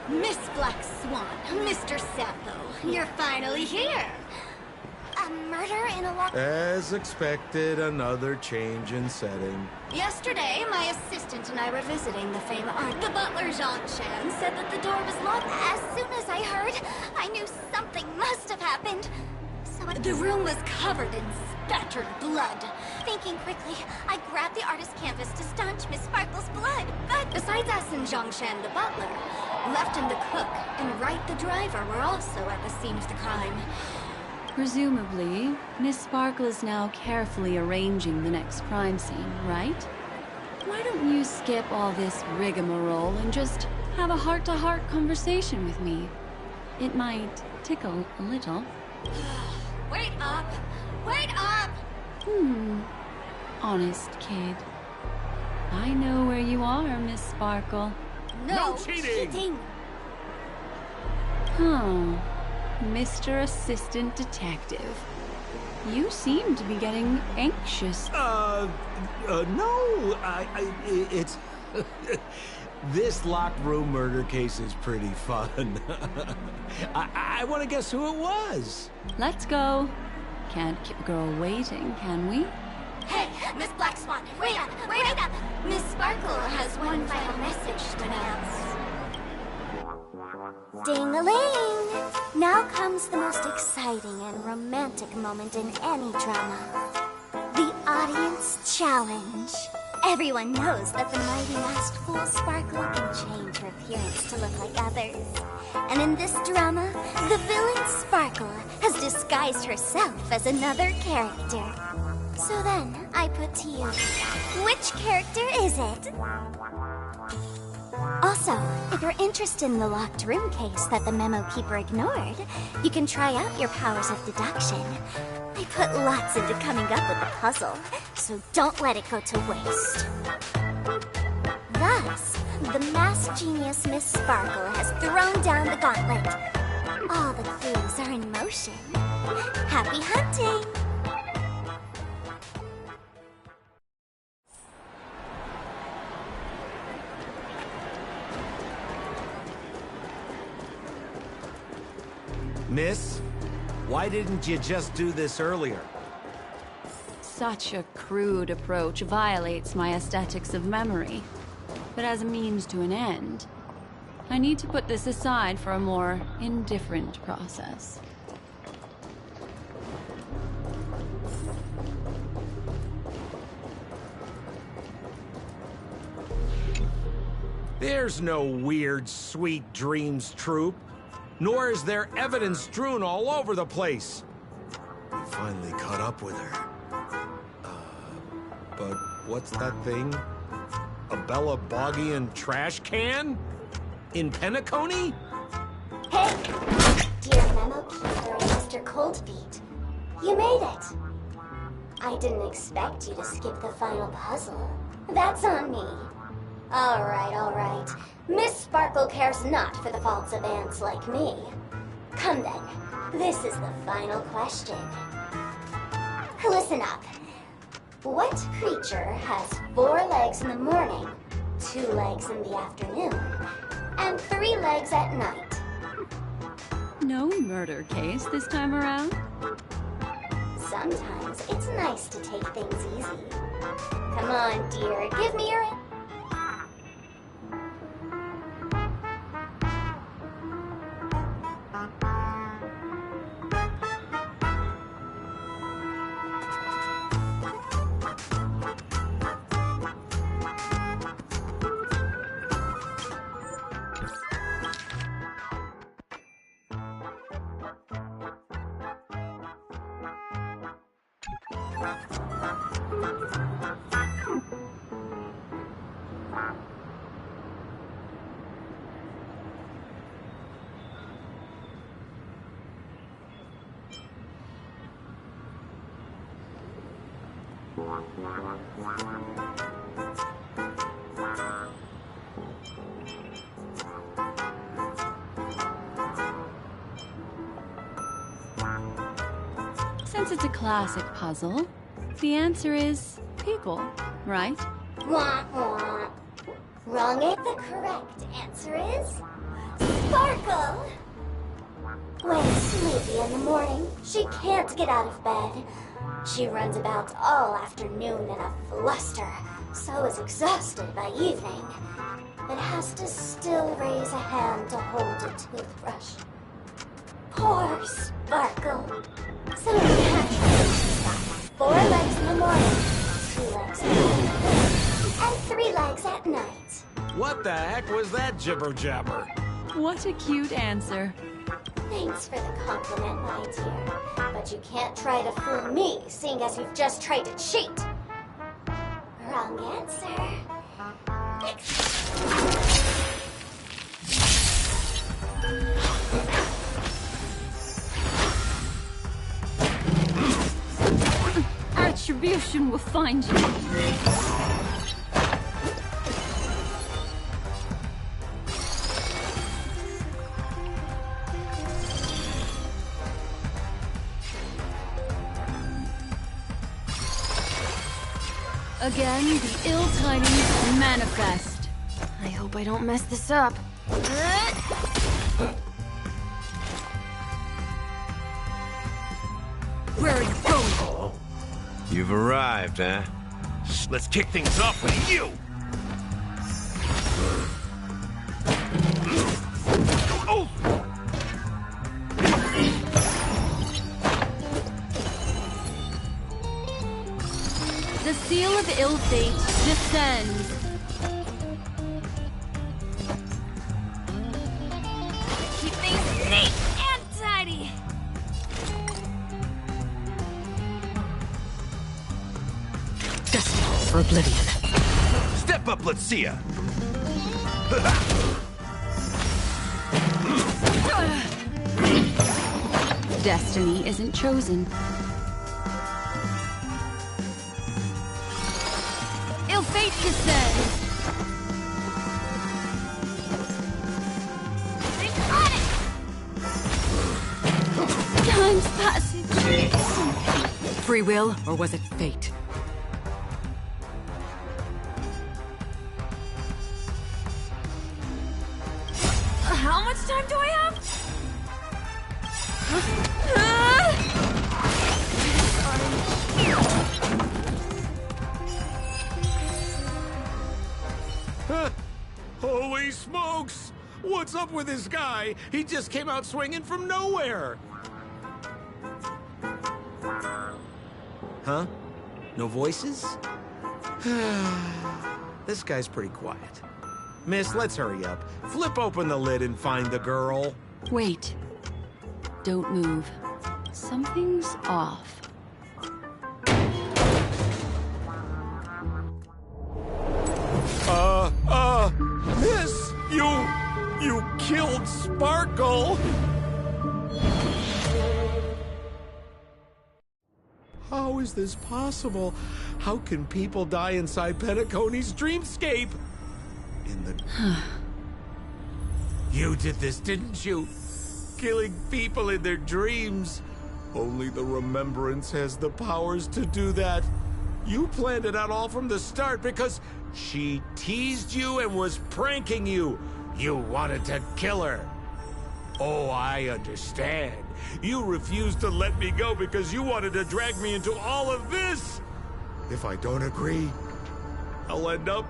[SPEAKER 17] Miss Black Swan, Mr. Sapo, you're finally here.
[SPEAKER 18] A murder in a locked...
[SPEAKER 6] As expected, another change in setting.
[SPEAKER 17] Yesterday, my assistant and I were visiting the famous art. The butler, Jean-Chan, said that the door was locked.
[SPEAKER 18] As soon as I heard, I knew something must have happened. So
[SPEAKER 17] The room was covered in spattered blood.
[SPEAKER 18] Thinking quickly, I grabbed the artist canvas to staunch Miss Sparkle's blood, but...
[SPEAKER 17] Besides us and Jean-Chan, the butler, Lefton the cook, and Wright the driver were also at the scene of the crime.
[SPEAKER 8] Presumably, Miss Sparkle is now carefully arranging the next crime scene, right? Why don't you skip all this rigmarole and just have a heart-to-heart conversation with me? It might tickle a little.
[SPEAKER 17] Wait up! Wait up!
[SPEAKER 8] Honest kid. I know where you are, Miss Sparkle.
[SPEAKER 17] No cheating!
[SPEAKER 8] Huh. Mr. Assistant Detective. You seem to be getting anxious.
[SPEAKER 6] No, it's... This locked room murder case is pretty fun. I want to guess who it was.
[SPEAKER 8] Let's go. Can't keep a girl waiting, can we?
[SPEAKER 17] Hey, Miss Black Swan, wait up! Wait up! Miss Sparkle has one final message to announce.
[SPEAKER 18] Ding-a-ling! Now comes the most exciting and romantic moment in any drama. The audience challenge. Everyone knows that the mighty masked fool Sparkle can change her appearance to look like others. And in this drama, the villain Sparkle has disguised herself as another character. So then, I put to you, which character is it? Also, if you're interested in the locked room case that the memo keeper ignored, you can try out your powers of deduction. I put lots into coming up with the puzzle, so don't let it go to waste. Thus, the masked genius Miss Sparkle has thrown down the gauntlet. All the clues are in motion. Happy hunting!
[SPEAKER 6] Miss, why didn't you just do this earlier?
[SPEAKER 8] Such a crude approach violates my aesthetics of memory. But as a means to an end, I need to put this aside for a more indifferent process.
[SPEAKER 6] There's no weird, sweet dreams troupe. Nor is there evidence strewn all over the place. We finally caught up with her. But what's that thing? A Bella Boggian trash can? In Penacony?
[SPEAKER 18] Hey! Dear Memo Keeper and Mr. Coldfeet, you made it. I didn't expect you to skip the final puzzle. That's on me. Alright. Miss Sparkle cares not for the faults of ants like me. Come then, this is the final question. Listen up. What creature has 4 legs in the morning, 2 legs in the afternoon, and 3 legs at night?
[SPEAKER 8] No murder case this time around?
[SPEAKER 18] Sometimes it's nice to take things easy. Come on, dear, give me your...
[SPEAKER 8] Since it's a classic puzzle, the answer is people, right?
[SPEAKER 18] Wah, wah. Wrong. The correct answer is Sparkle. When sleepy in the morning, she can't get out of bed. She runs about all afternoon in a fluster, so is exhausted by evening, but has to still raise a hand to hold a toothbrush. Poor Sparkle. So naturally, she's got 4 legs in the morning, 2 legs at night, and 3 legs at night.
[SPEAKER 6] What the heck was that jibber-jabber?
[SPEAKER 8] What a cute answer.
[SPEAKER 18] Thanks for the compliment, my dear. But you can't try to fool me, seeing as you've just tried to cheat. Wrong answer.
[SPEAKER 8] Retribution will find you. Again, the ill tidings manifest.
[SPEAKER 5] I hope I don't mess this up.
[SPEAKER 7] Where are you going? You've arrived, huh? Let's kick things off with you! Oh!
[SPEAKER 8] The seal of ill fate descends.
[SPEAKER 5] Keep things neat and tidy.
[SPEAKER 7] Destined for oblivion. Step up, let's see ya!
[SPEAKER 8] Destiny isn't chosen. Ill fate descends. Time's passage.
[SPEAKER 15] Free will, or was it fate?
[SPEAKER 5] How much time do I have?
[SPEAKER 6] Holy smokes! What's up with this guy? He just came out swinging from nowhere! Huh? No voices? This guy's pretty quiet. Miss, let's hurry up. Flip open the lid and find the girl.
[SPEAKER 8] Wait. Don't move. Something's off.
[SPEAKER 6] Miss, you killed Sparkle! How is this possible? How can people die inside Penacony's dreamscape? You did this, didn't you? Killing people in their dreams. Only the Remembrance has the powers to do that. You planned it out all from the start because she teased you and was pranking you. You wanted to kill her. Oh, I understand. You refused to let me go because you wanted to drag me into all of this. If I don't agree, I'll end up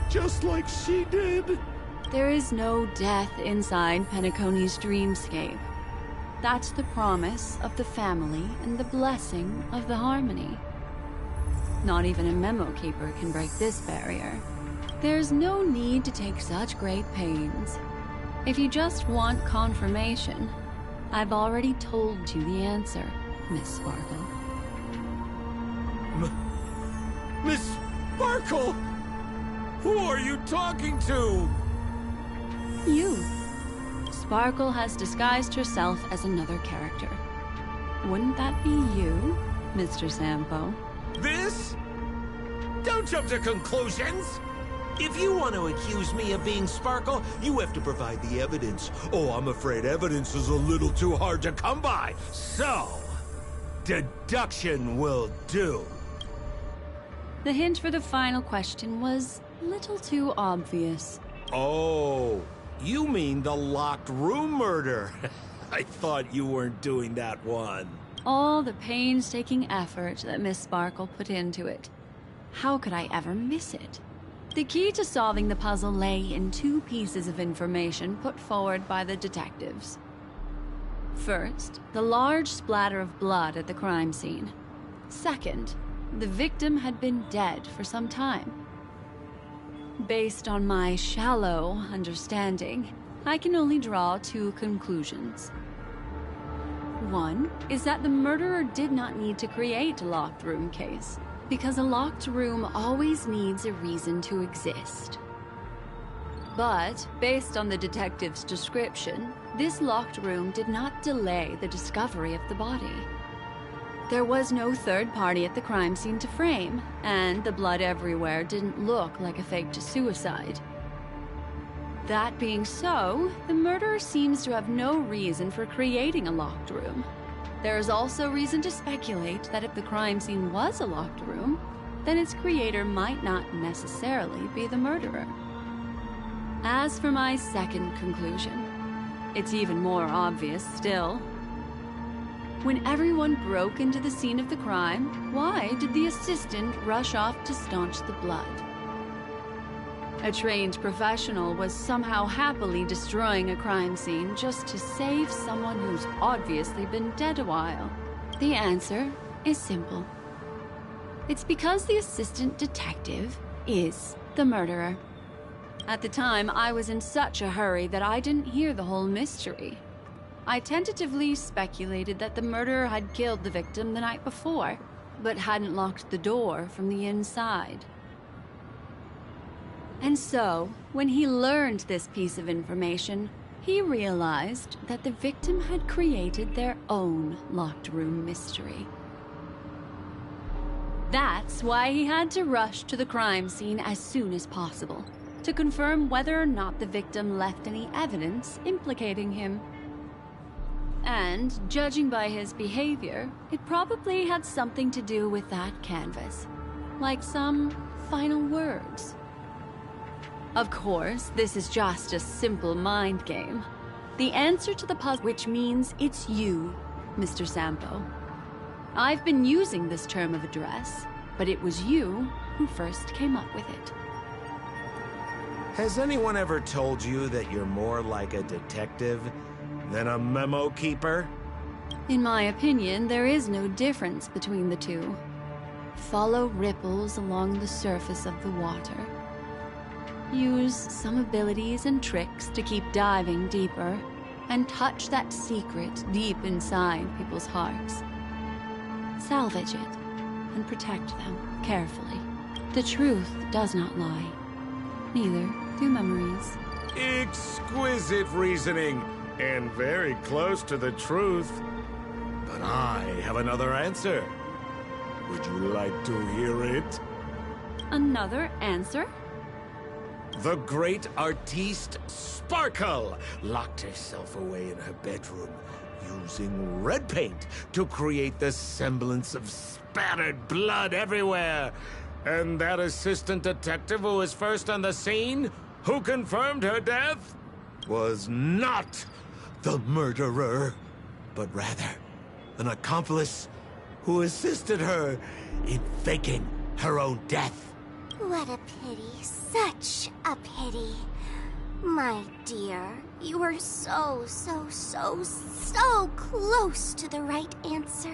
[SPEAKER 6] just like she did.
[SPEAKER 8] There is no death inside Penacony's dreamscape. That's the promise of the family and the blessing of the harmony. Not even a memo keeper can break this barrier. There's no need to take such great pains. If you just want confirmation, I've already told you the answer, Miss Sparkle.
[SPEAKER 6] Sparkle? Who are you talking to?
[SPEAKER 8] You. Sparkle has disguised herself as another character. Wouldn't that be you, Mr. Sampo?
[SPEAKER 6] This? Don't jump to conclusions! If you want to accuse me of being Sparkle, you have to provide the evidence. Oh, I'm afraid evidence is a little too hard to come by. So, deduction will do.
[SPEAKER 8] The hint for the final question was a little too obvious.
[SPEAKER 6] Oh, you mean the locked room murder? I thought you weren't doing that one.
[SPEAKER 8] All the painstaking effort that Miss Sparkle put into it. How could I ever miss it? The key to solving the puzzle lay in two pieces of information put forward by the detectives. First, the large splatter of blood at the crime scene. Second, the victim had been dead for some time. Based on my shallow understanding, I can only draw two conclusions. One is that the murderer did not need to create a locked room case, because a locked room always needs a reason to exist. But, based on the detective's description, this locked room did not delay the discovery of the body. There was no third party at the crime scene to frame, and the blood everywhere didn't look like a faked suicide. That being so, the murderer seems to have no reason for creating a locked room. There is also reason to speculate that if the crime scene was a locked room, then its creator might not necessarily be the murderer. As for my second conclusion, it's even more obvious still. When everyone broke into the scene of the crime, why did the assistant rush off to staunch the blood? A trained professional was somehow happily destroying a crime scene just to save someone who's obviously been dead a while. The answer is simple. It's because the assistant detective is the murderer. At the time, I was in such a hurry that I didn't hear the whole mystery. I tentatively speculated that the murderer had killed the victim the night before, but hadn't locked the door from the inside. And so, when he learned this piece of information, he realized that the victim had created their own locked room mystery. That's why he had to rush to the crime scene as soon as possible, to confirm whether or not the victim left any evidence implicating him. And, judging by his behavior, it probably had something to do with that canvas. Like some final words. Of course, this is just a simple mind game. The answer to the puzzle, which means it's you, Mr. Sampo. I've been using this term of address, but it was you who first came up with it.
[SPEAKER 6] Has anyone ever told you that you're more like a detective than a memo keeper?
[SPEAKER 8] In my opinion, there is no difference between the two. Follow ripples along the surface of the water. Use some abilities and tricks to keep diving deeper, and touch that secret deep inside people's hearts. Salvage it, and protect them carefully. The truth does not lie. Neither do memories.
[SPEAKER 6] Exquisite reasoning, and very close to the truth. But I have another answer. Would you like to hear it?
[SPEAKER 8] Another answer?
[SPEAKER 6] The great artiste Sparkle locked herself away in her bedroom using red paint to create the semblance of spattered blood everywhere. And that assistant detective who was first on the scene, who confirmed her death, was not the murderer, but rather an accomplice who assisted her in faking her own death.
[SPEAKER 18] What a pity. Such a pity. My dear, you were so close to the right answer.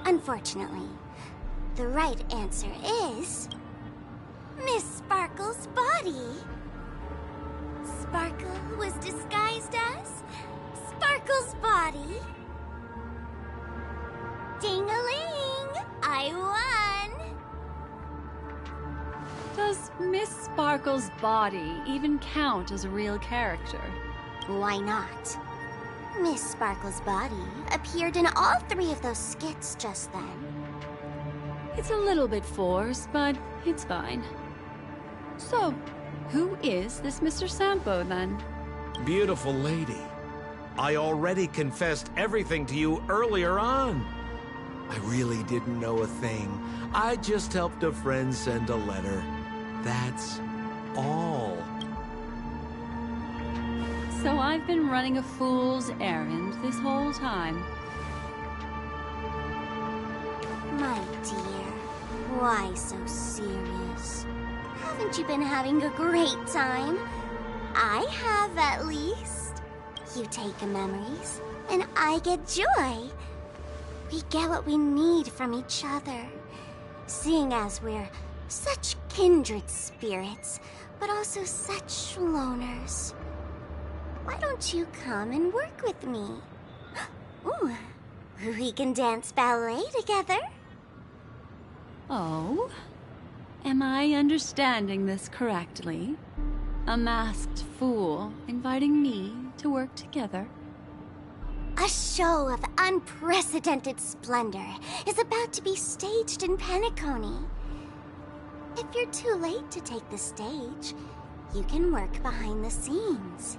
[SPEAKER 18] Unfortunately, the right answer is Miss Sparkle's body. Sparkle was disguised as Sparkle's body. Ding-a-ling! I won!
[SPEAKER 8] Does Miss Sparkle's body even count as a real character?
[SPEAKER 18] Why not? Miss Sparkle's body appeared in all 3 of those skits just then.
[SPEAKER 8] It's a little bit forced, but it's fine. So, who is this Mr. Sampo, then?
[SPEAKER 6] Beautiful lady. I already confessed everything to you earlier on. I really didn't know a thing. I just helped a friend send a letter. That's all.
[SPEAKER 8] So I've been running a fool's errand this whole time.
[SPEAKER 18] My dear, why so serious? Haven't you been having a great time? I have, at least. You take memories, and I get joy. We get what we need from each other, seeing as we're such kindred spirits, but also such loners. Why don't you come and work with me? Ooh, we can dance ballet together.
[SPEAKER 8] Oh? Am I understanding this correctly? A masked fool inviting me to work together?
[SPEAKER 18] A show of unprecedented splendor is about to be staged in Penacony. If you're too late to take the stage, you can work behind the scenes.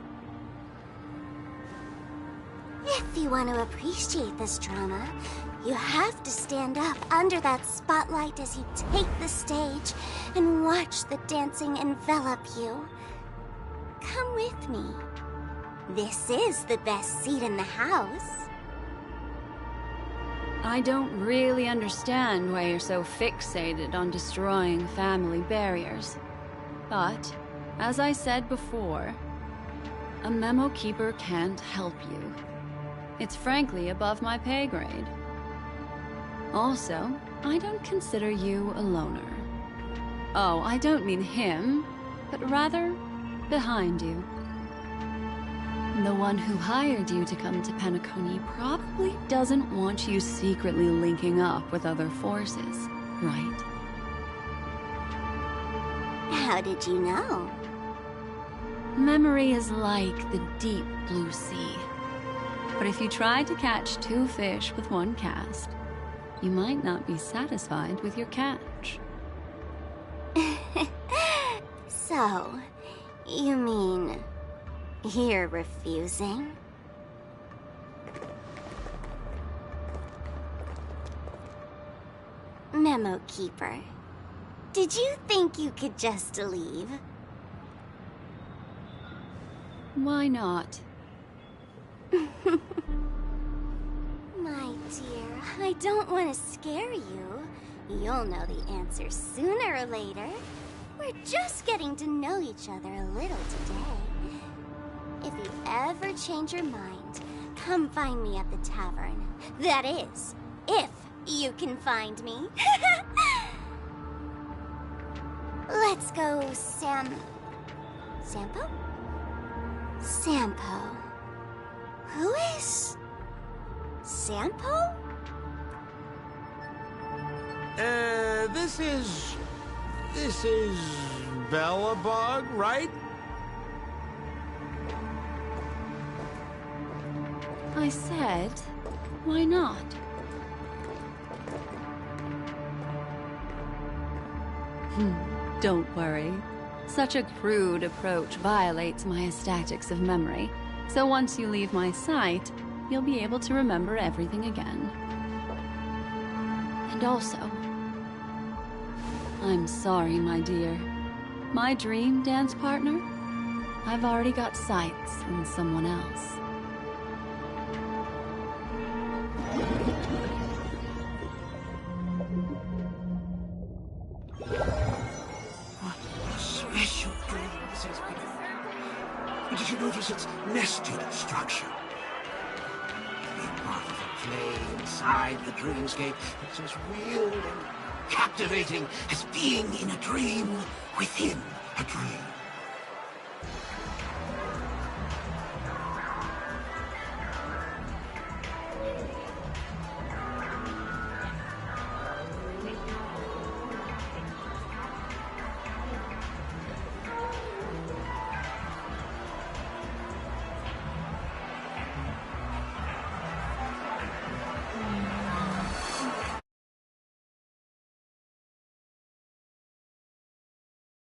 [SPEAKER 18] If you want to appreciate this drama, you have to stand up under that spotlight as you take the stage and watch the dancing envelop you. Come with me. This is the best seat in the house.
[SPEAKER 8] I don't really understand why you're so fixated on destroying family barriers. But, as I said before, a memo keeper can't help you. It's frankly above my pay grade. Also, I don't consider you a loner. Oh, I don't mean him, but rather behind you. The one who hired you to come to Penacony probably doesn't want you secretly linking up with other forces, right?
[SPEAKER 18] How did you know?
[SPEAKER 8] Memory is like the deep blue sea. But if you try to catch 2 fish with 1 cast, you might not be satisfied with your catch.
[SPEAKER 18] So, you mean you're refusing? Memo Keeper, did you think you could just leave?
[SPEAKER 8] Why not?
[SPEAKER 18] My dear, I don't want to scare you. You'll know the answer sooner or later. We're just getting to know each other a little today. If you ever change your mind, come find me at the tavern. That is, if you can find me. Let's go, Sampo? Sampo. Who is Sampo?
[SPEAKER 6] This is Bellabog, right?
[SPEAKER 8] I said, why not? Don't worry. Such a crude approach violates my statics of memory. So once you leave my sight, you'll be able to remember everything again. And also, I'm sorry, my dear. My dream dance partner? I've already got sights on someone else.
[SPEAKER 14] What a special dream this has been. Did you notice its nested structure? Being part of the play inside the dreamscape, it's as real and captivating as being in a dream within a dream.